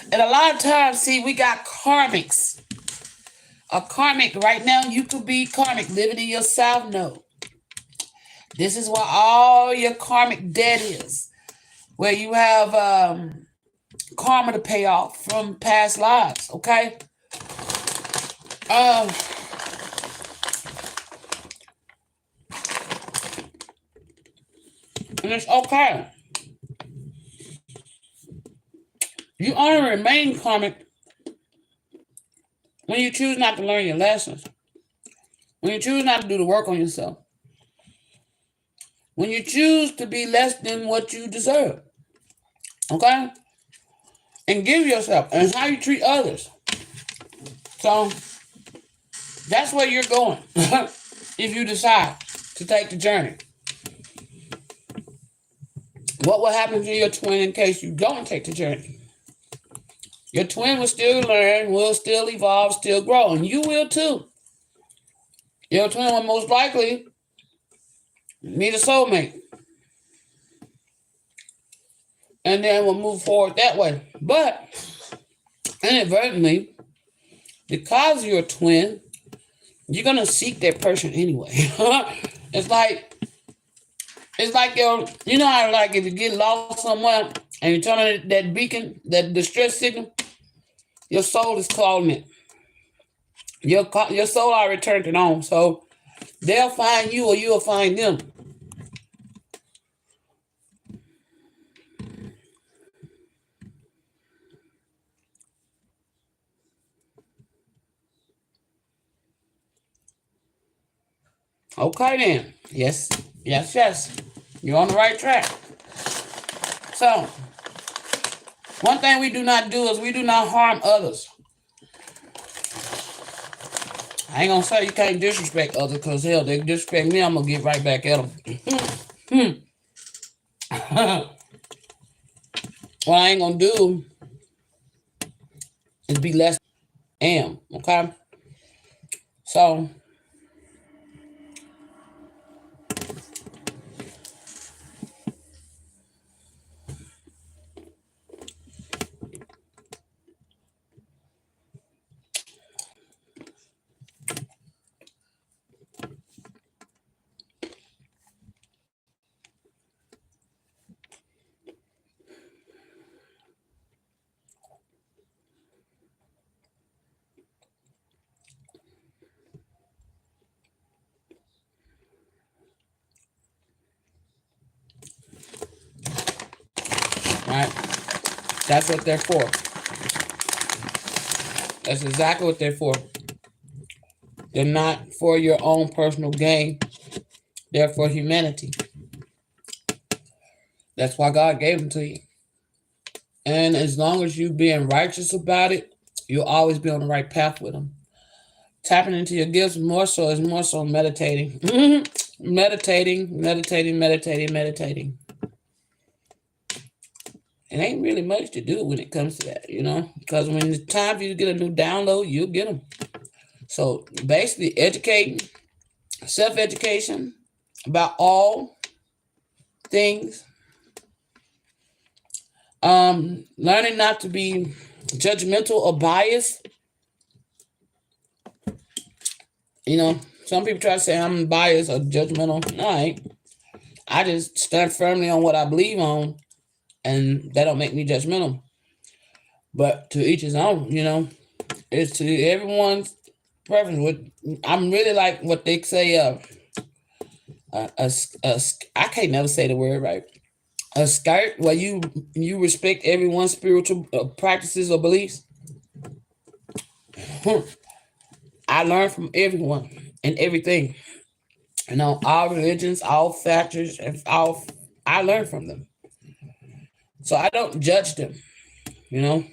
And a lot of times, see, we got karmics. A karmic right now, you could be karmic living in your south node. This is where all your karmic debt is, where you have karma to pay off from past lives. Okay. Um, and it's okay. You only remain karmic when you choose not to learn your lessons, when you choose not to do the work on yourself, when you choose to be less than what you deserve. Okay? And give yourself. And it's how you treat others. So that's where you're going if you decide to take the journey. What will happen to your twin in case you don't take the journey? Your twin will still learn, will still evolve, still grow, and you will too. Your twin will most likely meet a soulmate, and then we'll move forward that way. But inadvertently, because you're a twin, you're gonna seek that person anyway. It's like you know how like if you get lost somewhere and you turn on that beacon, that distress signal, your soul is calling it. Your soul already turned it on, so they'll find you or you'll find them. Okay then. Yes, yes, yes. You're on the right track. So one thing we do not do is we do not harm others. I ain't gonna say you can't disrespect others, because hell, they disrespect me, I'm gonna get right back at them. What I ain't gonna do is be less than I am, okay? So, right? That's what they're for. That's exactly what they're for. They're not for your own personal gain. They're for humanity. That's why God gave them to you. And as long as you being righteous about it, you'll always be on the right path with them. Tapping into your gifts more so is more so meditating. Meditating. It ain't really much to do when it comes to that, because when it's time for you to get a new download, you'll get them. So basically, educating, self-education about all things, Learning not to be judgmental or biased. You know, some people try to say I'm biased or judgmental. No, I ain't. I just stand firmly on what I believe on, and that don't make me judgmental. But to each his own, you know. It's to everyone's preference. I'm really like what they say. I can't never say the word right. A skirt where you respect everyone's spiritual practices or beliefs. I learn from everyone and everything. You know, all religions, all factors, and all. I learn from them, so I don't judge them. You know,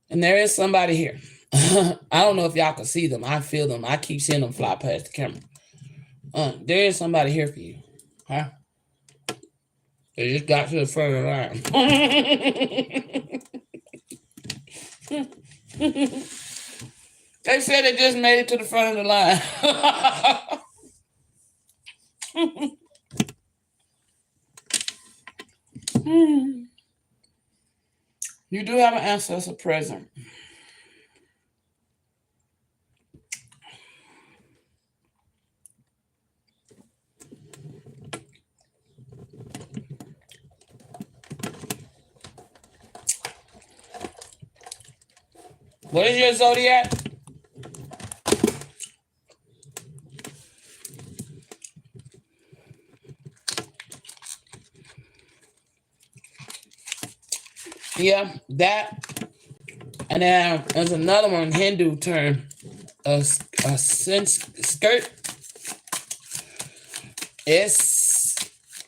and there is somebody here. I don't know if y'all can see them. I feel them. I keep seeing them fly past the camera. There is somebody here for you. Huh? They just got to the front of the line. They said they just made it to the front of the line. You do have an ancestor present. What is your zodiac? Yeah, that. And then there's another one, Hindu term, a skirt.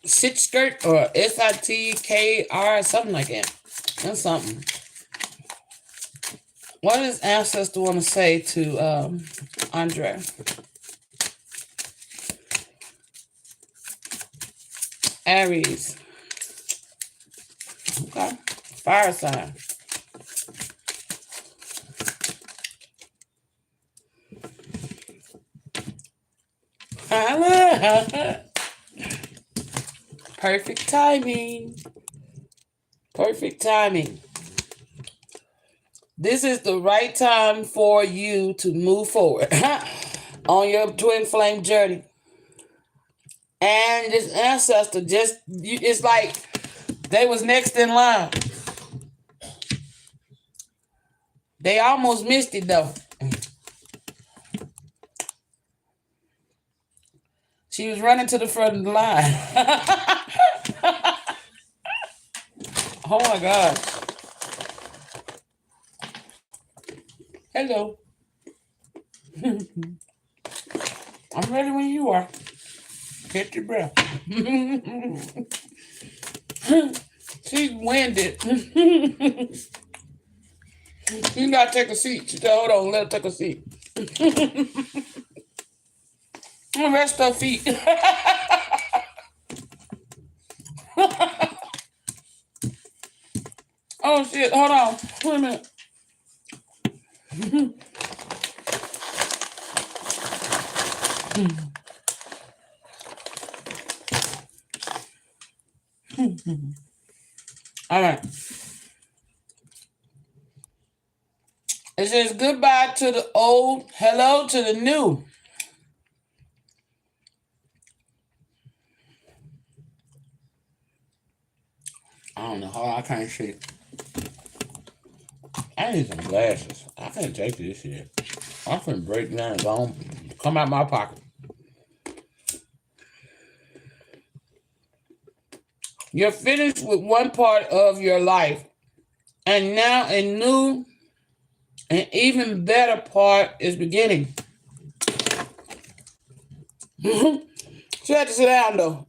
Sit skirt or SITKR, something like that. That's something. What does ancestor want to say to Andre? Aries. Okay. Fire sign. Perfect timing. Perfect timing. This is the right time for you to move forward on your twin flame journey. And this ancestor it's like they was next in line. They almost missed it though. She was running to the front of the line. Oh my God. Hello. I'm ready when you are. Get your breath. She's winded. You gotta take a seat. She said, hold on, let her take a seat. Rest her feet. Oh shit, hold on. Wait a minute. All right. It says goodbye to the old, hello to the new. I don't know how I can't see. I need some glasses. I can't take this shit. I'm finna break down and go come out my pocket. You're finished with one part of your life, and now a new and even better part is beginning. She had to sit down though.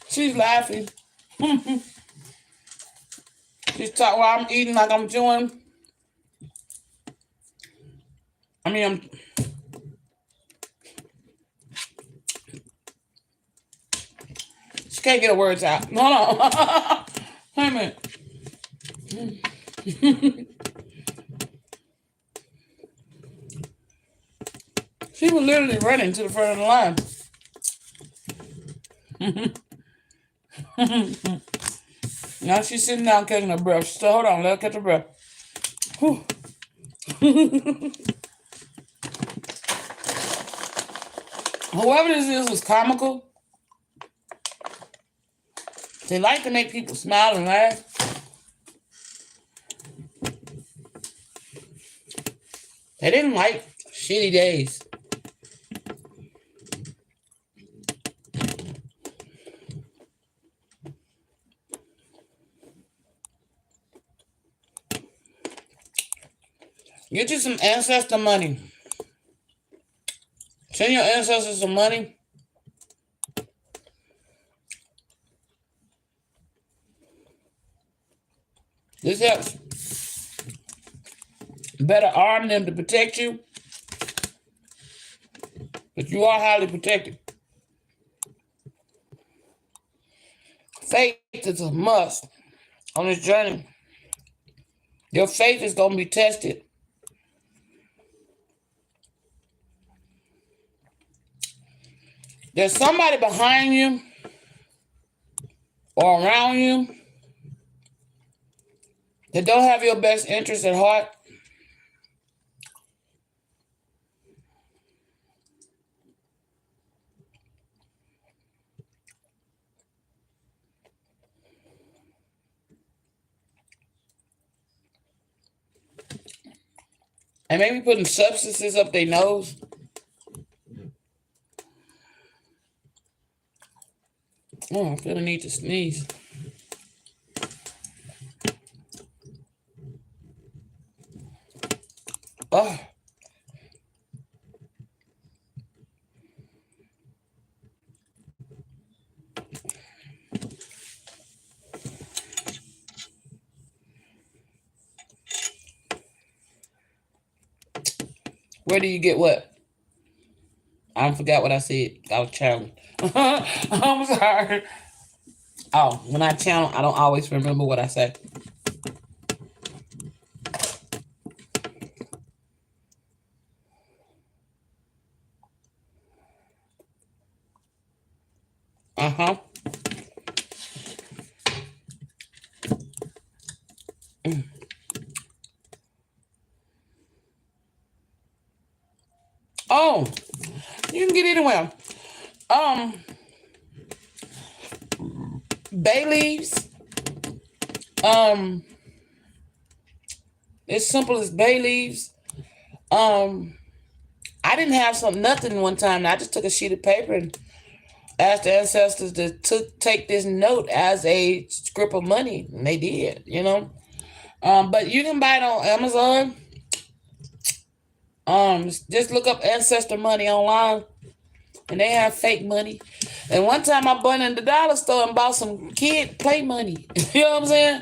She's laughing. She's talking while I'm eating like I'm chewing. She can't get her words out. Hold on. Wait a minute. She was literally running to the front of the line. Now she's sitting down catching her breath. So hold on, let her catch her breath. Whoever this is was comical. They like to make people smile and laugh. They didn't like shitty days. Get you some ancestor money. Send your ancestors some money. This helps better arm them to protect you. But you are highly protected. Faith is a must on this journey. Your faith is going to be tested. There's somebody behind you or around you that don't have your best interest at heart. And maybe putting substances up their nose. Oh, I feel the need to sneeze. Oh. Where do you get what? I forgot what I said. I was channeling. I'm sorry. Oh, when I channel, I don't always remember what I say. Uh-huh. Oh, you can get anywhere. Bay leaves. As simple as bay leaves. I didn't have nothing one time. I just took a sheet of paper and asked the ancestors to take this note as a script of money, and they did. You know. But you can buy it on Amazon. Just look up ancestor money online, and they have fake money. And one time I went in the dollar store and bought some kid play money. You know what I'm saying?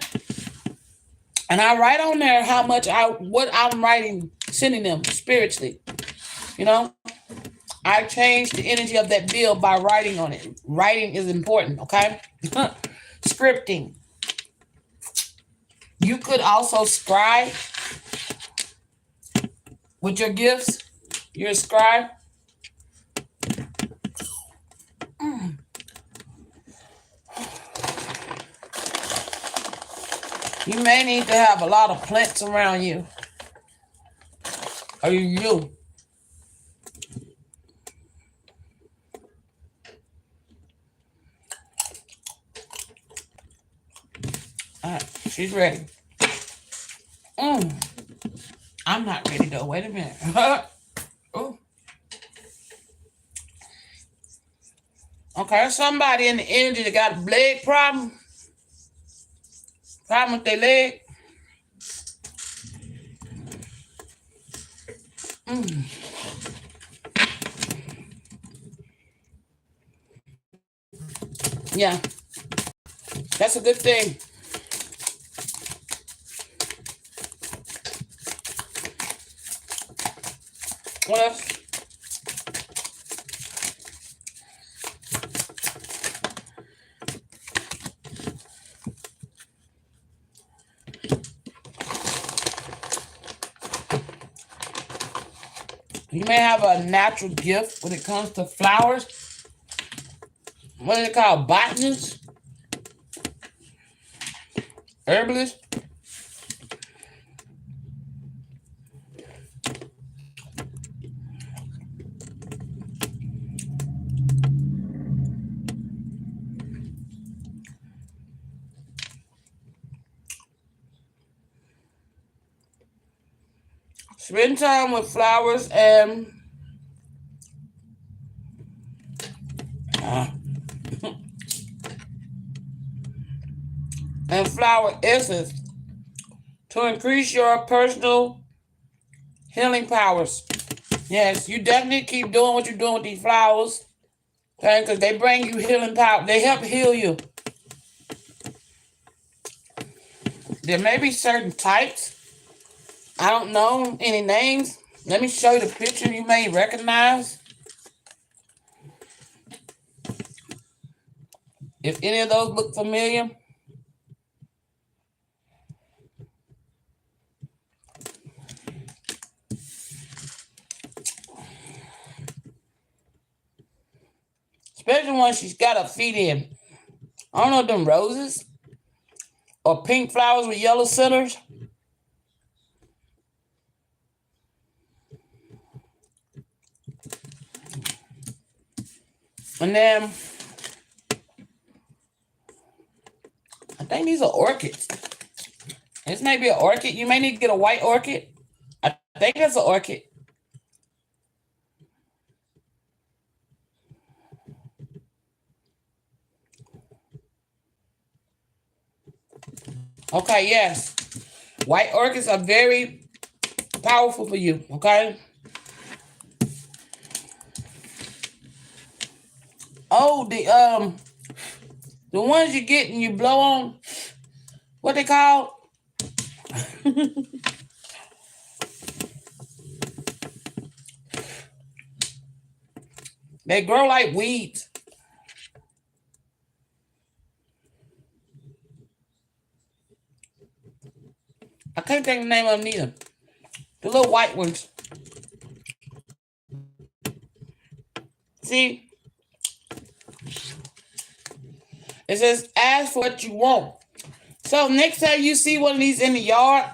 And I write on there how much what I'm writing, sending them spiritually. You know, I changed the energy of that bill by writing on it. Writing is important, okay? Scripting. You could also scribe with your gifts. You're a scribe. You may need to have a lot of plants around you. Or you. All right, she's ready. I'm not ready though. Wait a minute. Oh. Okay, somebody in the energy that got a leg problem. Problem with their leg. Yeah, that's a good thing. What else? You may have a natural gift when it comes to flowers. what is it called? Botanist? Herbalist? Spend time with flowers and flower essence to increase your personal healing powers. Yes, you definitely keep doing what you're doing with these flowers. Okay, because they bring you healing power. They help heal you. There may be certain types. I don't know any names. Let me show you the picture you may recognize. If any of those look familiar. Especially when she's got her feet in. I don't know, them roses or pink flowers with yellow centers. And then I think these are orchids. This may be an orchid. You may need to get a white orchid. I think that's an orchid. Okay, yes. White orchids are very powerful for you, okay? Oh, the ones you get and you blow on, what they call? They grow like weeds. I can't think of the name of them neither. The little white ones. See? It says, ask for what you want. So next time you see one of these in the yard,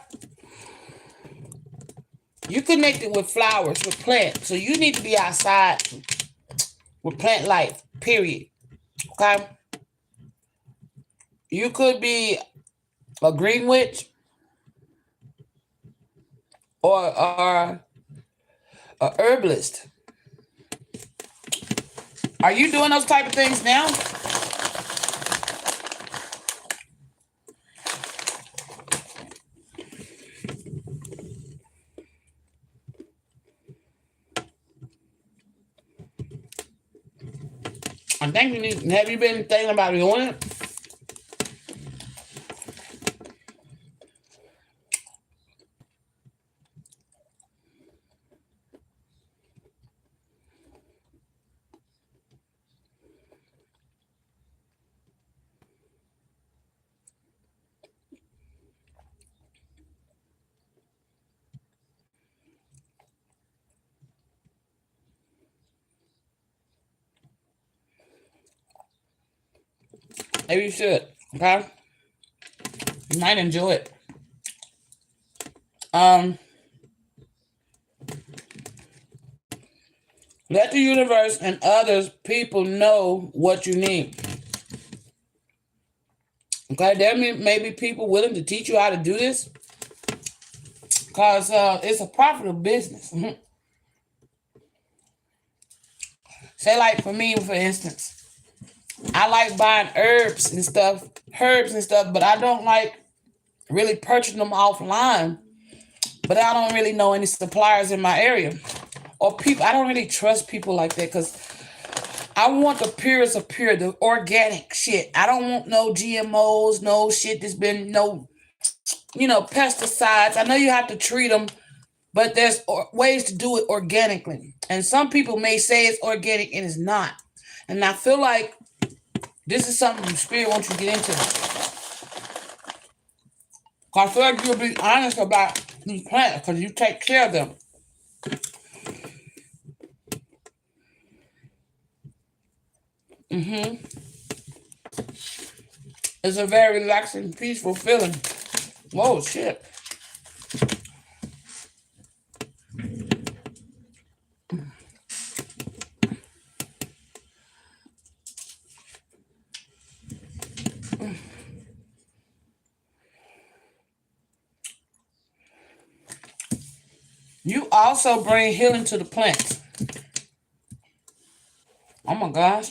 you connect it with flowers, with plants. So you need to be outside with plant life, period. Okay? You could be a green witch or a herbalist. Are you doing those type of things now? I think you need. Have you been thinking about doing it? Maybe you should. Okay? You might enjoy it. Let the universe and others people know what you need. Okay, there may be people willing to teach you how to do this because it's a profitable business. Say, like for me, for instance, I like buying herbs and stuff, but I don't like really purchasing them offline. But I don't really know any suppliers in my area or people. I don't really trust people like that because I want the purest of pure, the organic shit. I don't want no GMOs, no shit that's been pesticides. I know you have to treat them, but there's ways to do it organically. And some people may say it's organic and it's not. And I feel like this is something the spirit wants you to get into. I feel like you'll be honest about these plants because you take care of them. It's a very relaxing, peaceful feeling. Whoa, shit. You also bring healing to the plants. Oh my gosh.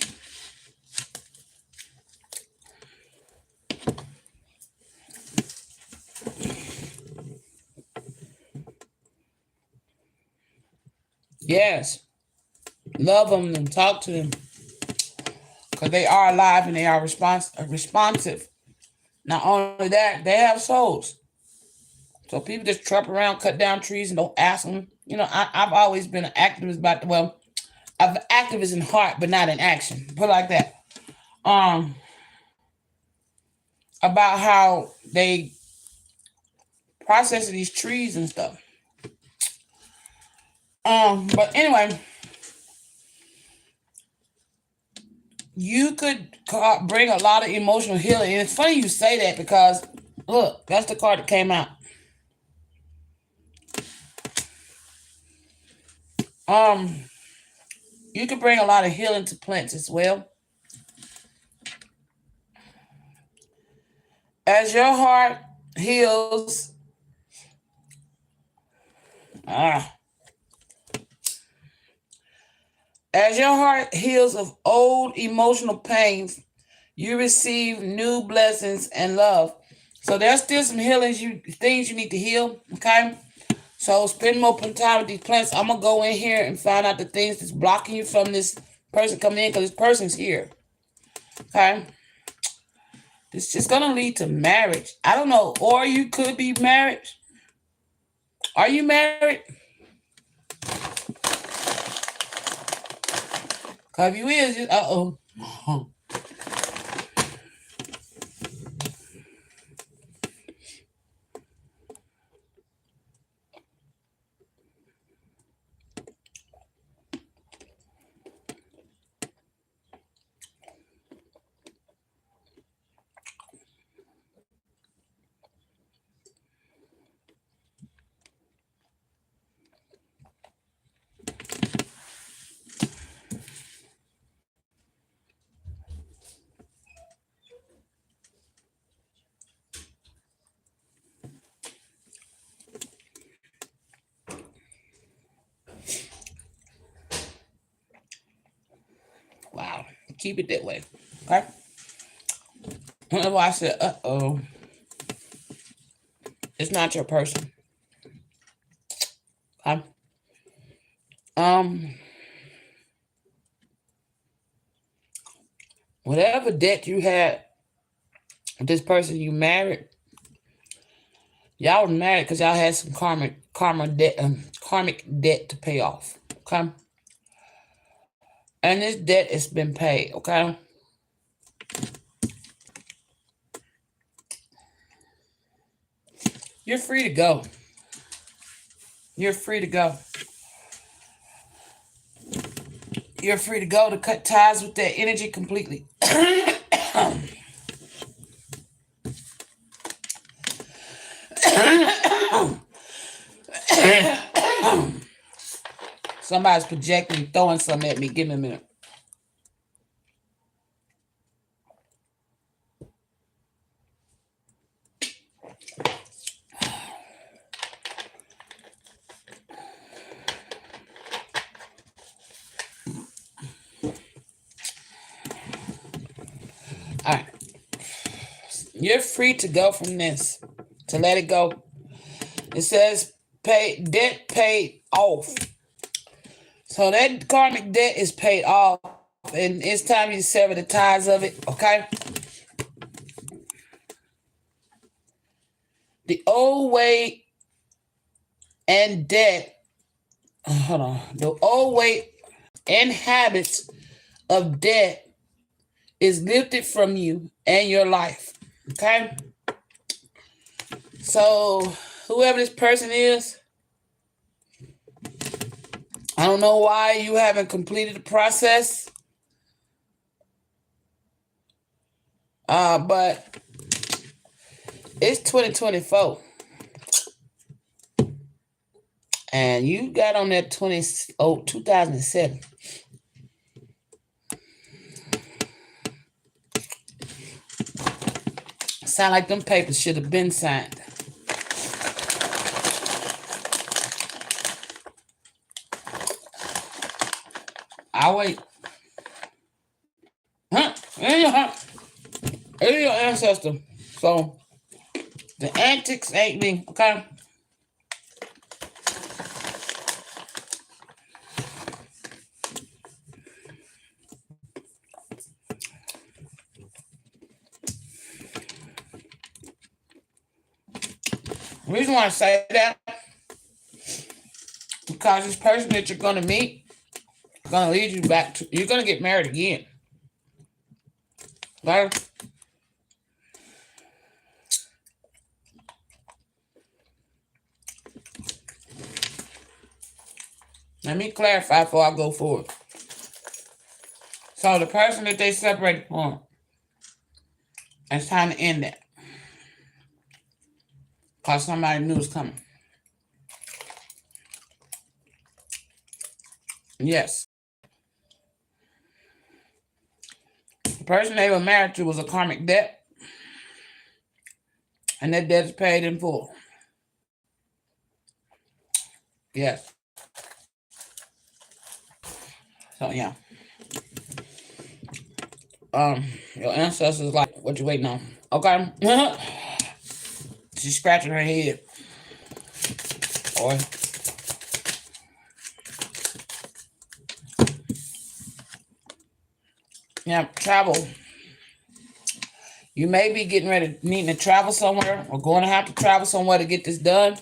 Yes. Love them and talk to them. Because they are alive and they are responsive. Not only that, they have souls. So people just trap around, cut down trees, and don't ask them. You know, I've always been an activist I'm an activist in heart, but not in action. Put it like that. Um, about how they process these trees and stuff. But anyway, you could bring a lot of emotional healing. And it's funny you say that because look, that's the card that came out. You could bring a lot of healing to plants as well. As your heart heals, as your heart heals of old emotional pains, you receive new blessings and love. So there's still some things you need to heal. Okay. So spend more time with these plants. I'm gonna go in here and find out the things that's blocking you from this person coming in because this person's here. Okay. This is gonna lead to marriage. I don't know, or you could be married. Are you married? Cause if you is, uh-oh. Wow. Keep it that way. Okay. Whenever I said, uh-oh, it's not your person. Okay. Um, whatever debt you had with this person you married, y'all were married because y'all had some karmic debt to pay off. Okay. And this debt has been paid. Okay. You're free to go. You're free to go. You're free to go to cut ties with that energy completely. Somebody's projecting, throwing something at me. Give me a minute. All right. You're free to go from this, to let it go. It says debt paid off. So that karmic debt is paid off, and it's time you sever the ties of it, okay? The old way and debt, hold on, the old way and habits of debt is lifted from you and your life, okay? So whoever this person is, I don't know why you haven't completed the process. But it's 2024. And you got on that 2007. Sound like them papers should have been signed. I'll wait. Huh? It's your ancestor. So the antics ain't me, okay? The reason why I say that, because this person that you're gonna meet is gonna lead you back to, you're gonna get married again. Okay? Let me clarify before I go forward. So the person that they separated from, it's time to end that. Because somebody knew it was coming. Yes. The person they were married to was a karmic debt. And that debt is paid in full. Yes. So yeah. Your ancestors like what you waiting on. Okay. She's scratching her head. Or yeah, travel. You may be getting ready, needing to travel somewhere, or going to have to travel somewhere to get this done.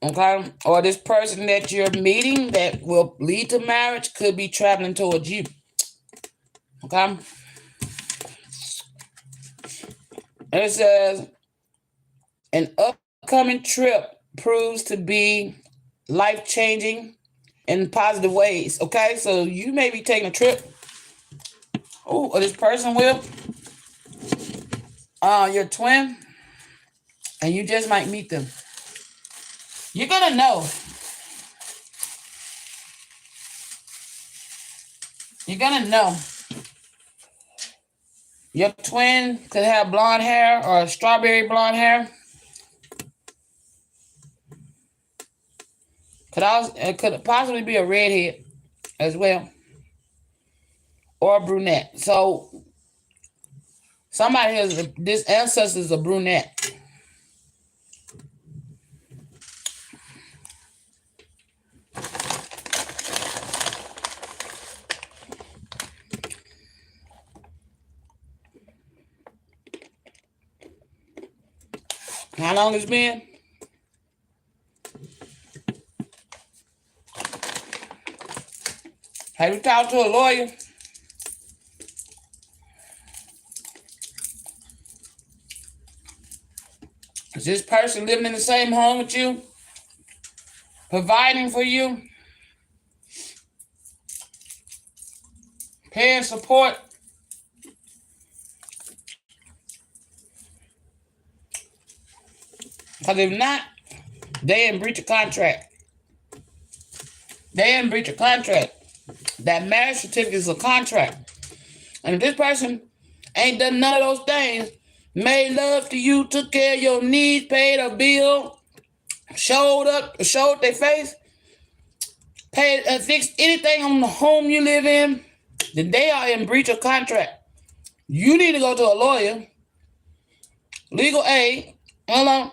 Okay? Or this person that you're meeting that will lead to marriage could be traveling towards you. Okay? And it says, an upcoming trip proves to be life-changing in positive ways. Okay? So you may be taking a trip. Oh, or this person will. Your twin. And you just might meet them. You're going to know. You're going to know. Your twin could have blonde hair or strawberry blonde hair. It could possibly be a redhead as well. Or a brunette. So somebody has this ancestor is a brunette. How long it's been? Have you talked to a lawyer? Is this person living in the same home with you? Providing for you? Paying support? Because if not, they in breach of contract. They in breach of contract. That marriage certificate is a contract. And if this person ain't done none of those things, made love to you, took care of your needs, paid a bill, showed their face, paid and fixed anything on the home you live in, then they are in breach of contract. You need to go to a lawyer, legal aid, and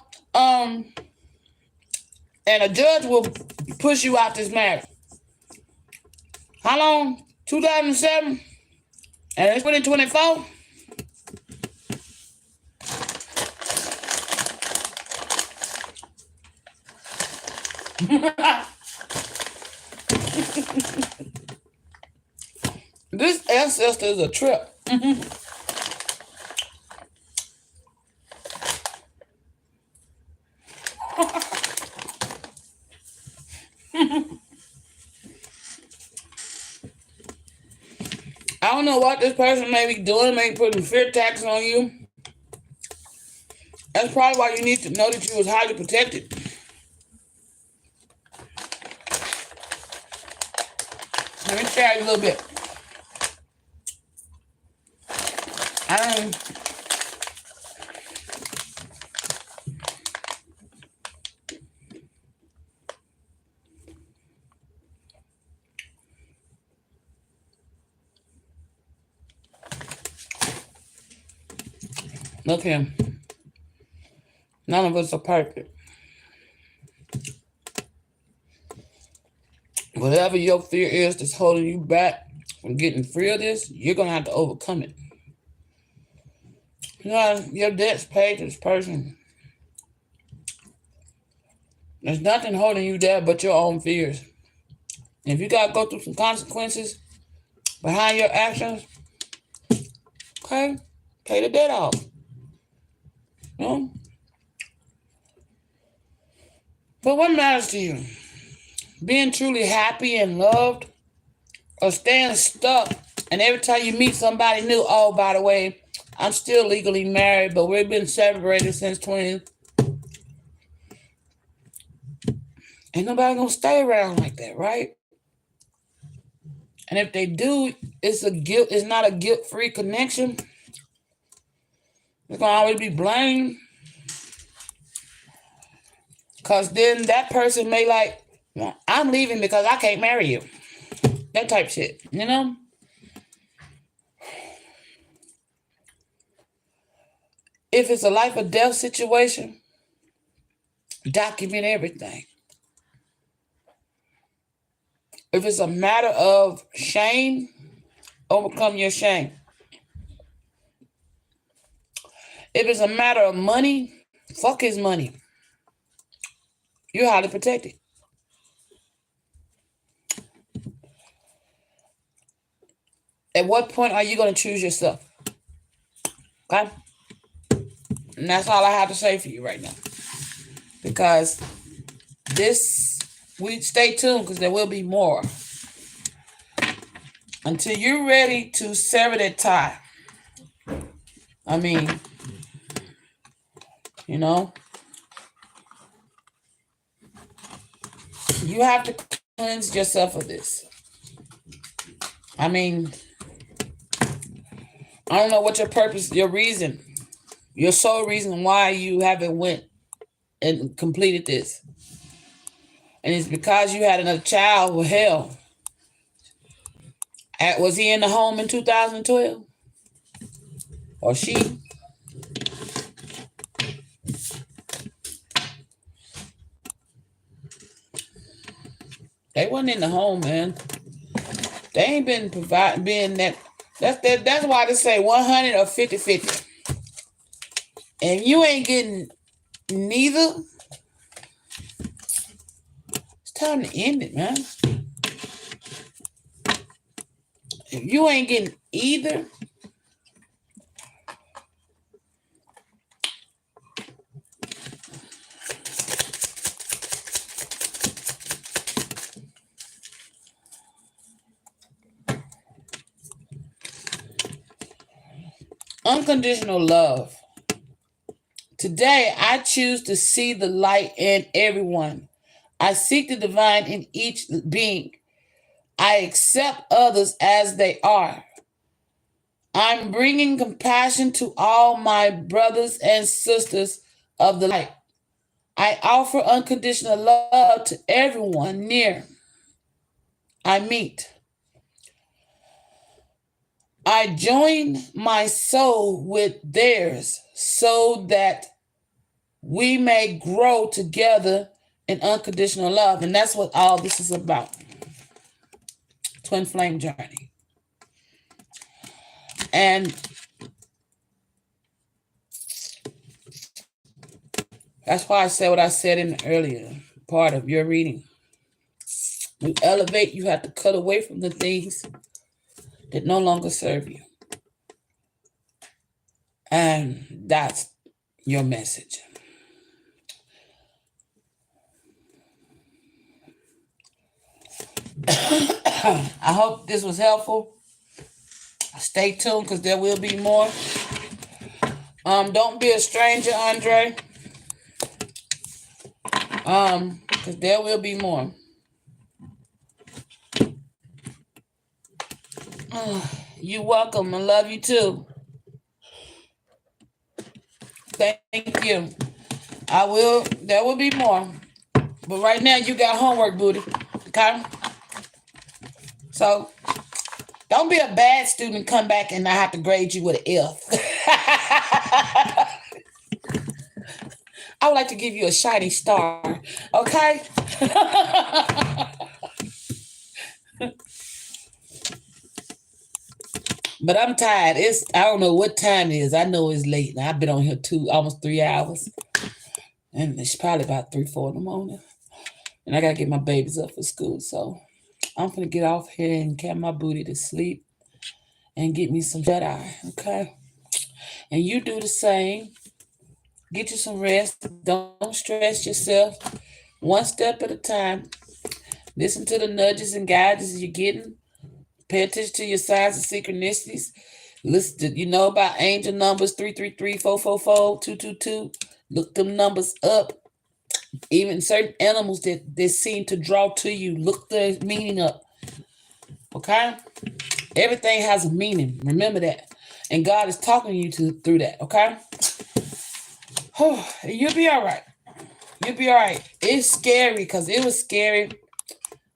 a judge will push you out this marriage. How long? 2007? And it's 2024? This ancestor is a trip. I don't know what this person may be doing, maybe putting fear tax on you. That's probably why you need to know that you was highly protected. Let me share you a little bit. Look here. None of us are perfect. Whatever your fear is that's holding you back from getting free of this, you're going to have to overcome it. You know, your debt's paid to this person. There's nothing holding you there but your own fears. And if you got to go through some consequences behind your actions, okay, pay the debt off. You know? But what matters to you? Being truly happy and loved, or staying stuck and every time you meet somebody new, oh, by the way, I'm still legally married, but we've been separated since 20. Ain't nobody gonna stay around like that, right? And if they do, it's not a guilt-free connection. It's gonna always be blame. Cause then that person may like, well, I'm leaving because I can't marry you. That type shit, you know? If it's a life or death situation, document everything. If it's a matter of shame, overcome your shame. If it's a matter of money, fuck his money. You're highly protected. At what point are you going to choose yourself? Okay? And that's all I have to say for you right now. Because we stay tuned because there will be more. Until you're ready to sever that tie. I mean, you know, you have to cleanse yourself of this. I mean, I don't know what your purpose, your reason, your sole reason why you haven't went and completed this. And it's because you had another child. Well, hell, was he in the home in 2012? Or she? They wasn't in the home, man. They ain't been being that. That's why they say 100 or 50-50. And you ain't getting neither, it's time to end it, man. If you ain't getting either, unconditional love. Today, I choose to see the light in everyone. I seek the divine in each being. I accept others as they are. I'm bringing compassion to all my brothers and sisters of the light. I offer unconditional love to everyone near I meet. I join my soul with theirs so that we may grow together in unconditional love. And that's what all this is about. Twin Flame Journey. And that's why I said what I said in the earlier part of your reading. You elevate, you have to cut away from the things that no longer serve you. And that's your message. I hope this was helpful. Stay tuned because there will be more. Don't be a stranger, Andre. Because there will be more. You're welcome. I love you too. Thank you. There will be more. But right now you got homework, booty. Okay? So don't be a bad student and come back and I have to grade you with an F. I would like to give you a shiny star. Okay? But I'm tired. I don't know what time it is. I know it's late. I've been on here almost 3 hours. And it's probably about 3, 4 in the morning. And I gotta get my babies up for school. So I'm gonna get off here and get my booty to sleep and get me some shut eye. Okay? And you do the same. Get you some rest. Don't stress yourself. One step at a time. Listen to the nudges and guidance you're getting. Pay attention to your signs and synchronicities. Listen to, about angel numbers 333, 444, 222. Look them numbers up. Even certain animals that seem to draw to you, look the meaning up. Okay? Everything has a meaning. Remember that. And God is talking to you through that. Okay? You'll be all right. You'll be all right. It's scary because it was scary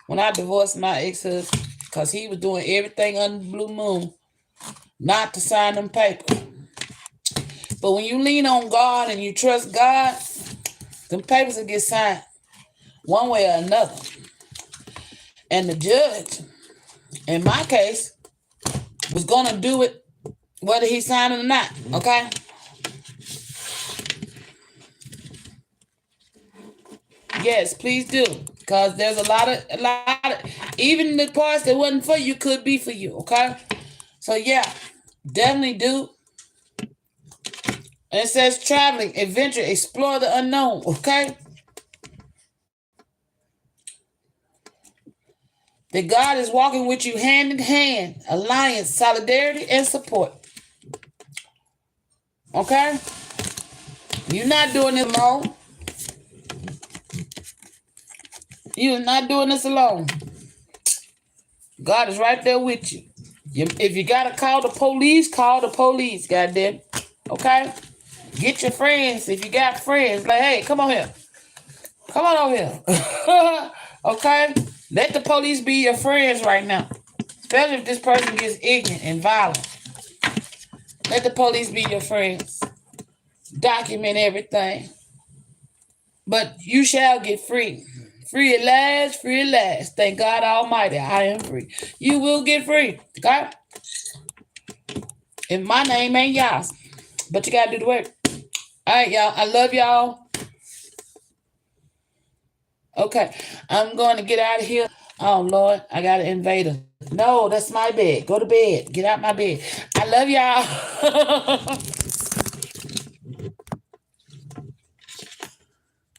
when I divorced my ex-husband because he was doing everything under the blue moon not to sign them papers. But when you lean on God and you trust God, them papers will get signed one way or another. And the judge, in my case, was going to do it whether he signed it or not. Okay? Yes, please do. Because there's a lot of, even the parts that wasn't for you could be for you, okay? So yeah, definitely do. And it says traveling, adventure, explore the unknown, okay? That God is walking with you hand in hand, alliance, solidarity, and support. Okay? You're not doing it alone. You're not doing this alone. God is right there with you. If you got to call the police, goddamn. Okay? Get your friends. If you got friends, like, hey, come on here. Come on over here. Okay? Let the police be your friends right now. Especially if this person gets ignorant and violent. Let the police be your friends. Document everything. But you shall get free. Free at last, free at last. Thank God Almighty, I am free. You will get free, okay? And my name ain't Yas, but you got to do the work. All right, y'all. I love y'all. Okay, I'm going to get out of here. Oh, Lord, I got an invader. No, that's my bed. Go to bed. Get out my bed. I love y'all.